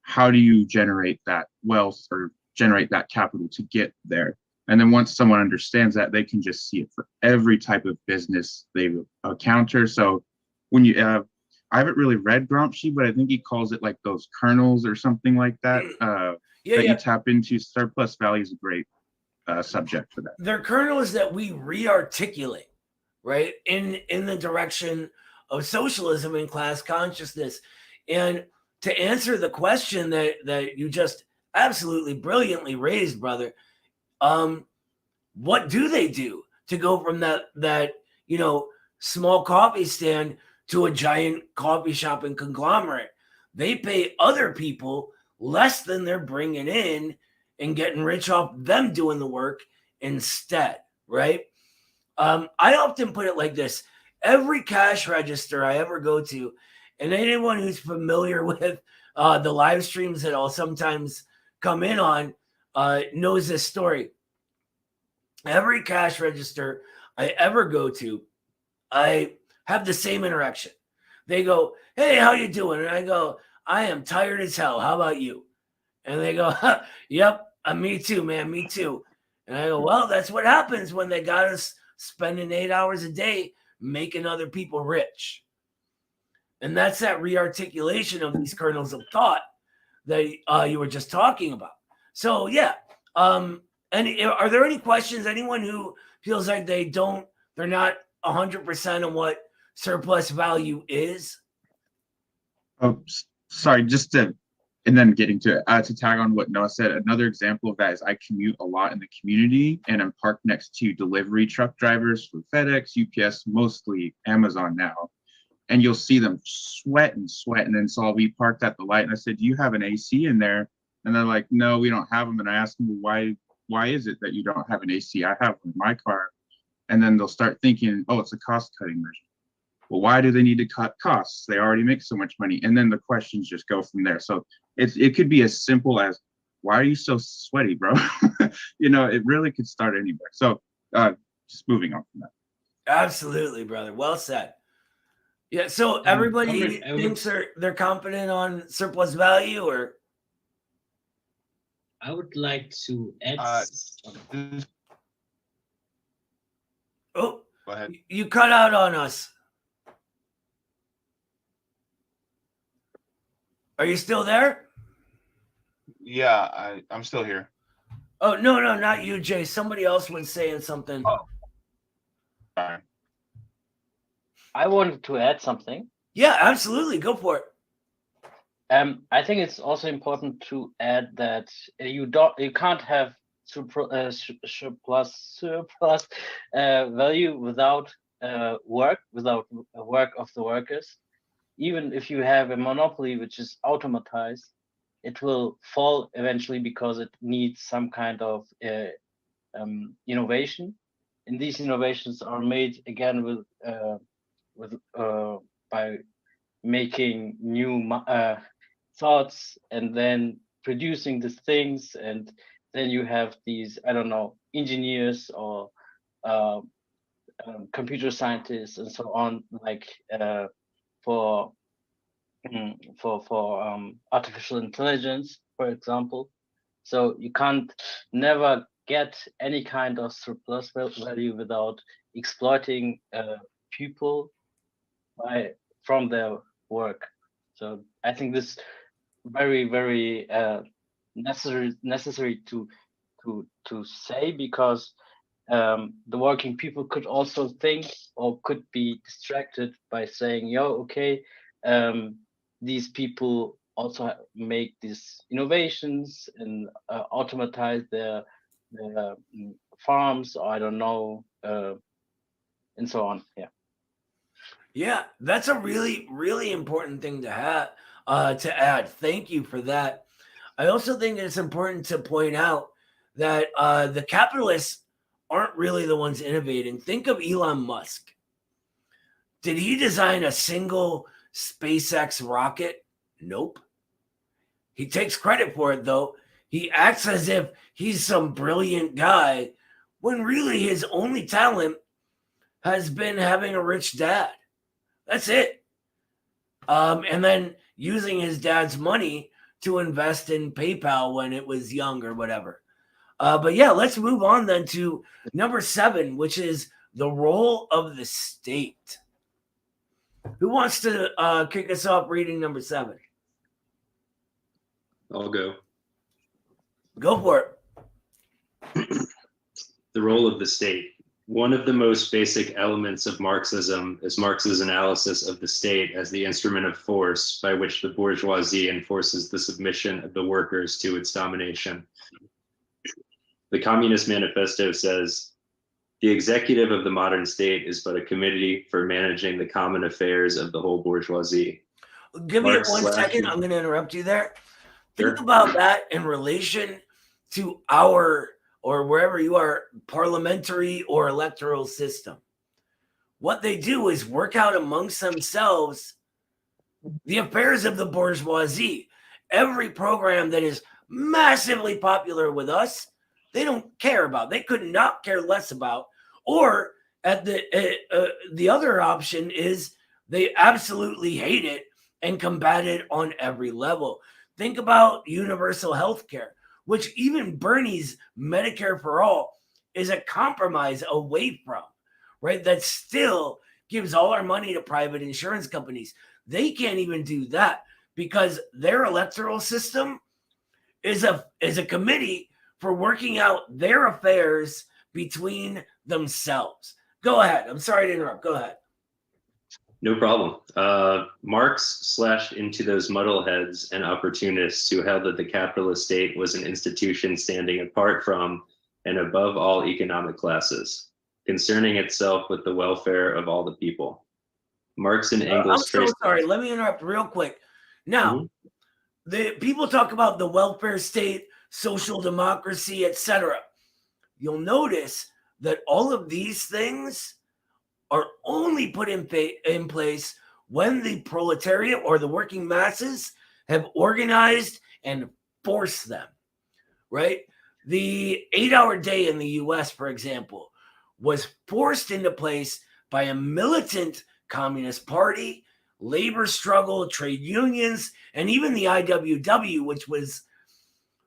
How do you generate that wealth or generate that capital to get there? And then once someone understands that, they can just see it for every type of business they encounter. So when you I haven't really read Gramsci, but I think he calls it like those kernels or something like that. You tap into. Surplus value is a great subject for that. Their kernels that we re-articulate, right, in the direction of socialism and class consciousness. And to answer the question that you just absolutely brilliantly raised, brother, what do they do to go from that small coffee stand to a giant coffee shop and conglomerate? They pay other people less than they're bringing in and getting rich off them doing the work instead, right? I often put it like this. Every cash register I ever go to, and anyone who's familiar with the live streams that I'll sometimes come in on knows this story. Every cash register I ever go to, I have the same interaction. They go, "Hey, how you doing?" And I go, "I am tired as hell. How about you?" And they go, "Yep, me too, man, me too." And I go, "Well, that's what happens when they got us spending 8 hours a day making other people rich." And that's that re-articulation of these kernels of thought that you were just talking about. So yeah. And are there any questions? Anyone who feels like they're not 100% on what surplus value is? Oh, sorry, and then getting to it, to tag on what Noah said, another example of that is I commute a lot in the community and I'm parked next to delivery truck drivers for FedEx, UPS, mostly Amazon now. And you'll see them sweat. And then so I'll be parked at the light and I said, "Do you have an AC in there?" And they're like, "No, we don't have them." And I ask them, why is it that you don't have an AC? I have one in my car. And then they'll start thinking, oh, it's a cost-cutting measure. Well, why do they need to cut costs? They already make so much money. And then the questions just go from there. So it could be as simple as, why are you so sweaty, bro? It really could start anywhere. So just moving on from that. Absolutely, brother. Well said. Yeah. So everybody thinks they're confident on surplus value, or? I would like to add. Oh, go ahead. You cut out on us. Are you still there? Yeah, I'm still here. Oh, no, not you, Jay. Somebody else was saying something. Oh. Sorry. I wanted to add something. Yeah, absolutely. Go for it. I think it's also important to add that you can't have surplus value without work of the workers. Even if you have a monopoly which is automatized, it will fall eventually because it needs some kind of innovation, and these innovations are made again by making new thoughts and then producing these things, and then you have these, I don't know, engineers or computer scientists and so on, like for artificial intelligence, for example. So you can't never get any kind of surplus value without exploiting people from their work. So I think this very necessary to say, because the working people could also think or could be distracted by saying, yo, okay, these people also make these innovations and automatize their farms, or I don't know, and so on. Yeah, that's a really, really important thing to have to add. Thank you for that. I also think it's important to point out that the capitalists aren't really the ones innovating. Think of Elon Musk. Did he design a single SpaceX rocket? Nope. He takes credit for it, though. He acts as if he's some brilliant guy, when really his only talent has been having a rich dad. That's it. And then using his dad's money to invest in PayPal when it was young or whatever. But yeah, let's move on then to number 7, which is the role of the state. Who wants to kick us off reading number 7? I'll go. Go for it. The role of the state. One of the most basic elements of Marxism is Marx's analysis of the state as the instrument of force by which the bourgeoisie enforces the submission of the workers to its domination. The Communist Manifesto says, "The executive of the modern state is but a committee for managing the common affairs of the whole bourgeoisie." Give me 1 second. I'm going to interrupt you there. Think about that in relation to our, or wherever you are, parliamentary or electoral system. What they do is work out amongst themselves the affairs of the bourgeoisie. Every program that is massively popular with us, they don't care about. They could not care less about. Or at the other option is they absolutely hate it and combat it on every level. Think about universal health care, which even Bernie's Medicare for All is a compromise away from, right? That still gives all our money to private insurance companies. They can't even do that because their electoral system is a committee for working out their affairs between themselves. Go ahead. I'm sorry to interrupt. Go ahead. No problem. Marx slashed into those muddleheads and opportunists who held that the capitalist state was an institution standing apart from and above all economic classes, concerning itself with the welfare of all the people. Marx and Engels. I'm so sorry. Let me interrupt real quick. Now, the people talk about the welfare state, social democracy, etc. You'll notice that all of these things are only put in place when the proletariat or the working masses have organized and forced them, right? The 8-hour day in the US, for example, was forced into place by a militant communist party, labor struggle, trade unions, and even the IWW, which was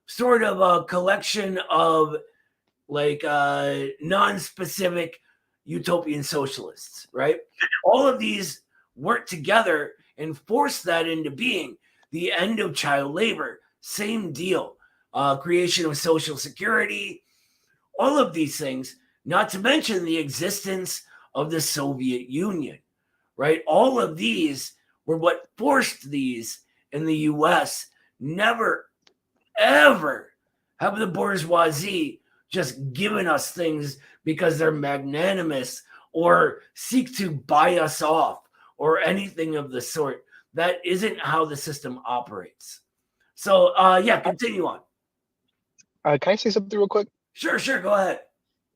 sort of a collection of like non-specific utopian socialists, right? All of these work together and force that into being. The end of child labor, same deal. Creation of social security, all of these things, not to mention the existence of the Soviet Union, right? All of these were what forced these in the US. Never, ever have the bourgeoisie just given us things because they're magnanimous or seek to buy us off or anything of the sort. That isn't how the system operates. So, yeah, continue on. Can I say something real quick? Sure, go ahead.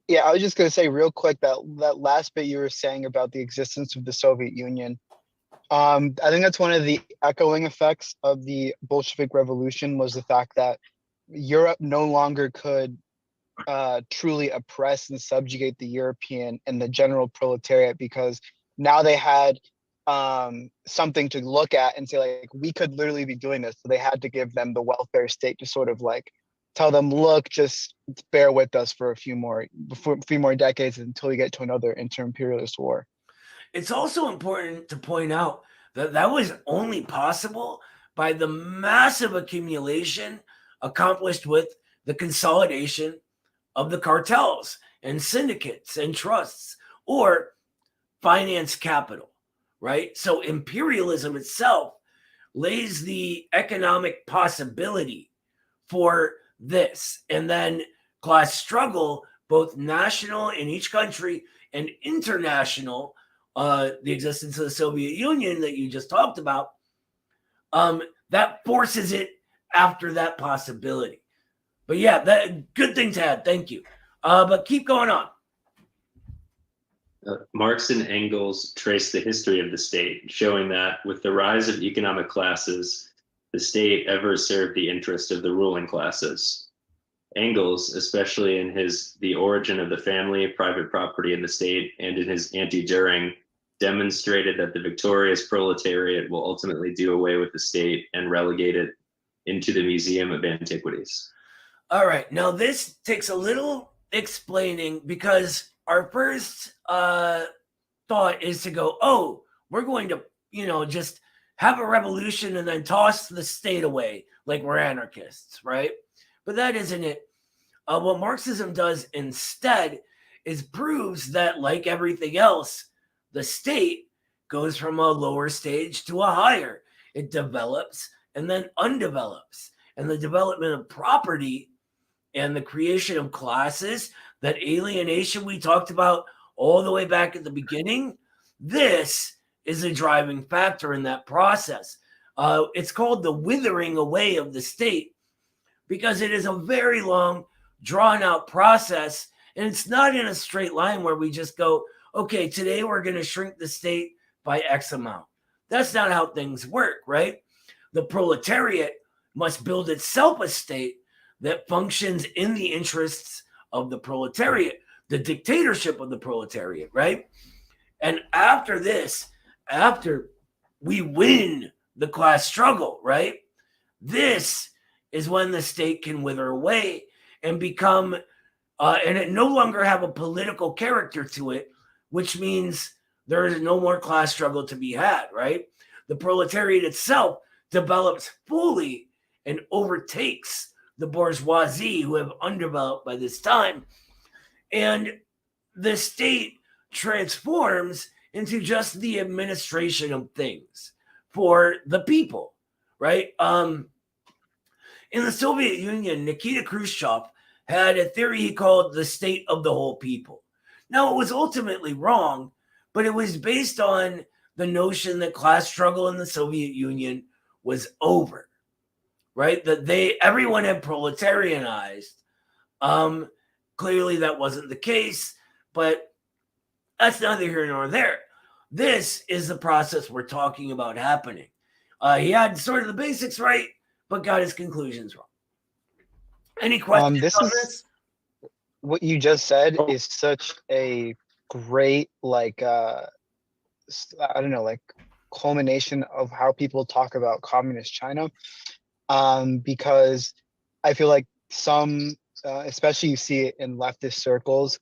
Yeah, I was just going to say real quick that last bit you were saying about the existence of the Soviet Union. I think that's one of the echoing effects of the Bolshevik Revolution was the fact that Europe no longer could truly oppress and subjugate the European and the general proletariat, because now they had something to look at and say, like, we could literally be doing this. So they had to give them the welfare state to sort of like tell them, look, just bear with us for a few more decades until we get to another inter-imperialist war. It's also important to point out that that was only possible by the massive accumulation accomplished with the consolidation of the cartels and syndicates and trusts or finance capital, right? So imperialism itself lays the economic possibility for this. And then class struggle, both national in each country and international, the existence of the Soviet Union that you just talked about, that forces it after that possibility. But yeah, that good thing to add. Thank you. But keep going on. Marx and Engels trace the history of the state, showing that with the rise of economic classes, the state ever served the interest of the ruling classes. Engels, especially in his The Origin of the Family, Private Property in the State, and in his Anti-Düring, demonstrated that the victorious proletariat will ultimately do away with the state and relegate it into the Museum of Antiquities. All right, now this takes a little explaining, because our first thought is to go, oh, we're going to, just have a revolution and then toss the state away like we're anarchists, right? But that isn't it. What Marxism does instead is proves that, like everything else, the state goes from a lower stage to a higher. It develops and then undevelops. And the development of property and the creation of classes, that alienation we talked about all the way back at the beginning, this is a driving factor in that process. It's called the withering away of the state because it is a very long, drawn-out process, and it's not in a straight line where we just go, okay, today we're going to shrink the state by X amount. That's not how things work, right? The proletariat must build itself a state that functions in the interests of the proletariat, the dictatorship of the proletariat, right? And after this, after we win the class struggle, right? This is when the state can wither away and become, and it no longer have a political character to it, which means there is no more class struggle to be had, right? The proletariat itself develops fully and overtakes the bourgeoisie, who have undeveloped by this time. And the state transforms into just the administration of things for the people, right? In the Soviet Union, Nikita Khrushchev had a theory he called the state of the whole people. Now, it was ultimately wrong, but it was based on the notion that class struggle in the Soviet Union was over, right? That everyone had proletarianized. Clearly that wasn't the case, but that's neither here nor there. This is the process we're talking about happening. He had sort of the basics right, but got his conclusions wrong. Any questions on this? What you just said is such a great, I don't know, culmination of how people talk about communist China, because I feel like some, especially you see it in leftist circles,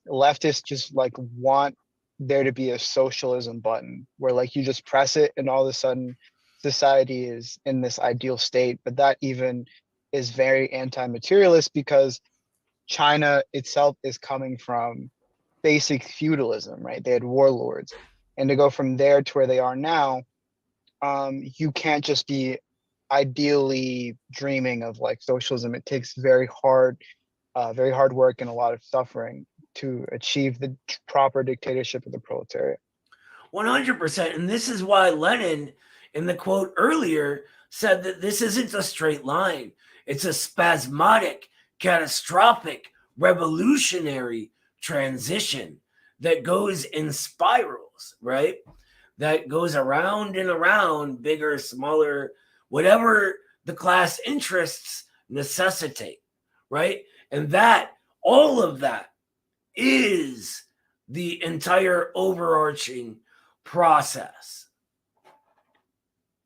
leftists just like want there to be a socialism button where like you just press it and all of a sudden society is in this ideal state. But that even is very anti-materialist because China itself is coming from basic feudalism, right? They had warlords. And to go from there to where they are now, you can't just be ideally dreaming of like socialism. It takes very hard work and a lot of suffering to achieve the proper dictatorship of the proletariat. 100%. And this is why Lenin, in the quote earlier, said that this isn't a straight line. It's a spasmodic, catastrophic, revolutionary transition that goes in spirals, right? That goes around and around, bigger, smaller, whatever the class interests necessitate, right? And that, all of that is the entire overarching process.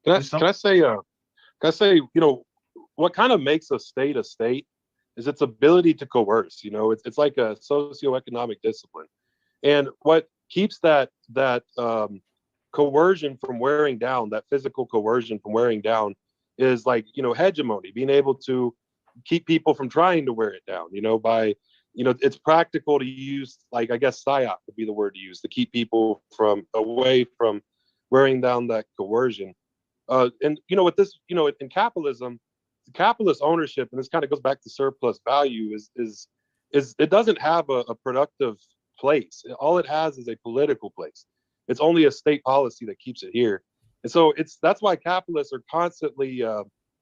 Can I say, you know, what kind of makes a state is its ability to coerce. You know, it's like a socioeconomic discipline, and what keeps that coercion from wearing down, that physical coercion from wearing down, is like, you know, hegemony, being able to keep people from trying to wear it down. You know, by, you know, it's practical to use, like, I guess psyop would be the word to use, to keep people from away from wearing down that coercion. And you know, with this, you know, in capitalism, capitalist ownership, and this kind of goes back to surplus value, is it doesn't have a productive place. All it has is a political place. It's only a state policy that keeps it here. And so that's why capitalists are constantly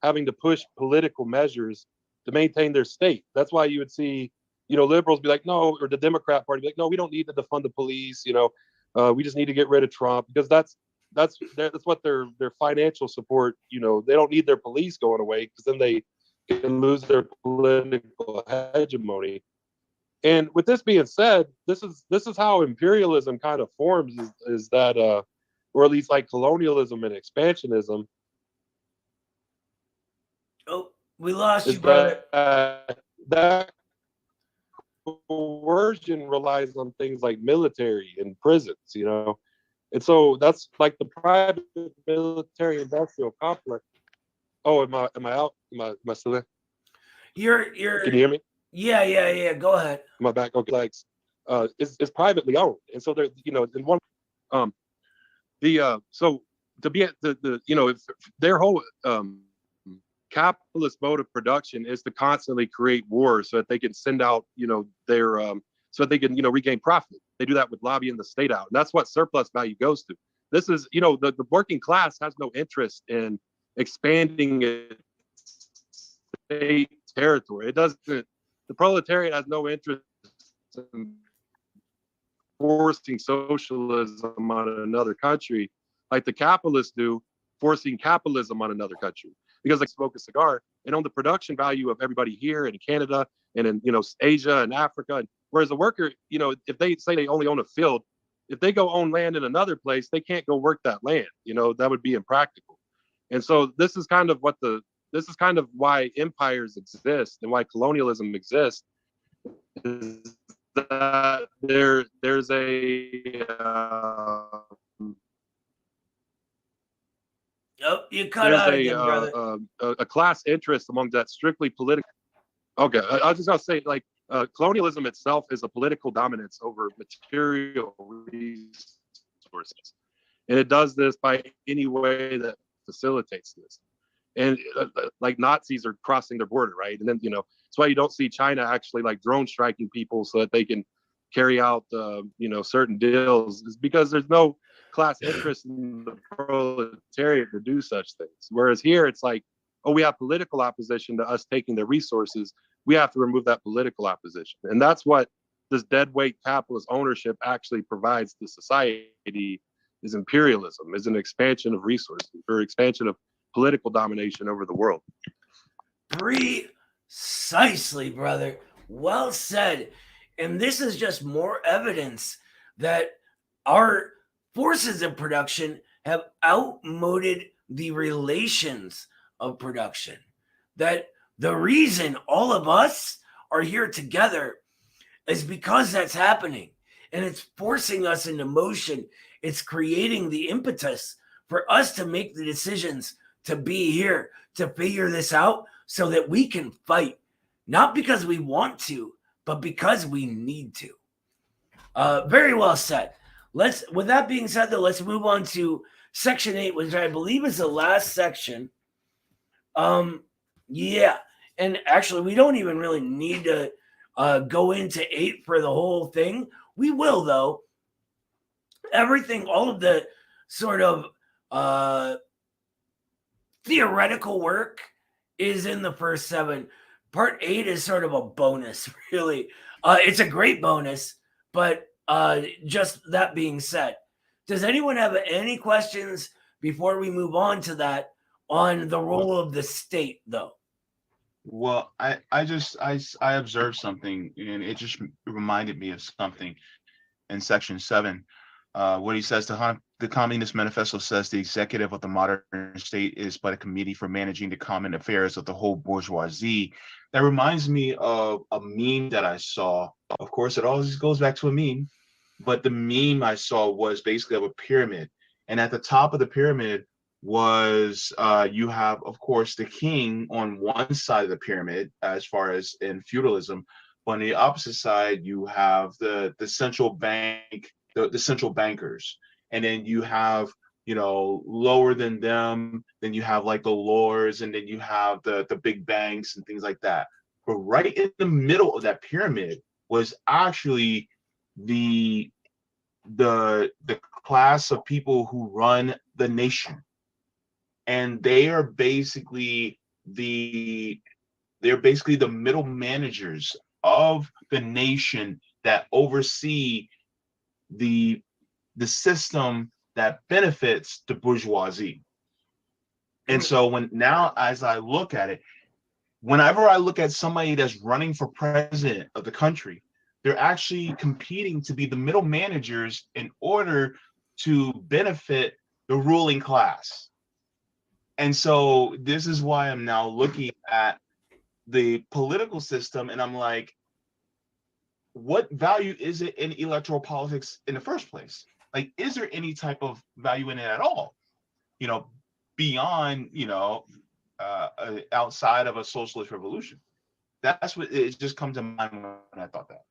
having to push political measures to maintain their state. That's why you would see, you know, liberals be like, no, or the Democrat Party be like, no, we don't need to defund the police. You know, we just need to get rid of Trump, because that's what their financial support. You know, they don't need their police going away, because then they can lose their political hegemony. And with this being said, this is how imperialism kind of forms, is that or at least like colonialism and expansionism. Oh, we lost you, brother. That coercion relies on things like military and prisons, you know. And so that's like the private military industrial complex. Oh, am I out? Am I still there? You're Can you hear me? Yeah. Go ahead. Am I back? Okay. Like, it's privately owned, and so there, you know, in one, so to be at the you know, if their whole capitalist mode of production is to constantly create wars so that they can send out, you know, their so that they can, you know, regain profit. They do that with lobbying the state out, and that's what surplus value goes to. This is, you know, the working class has no interest in expanding its state territory. It doesn't. The proletariat has no interest in forcing socialism on another country like the capitalists do, forcing capitalism on another country. Because like smoke a cigar, and own the production value of everybody here in Canada and in, you know, Asia and Africa. And whereas a worker, you know, if they say they only own a field, if they go own land in another place, they can't go work that land. You know, that would be impractical. And so this is kind of why empires exist and why colonialism exists, is that there's a oh, you cut out again, brother. A class interest among that strictly political. Okay, I was just gonna say, like, colonialism itself is a political dominance over material resources, and it does this by any way that facilitates this. And like Nazis are crossing their border, right? And then, you know, that's why you don't see China actually like drone striking people so that they can carry out, you know, certain deals, is because there's no class interest in the proletariat to do such things. Whereas here, it's like, oh, we have political opposition to us taking their resources. We have to remove that political opposition. And that's what this deadweight capitalist ownership actually provides to society, is imperialism, is an expansion of resources, or expansion of political domination over the world. Precisely, brother. Well said. And this is just more evidence that our forces of production have outmoded the relations of production. That The reason all of us are here together is because that's happening, and it's forcing us into motion. It's creating the impetus for us to make the decisions to be here, to figure this out so that we can fight, not because we want to, but because we need to. Very well said. With that being said, though, let's move on to section 8, which I believe is the last section. Yeah, and actually, we don't even really need to go into 8 for the whole thing. We will, though. Everything, all of the sort of theoretical work is in the first 7. Part 8 is sort of a bonus, really. It's a great bonus, but just that being said, does anyone have any questions before we move on to that on the role of the state, though? Well, I observed something, and it just reminded me of something in section 7. What he says, the Communist Manifesto says the executive of the modern state is but a committee for managing the common affairs of the whole bourgeoisie. That reminds me of a meme that I saw. Of course, it always goes back to a meme, but the meme I saw was basically of a pyramid. And at the top of the pyramid was you have, of course, the king on one side of the pyramid, as far as in feudalism. But on the opposite side, you have the central bank, the central bankers. And then you have, lower than them, then you have like the lords, and then you have the big banks and things like that. But right in the middle of that pyramid was actually the class of people who run the nation. And they are basically the middle managers of the nation that oversee the system that benefits the bourgeoisie. And so as I look at it, whenever I look at somebody that's running for president of the country, they're actually competing to be the middle managers in order to benefit the ruling class. And so this is why I'm now looking at the political system, and I'm like, what value is it in electoral politics in the first place? Like, is there any type of value in it at all? Beyond, outside of a socialist revolution. That's what it just comes to mind when I thought that.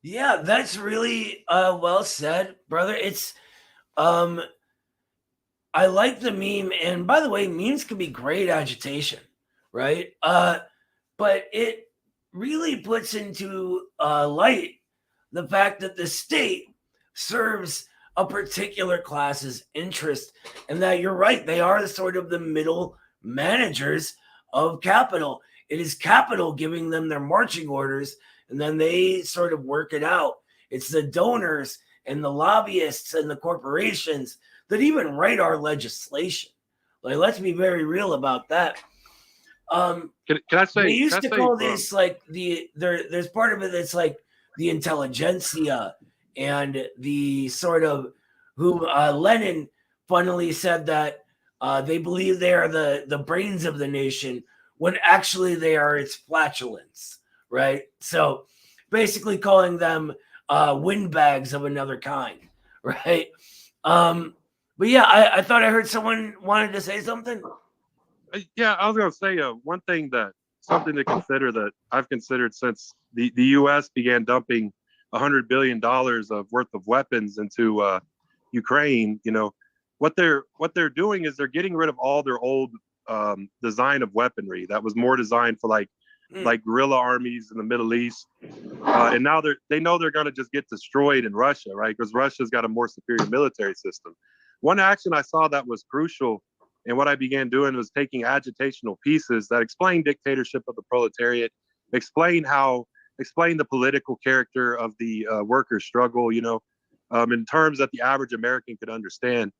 Yeah, that's really well said, brother. It's I like the meme, and by the way, memes can be great agitation, right? But it really puts into light the fact that the state serves a particular class's interest, and that you're right, they are sort of the middle managers of capital. It is capital giving them their marching orders, and then they sort of work it out. It's the donors and the lobbyists and the corporations that even write our legislation. Like, let's be very real about that. Can I say? They used to call this like there's part of it that's like the intelligentsia, and the sort of who Lenin funnily said that they believe they are the brains of the nation when actually they are its flatulence, right? So basically calling them windbags of another kind, right? But yeah, I thought I heard someone wanted to say something. Yeah, I was going to say something to consider that I've considered since the U.S. began dumping $100 billion of worth of weapons into Ukraine. What they're doing is they're getting rid of all their old design of weaponry that was more designed for like guerrilla armies in the Middle East, and now they know they're going to just get destroyed in Russia, right? Because Russia's got a more superior military system. One action I saw that was crucial, and what I began doing was taking agitational pieces that explain dictatorship of the proletariat, explain the political character of the worker struggle, in terms that the average American could understand.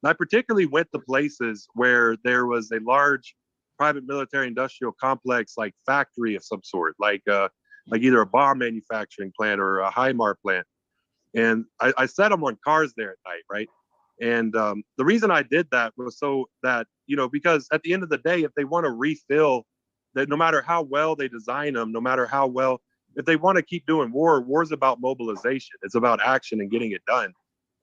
And I particularly went to places where there was a large private military industrial complex, like factory of some sort, like either a bomb manufacturing plant or a HIMAR plant. And I set them on cars there at night, right? And the reason I did that was so that, because at the end of the day, if they want to refill that no matter how well they design them, no matter how well, if they want to keep doing war's about mobilization. It's about action and getting it done.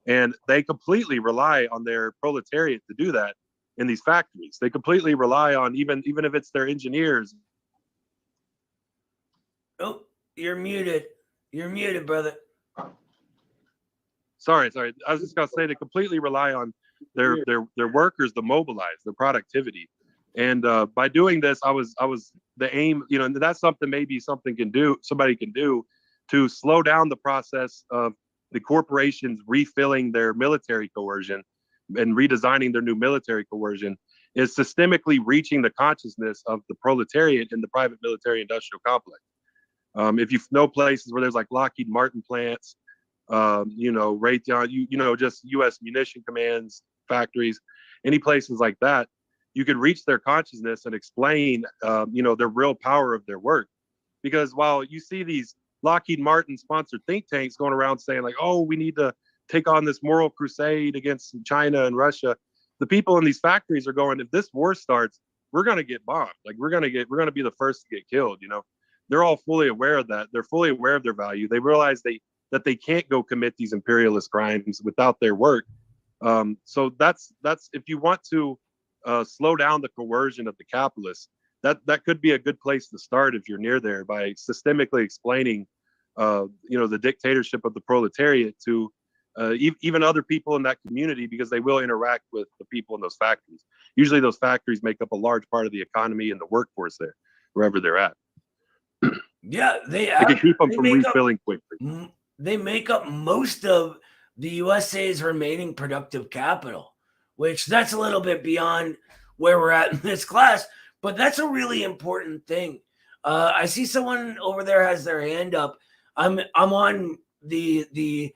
And they completely rely on their proletariat to do that in these factories. They completely rely on, even if it's their engineers. Oh, you're muted. You're muted, brother. Sorry. I was just gonna say they completely rely on their workers to mobilize their productivity. And by doing this, I was the aim, you know, and that's something maybe somebody can do to slow down the process of the corporations refilling their military coercion and redesigning their new military coercion, is systemically reaching the consciousness of the proletariat in the private military industrial complex. If you know places where there's like Lockheed Martin plants, you know, Raytheon, you know, just U.S. munition commands, factories, any places like that, you could reach their consciousness and explain, you know, the real power of their work. Because while you see these Lockheed Martin sponsored think tanks going around saying like, oh, we need to take on this moral crusade against China and Russia, the people in these factories are going, if this war starts, we're going to get bombed. Like we're going to be the first to get killed. You know, they're all fully aware of that. They're fully aware of their value. They realize that they can't go commit these imperialist crimes without their work. So that's if you want to slow down the coercion of the capitalists, that could be a good place to start if you're near there, by systemically explaining, you know, the dictatorship of the proletariat to even other people in that community, because they will interact with the people in those factories. Usually those factories make up a large part of the economy and the workforce there, wherever they're at. Yeah, they can keep them from refilling quickly. They make up most of the USA's remaining productive capital, which that's a little bit beyond where we're at in this class, but that's a really important thing. I see someone over there has their hand up. I'm on the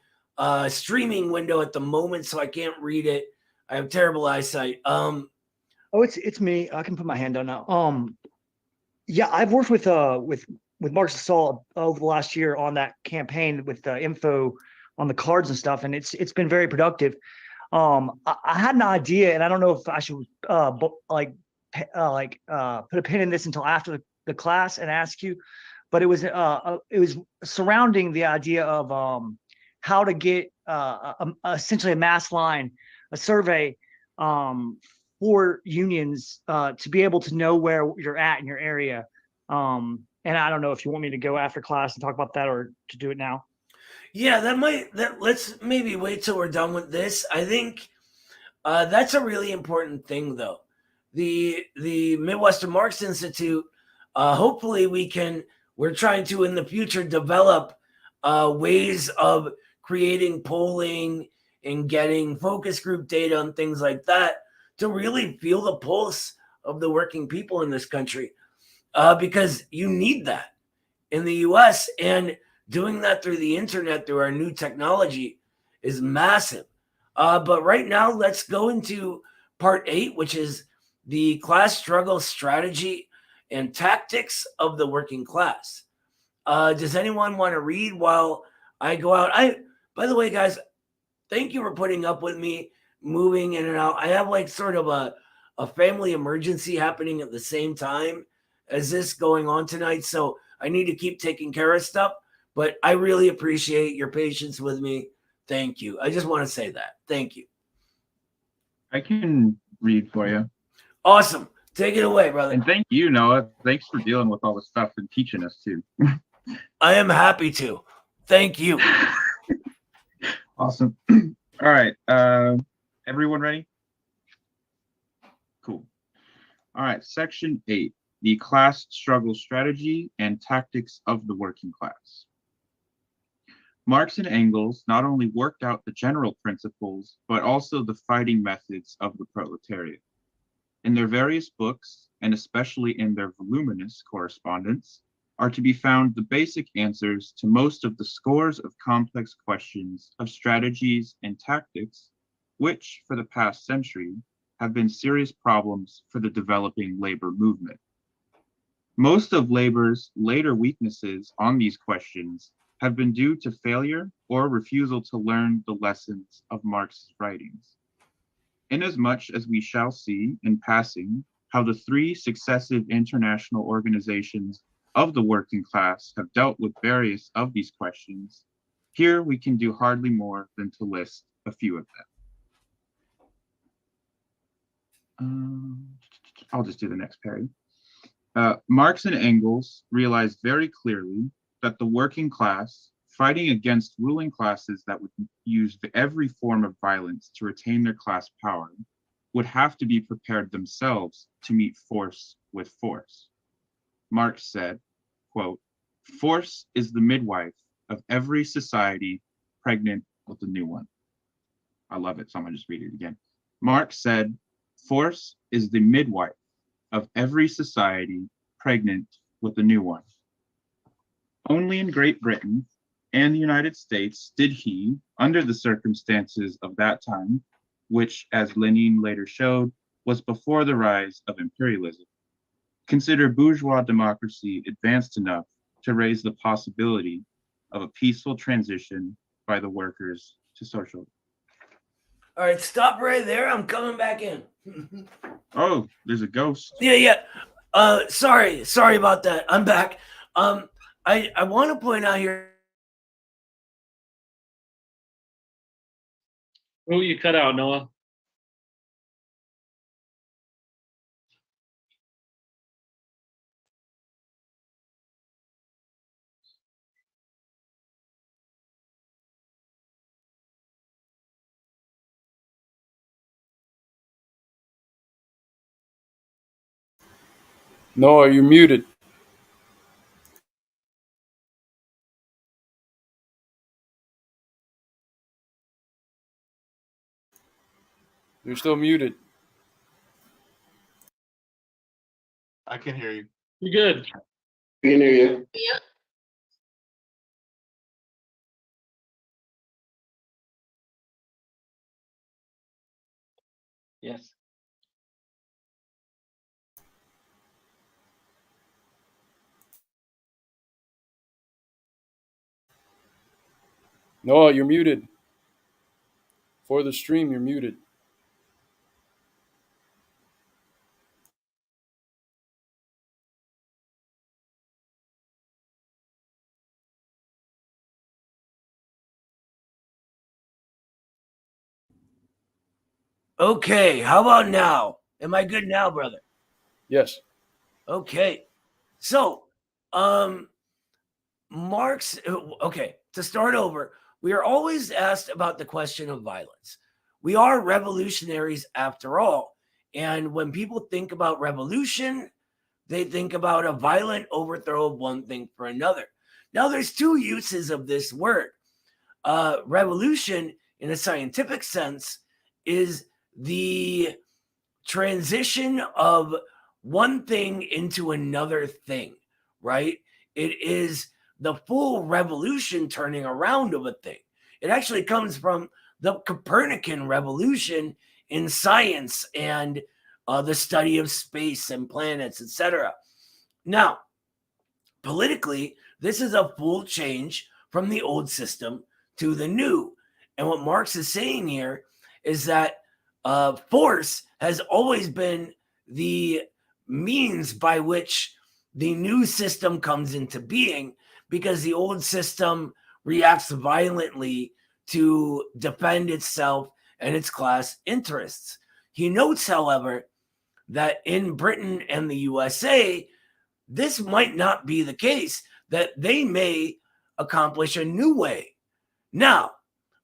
streaming window at the moment, so I can't read it. I have terrible eyesight. Oh, it's me. I can put my hand down now. Yeah, I've worked with Marx Assault over the last year on that campaign with the info on the cards and stuff, and it's been very productive. I had an idea, and I don't know if I should put a pin in this until after the class and ask you, but it was surrounding the idea of how to get essentially a mass line, a survey for unions to be able to know where you're at in your area. And I don't know if you want me to go after class and talk about that or to do it now. Yeah, let's maybe wait till we're done with this. I think that's a really important thing, though. The Midwestern Marx Institute, hopefully we're trying to in the future develop ways of creating polling and getting focus group data and things like that to really feel the pulse of the working people in this country, because you need that in the US, and doing that through the internet, through our new technology, is massive. But right now, let's go into part 8, which is the class struggle strategy and tactics of the working class. Does anyone want to read while I go out? By the way, guys, thank you for putting up with me moving in and out. I have like sort of a family emergency happening at the same time as this going on tonight, so I need to keep taking care of stuff. But I really appreciate your patience with me. Thank you. I just want to say that. Thank you. I can read for you. Awesome. Take it away, brother. And thank you, Noah. Thanks for dealing with all the stuff and teaching us too. I am happy to. Thank you. Awesome. All right. Everyone ready? Cool. All right. Section 8, the class struggle strategy and tactics of the working class. Marx and Engels not only worked out the general principles, but also the fighting methods of the proletariat. In their various books, and especially in their voluminous correspondence, are to be found the basic answers to most of the scores of complex questions of strategies and tactics, which, for the past century, have been serious problems for the developing labor movement. Most of labor's later weaknesses on these questions have been due to failure or refusal to learn the lessons of Marx's writings. Inasmuch as we shall see, in passing, how the three successive international organizations of the working class have dealt with various of these questions, here we can do hardly more than to list a few of them. I'll just do the next page. Marx and Engels realized very clearly that the working class, fighting against ruling classes that would use every form of violence to retain their class power, would have to be prepared themselves to meet force with force. Marx said, quote, "Force is the midwife of every society pregnant with a new one." I love it, so I'm gonna just read it again. Marx said, "Force is the midwife of every society pregnant with a new one." Only in Great Britain and the United States did he, under the circumstances of that time, which, as Lenin later showed, was before the rise of imperialism, consider bourgeois democracy advanced enough to raise the possibility of a peaceful transition by the workers to socialism. All right, stop right there. I'm coming back in. Oh, there's a ghost. Yeah. Sorry about that. I'm back. I want to point out here. Oh, you cut out, Noah. Noah, you're muted. You're still muted. I can hear you. You're good. We can hear you. Yeah. Yes. Noah, you're muted. For the stream, you're muted. Okay, how about now? Am I good now, brother? Yes. Okay. So, Marx, okay, to start over, we are always asked about the question of violence. We are revolutionaries after all. And when people think about revolution, they think about a violent overthrow of one thing for another. Now, there's two uses of this word. Revolution, in a scientific sense, is the transition of one thing into another thing, right? It is the full revolution turning around of a thing. It actually comes from the Copernican revolution in science and the study of space and planets, etc. Now, politically, this is a full change from the old system to the new. And what Marx is saying here is that force has always been the means by which the new system comes into being, because the old system reacts violently to defend itself and its class interests. He notes, however, that in Britain and the USA, this might not be the case, that they may accomplish a new way. Now,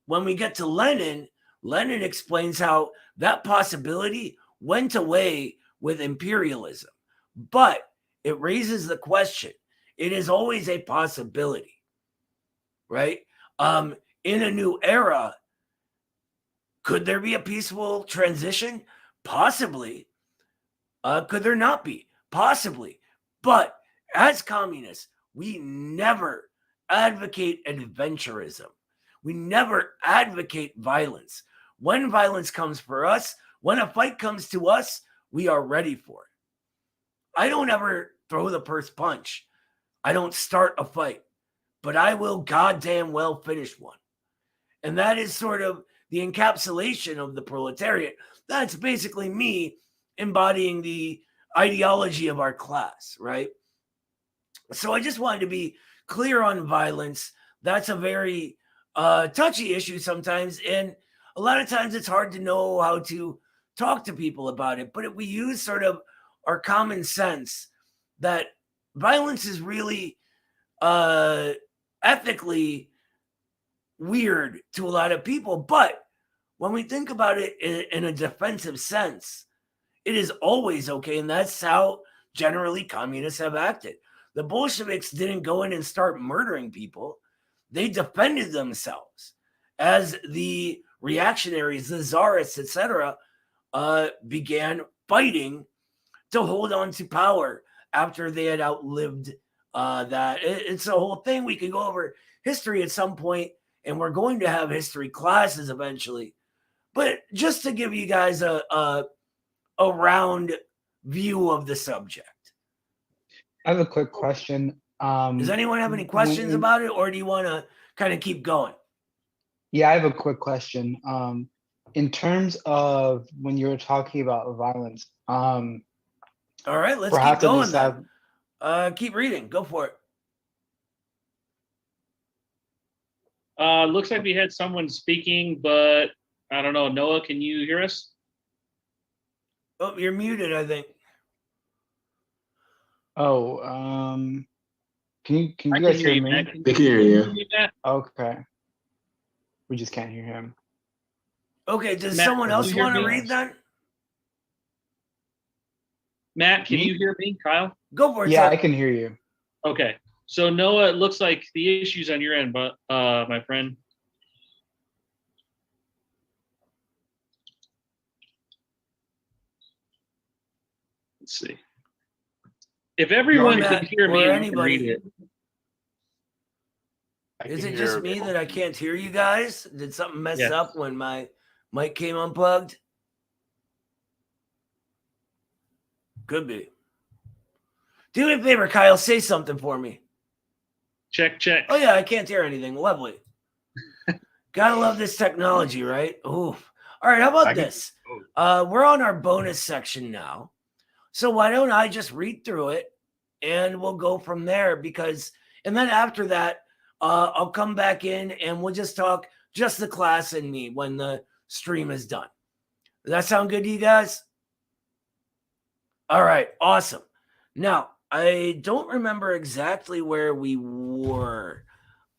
when we get to Lenin, Lenin explains how that possibility went away with imperialism. But it raises the question. It is always a possibility, right? In a new era, could there be a peaceful transition? Possibly. Could there not be? Possibly. But as communists, we never advocate adventurism. We never advocate violence. When violence comes for us, when a fight comes to us, we are ready for it. I don't ever throw the first punch. I don't start a fight, but I will goddamn well finish one. And that is sort of the encapsulation of the proletariat. That's basically me embodying the ideology of our class, right? So I just wanted to be clear on violence. That's a very touchy issue sometimes, and a lot of times it's hard to know how to talk to people about it. But if we use sort of our common sense that violence is really ethically weird to a lot of people, but when we think about it in a defensive sense, it is always okay, and that's how generally communists have acted. The Bolsheviks didn't go in and start murdering people. They defended themselves as the reactionaries, the czarists, etc., began fighting to hold on to power after they had outlived that. It's a whole thing. We can go over history at some point, and we're going to have history classes eventually. But just to give you guys a round view of the subject. I have a quick question. Does anyone have any questions about it, or do you want to kind of keep going? Yeah, I have a quick question. In terms of when you were talking about violence, all right, let's keep going then. Keep reading. Go for it. Looks like we had someone speaking, but I don't know. Noah, can you hear us? Oh, you're muted, I think. Oh, can you guys hear me? They can hear you. Okay. We just can't hear him. Okay, does Matt, someone can else you hear want to me? read that? Matt, can you hear me? Kyle? Go for it. Yeah, sir. I can hear you. Okay. So Noah, it looks like the issues on your end, but my friend. Let's see. If everyone Matt, can hear or me, and anybody. read it. Is it just me that I can't hear you guys? Did something mess Yes. up when my mic came unplugged? Could be. Do me a favor, Kyle. Say something for me. Check, check. Oh, yeah, I can't hear anything. Lovely. Gotta love this technology, right? Ooh. All right, how about this? We're on our bonus section now. So why don't I just read through it and we'll go from there, because, and then after that, I'll come back in and we'll just talk, just the class and me when the stream is done. Does that sound good to you guys? All right, awesome. Now, I don't remember exactly where we were,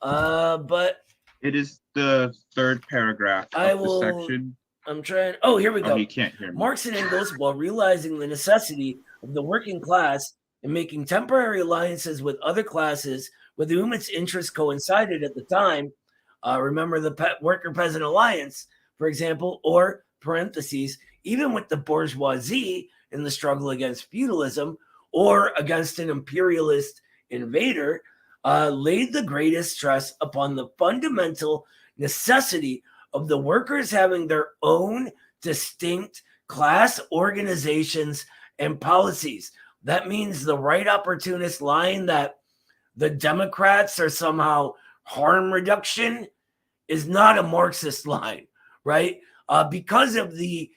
but it is the third paragraph of the section. I'm trying. Oh, here we go. He can't hear me. Marx and Engels, while realizing the necessity of the working class and making temporary alliances with other classes with whom its interests coincided at the time, remember the Worker Peasant Alliance, for example, or parentheses, even with the bourgeoisie in the struggle against feudalism or against an imperialist invader, laid the greatest stress upon the fundamental necessity of the workers having their own distinct class organizations and policies. That means the right opportunist line that the Democrats are somehow harm reduction is not a Marxist line, right? Because of the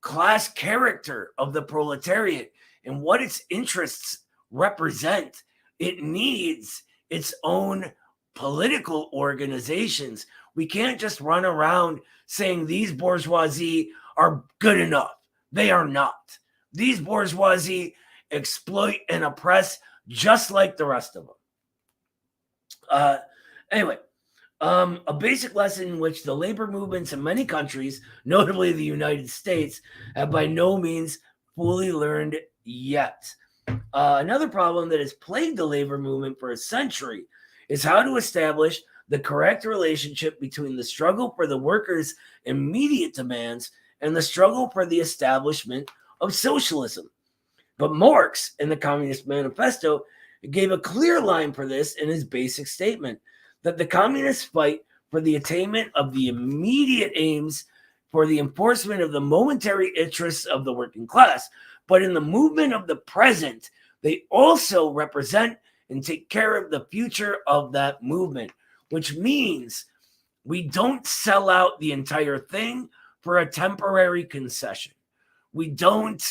class character of the proletariat and what its interests represent, it needs its own political organizations. We can't just run around saying these bourgeoisie are good enough. They are not. These bourgeoisie exploit and oppress just like the rest of them. Anyway, a basic lesson in which the labor movements in many countries, notably the United States, have by no means fully learned yet. Another problem that has plagued the labor movement for a century is how to establish the correct relationship between the struggle for the workers' immediate demands and the struggle for the establishment of socialism. But Marx, in the Communist Manifesto, gave a clear line for this in his basic statement that the communists fight for the attainment of the immediate aims for the enforcement of the momentary interests of the working class. But in the movement of the present, they also represent and take care of the future of that movement, which means we don't sell out the entire thing for a temporary concession. We don't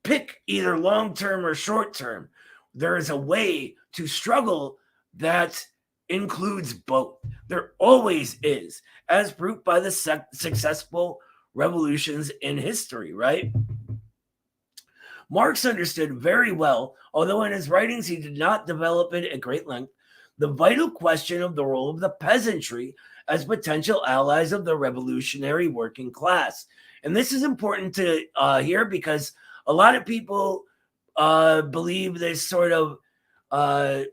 pick either long-term or short-term. There is a way to struggle that includes both. There always is, as proved by the successful revolutions in history, right? Marx understood very well, although in his writings he did not develop it at great length, the vital question of the role of the peasantry as potential allies of the revolutionary working class. And this is important to hear, because a lot of people believe this sort of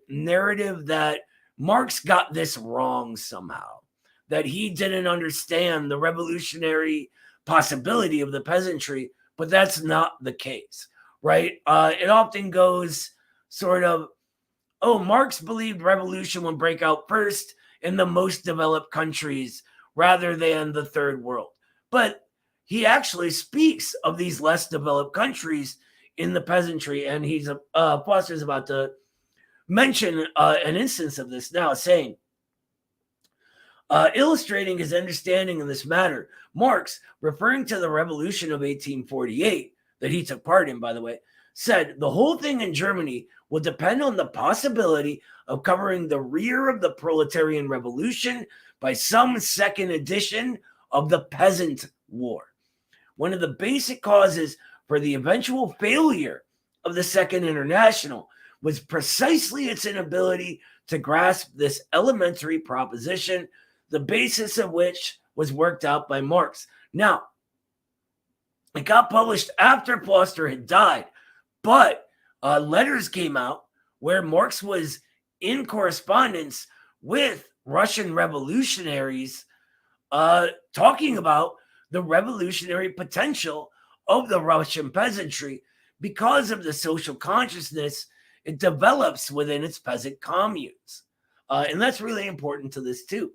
narrative that Marx got this wrong somehow, that he didn't understand the revolutionary possibility of the peasantry, but that's not the case, right? It often goes sort of, oh, Marx believed revolution would break out first in the most developed countries rather than the third world. But he actually speaks of these less developed countries in the peasantry, and he's Foster's about to mention an instance of this now, saying, illustrating his understanding in this matter, Marx, referring to the revolution of 1848, that he took part in, by the way, said the whole thing in Germany will depend on the possibility of covering the rear of the proletarian revolution by some second edition of the Peasant War. One of the basic causes for the eventual failure of the Second International was precisely its inability to grasp this elementary proposition, the basis of which was worked out by Marx. Now, it got published after Foster had died, but letters came out where Marx was in correspondence with Russian revolutionaries talking about the revolutionary potential of the Russian peasantry because of the social consciousness it develops within its peasant communes. And that's really important to this too.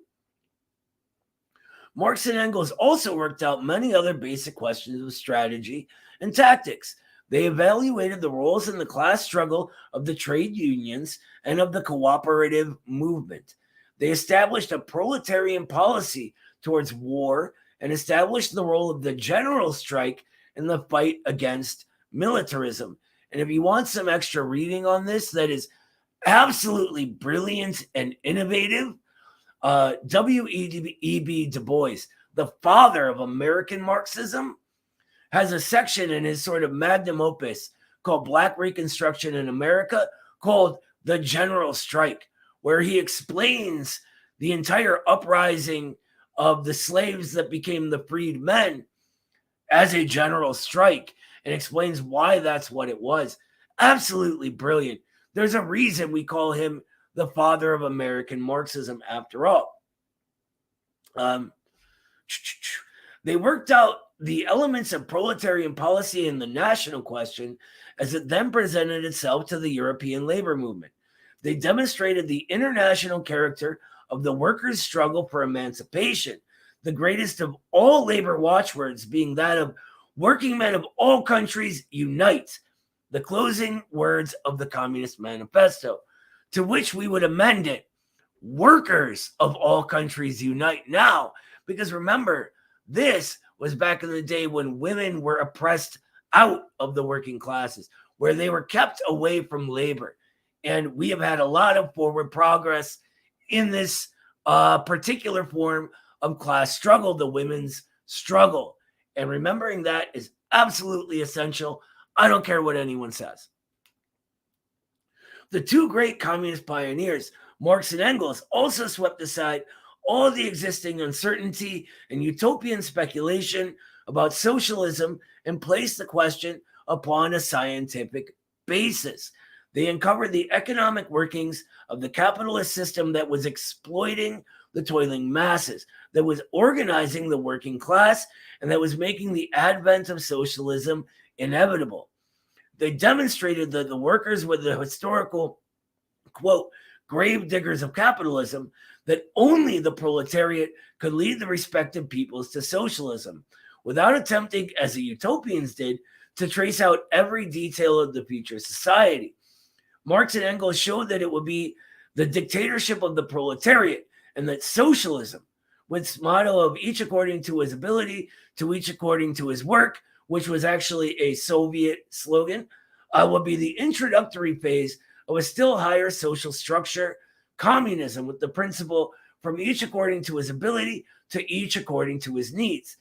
Marx and Engels also worked out many other basic questions of strategy and tactics. They evaluated the roles in the class struggle of the trade unions and of the cooperative movement. They established a proletarian policy towards war and established the role of the general strike in the fight against militarism. And if you want some extra reading on this that is absolutely brilliant and innovative, W.E.B. Du Bois, the father of American Marxism, has a section in his sort of magnum opus called Black Reconstruction in America, called The General Strike, where he explains the entire uprising of the slaves that became the freed men as a general strike, and explains why that's what it was. Absolutely brilliant. There's a reason we call him the father of American Marxism after all. They worked out the elements of proletarian policy in the national question as it then presented itself to the European labor movement. They demonstrated the international character of the workers' struggle for emancipation, the greatest of all labor watchwords being that of working men of all countries unite, the closing words of the Communist Manifesto, to which we would amend it, workers of all countries unite now, because remember, this was back in the day when women were oppressed out of the working classes, where they were kept away from labor. And we have had a lot of forward progress in this particular form of class struggle, the women's struggle. And remembering that is absolutely essential. I don't care what anyone says. The two great communist pioneers, Marx and Engels, also swept aside all the existing uncertainty and utopian speculation about socialism and placed the question upon a scientific basis. They uncovered the economic workings of the capitalist system that was exploiting the toiling masses, that was organizing the working class, and that was making the advent of socialism inevitable. They demonstrated that the workers were the historical, quote, grave diggers of capitalism, that only the proletariat could lead the respective peoples to socialism, without attempting, as the utopians did, to trace out every detail of the future society. Marx and Engels showed that it would be the dictatorship of the proletariat, and that socialism, with its motto of each according to his ability, to each according to his work, which was actually a Soviet slogan, would be the introductory phase of a still higher social structure, communism, with the principle from each according to his ability to each according to his needs.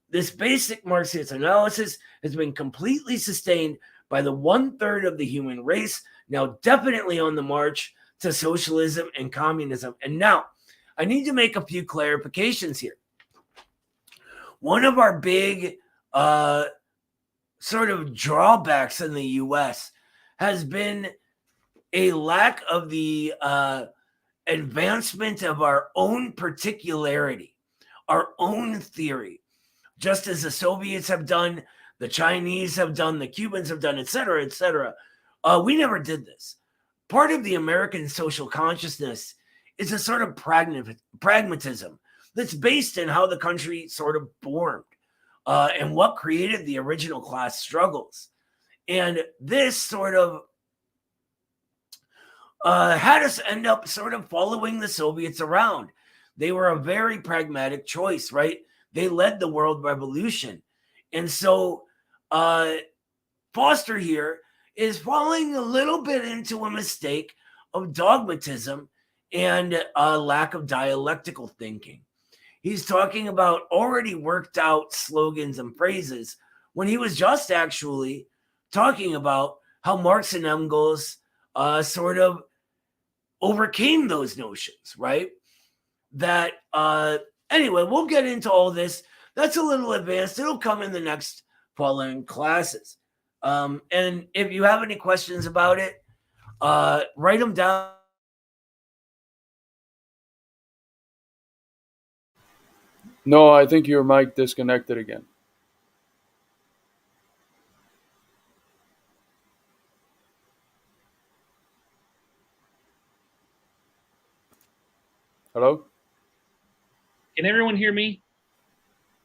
This basic Marxist analysis has been completely sustained by the 1/3 of the human race, now definitely on the march to socialism and communism. And now, I need to make a few clarifications here. One of our big sort of drawbacks in the US has been a lack of the advancement of our own particularity, our own theory, just as the Soviets have done, the Chinese have done, the Cubans have done, et cetera, et cetera. We never did this. Part of the American social consciousness is a sort of pragmatism that's based in how the country sort of formed and what created the original class struggles. And this sort of had us end up sort of following the Soviets around. They were a very pragmatic choice, right? They led the world revolution. And so Foster here is falling a little bit into a mistake of dogmatism and a lack of dialectical thinking. He's talking about already worked out slogans and phrases when he was just actually talking about how Marx and Engels sort of overcame those notions, right? That, anyway, we'll get into all this. That's a little advanced. It'll come in the next following classes. And if you have any questions about it, write them down. No, I think your mic disconnected again. Hello? Can everyone hear me?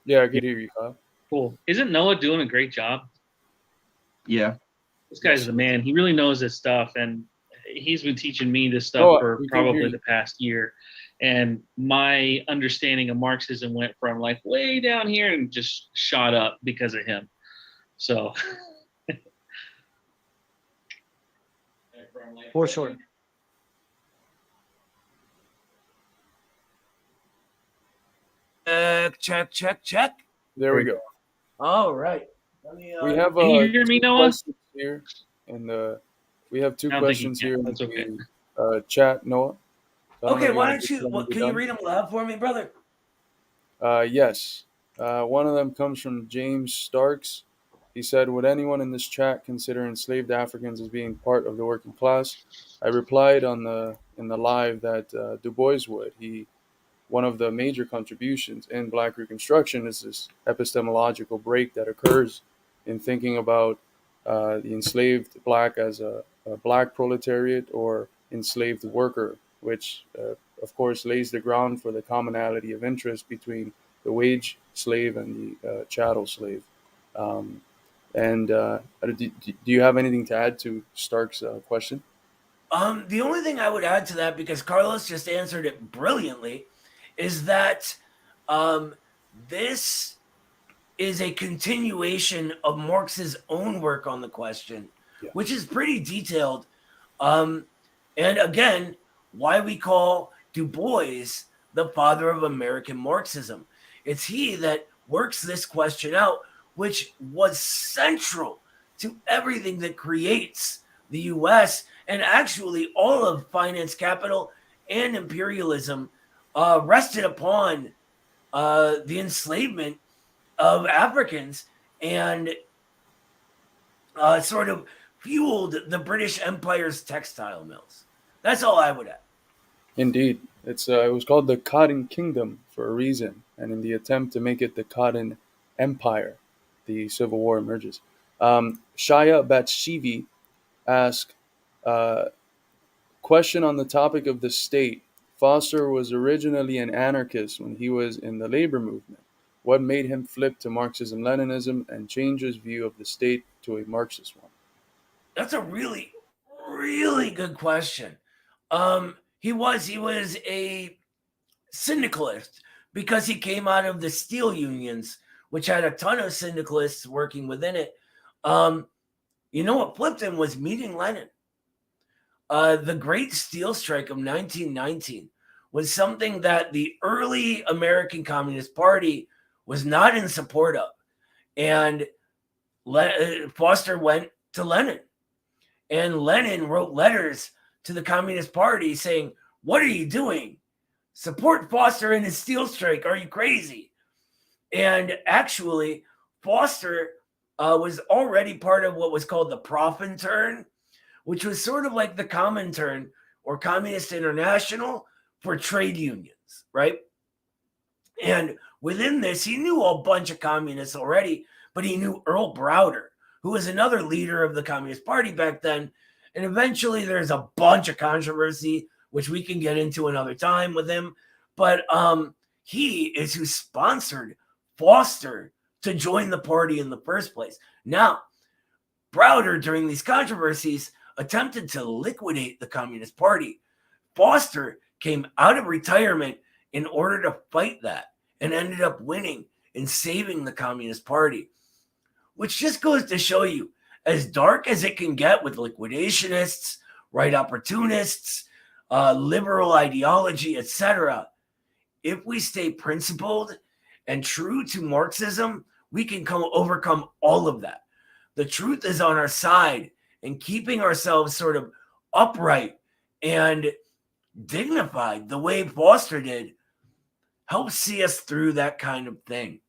Yeah, I can hear you, Kyle. Cool. Isn't Noah doing a great job? Yeah. This guy's the man. He really knows his stuff, and he's been teaching me this stuff Noah, for we can hear probably you. the past year. And my understanding of Marxism went from like way down here and just shot up because of him. So For sure. Check. There we go. All right. Let me, We have Can you hear me, two Noah? questions here, and we have two I don't think you questions can. here in That's okay. the chat, Noah. So I don't know Okay, if why wanna don't get you, them can you done. read them loud for me, brother? Yes. One of them comes from James Starks. He said, "Would anyone in this chat consider enslaved Africans as being part of the working class?" I replied in the live that Du Bois would. One of the major contributions in Black Reconstruction is this epistemological break that occurs in thinking about the enslaved Black as a Black proletariat or enslaved worker, which of course lays the ground for the commonality of interest between the wage slave and the chattel slave. Do you have anything to add to Stark's question? The only thing I would add to that, because Carlos just answered it brilliantly, is that this is a continuation of Marx's own work on the question, which is pretty detailed. And again, why we call Du Bois the father of American Marxism. It's he that works this question out, which was central to everything that creates the US and actually all of finance, capital, and imperialism rested upon the enslavement of Africans and sort of fueled the British Empire's textile mills. That's all I would add. Indeed. It was called the Cotton Kingdom for a reason, and in the attempt to make it the Cotton Empire, the Civil War emerges. Shaya Batshivi asked, question on the topic of the state. Foster was originally an anarchist when he was in the labor movement. What made him flip to Marxism-Leninism and change his view of the state to a Marxist one? That's a really, really good question. He was a syndicalist because he came out of the steel unions which had a ton of syndicalists working within it. You know what flipped him was meeting Lenin. The Great Steel Strike of 1919 was something that the early American Communist Party was not in support of. And Foster went to Lenin. And Lenin wrote letters to the Communist Party saying, "What are you doing? Support Foster in his steel strike. Are you crazy?" And actually, Foster was already part of what was called the Profintern, which was sort of like the Comintern or Communist International for trade unions, right? And within this, he knew a bunch of communists already, but he knew Earl Browder, who was another leader of the Communist Party back then. And eventually there's a bunch of controversy, which we can get into another time with him. But he is who sponsored Foster to join the party in the first place. Now, Browder, during these controversies, attempted to liquidate the Communist Party. Foster came out of retirement in order to fight that and ended up winning and saving the Communist Party, which just goes to show you, as dark as it can get with liquidationists, right opportunists, liberal ideology, etc., if we stay principled and true to Marxism, we can overcome all of that. The truth is on our side, and keeping ourselves sort of upright and dignified the way Foster did helps see us through that kind of thing.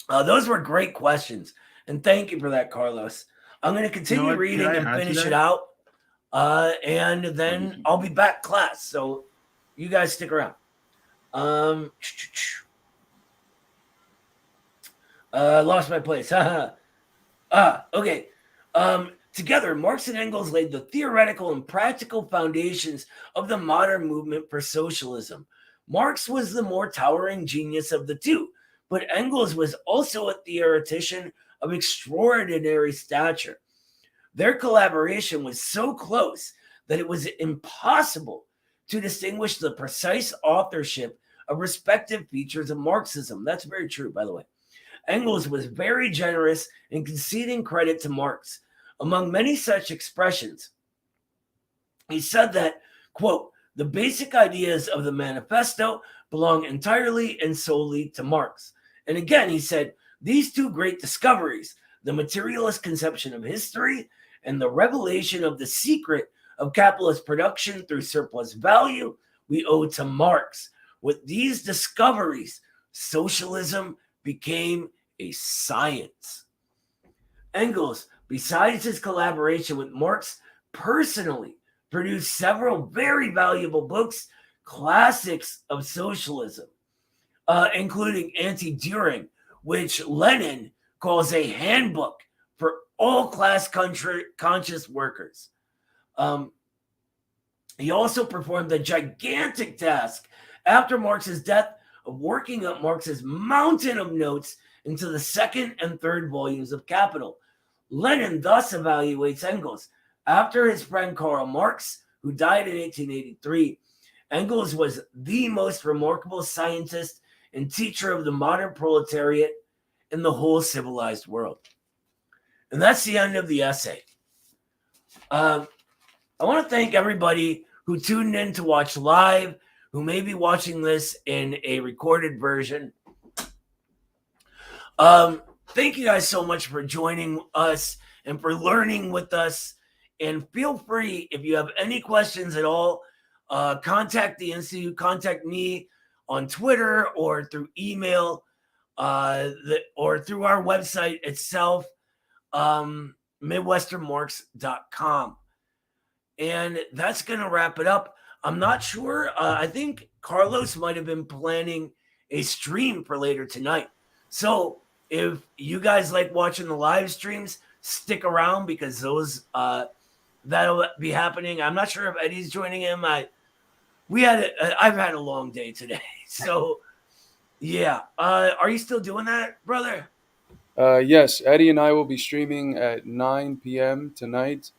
Those were great questions, and thank you for that, Carlos. I'm going to continue reading and finish it out, and then I'll be back, class. So you guys stick around. Lost my place. Okay. Together, Marx and Engels laid the theoretical and practical foundations of the modern movement for socialism. Marx was the more towering genius of the two, but Engels was also a theoretician of extraordinary stature. Their collaboration was so close that it was impossible to distinguish the precise authorship of respective features of Marxism. That's very true, by the way. Engels was very generous in conceding credit to Marx. Among many such expressions, he said that, quote, "the basic ideas of the manifesto belong entirely and solely to Marx." And again, he said, "These two great discoveries, the materialist conception of history and the revelation of the secret of capitalist production through surplus value, we owe to Marx. With these discoveries, socialism became a science." Engels, besides his collaboration with Marx, personally produced several very valuable books, classics of socialism, including Anti-Düring, which Lenin calls a handbook for all class-conscious workers. He also performed the gigantic task after Marx's death of working up Marx's mountain of notes into the second and third volumes of Capital. Lenin thus evaluates Engels. After his friend Karl Marx, who died in 1883, Engels was the most remarkable scientist and teacher of the modern proletariat in the whole civilized world. And that's the end of the essay. I want to thank everybody who tuned in to watch live, who may be watching this in a recorded version. Thank you guys so much for joining us and for learning with us. And feel free, if you have any questions at all, contact the Institute, contact me on Twitter or through email, or through our website itself, midwesternmarx.com. And that's going to wrap it up. I'm not sure. I think Carlos might have been planning a stream for later tonight. So if you guys like watching the live streams, stick around because those that'll be happening. I'm not sure if Eddie's joining him. I've had a long day today. So yeah. Are you still doing that, brother? Yes, Eddie and I will be streaming at 9 p.m. tonight,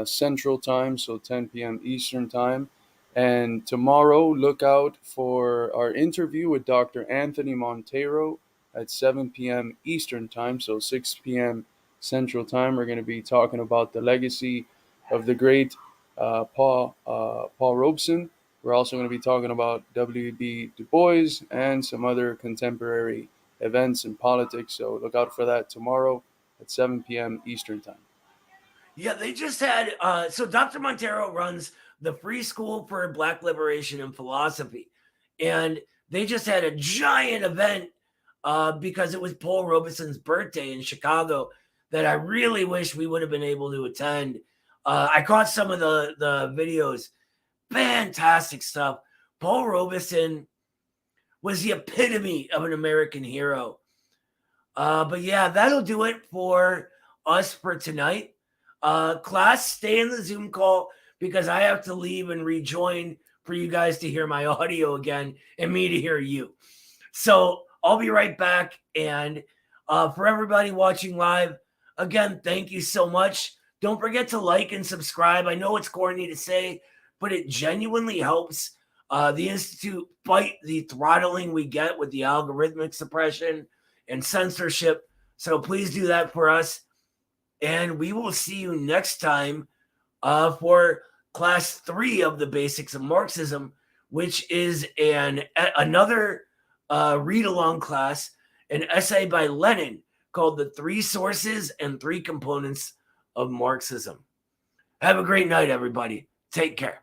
Central Time, so 10 p.m. Eastern Time. And tomorrow, look out for our interview with Dr. Anthony Monteiro at 7 p.m. Eastern Time, so 6 p.m. Central Time. We're going to be talking about the legacy of the great Paul Robeson. We're also going to be talking about W.B. Du Bois and some other contemporary events in politics. So look out for that tomorrow at 7 p.m. Eastern Time. Yeah, they just had, so Dr. Montero runs the Free School for Black Liberation and Philosophy. And they just had a giant event because it was Paul Robeson's birthday in Chicago that I really wish we would have been able to attend. I caught some of the videos. Fantastic stuff. Paul Robeson was the epitome of an American hero. But yeah, that'll do it for us for tonight. Class, stay in the Zoom call because I have to leave and rejoin for you guys to hear my audio again and me to hear you. So I'll be right back. And for everybody watching live, again, thank you so much. Don't forget to like and subscribe. I know it's corny to say, but it genuinely helps the Institute fight the throttling we get with the algorithmic suppression and censorship. So please do that for us. And we will see you next time for class 3 of the basics of Marxism, which is another read-along class, an essay by Lenin called The 3 Sources and 3 Components of Marxism. Have a great night, everybody. Take care.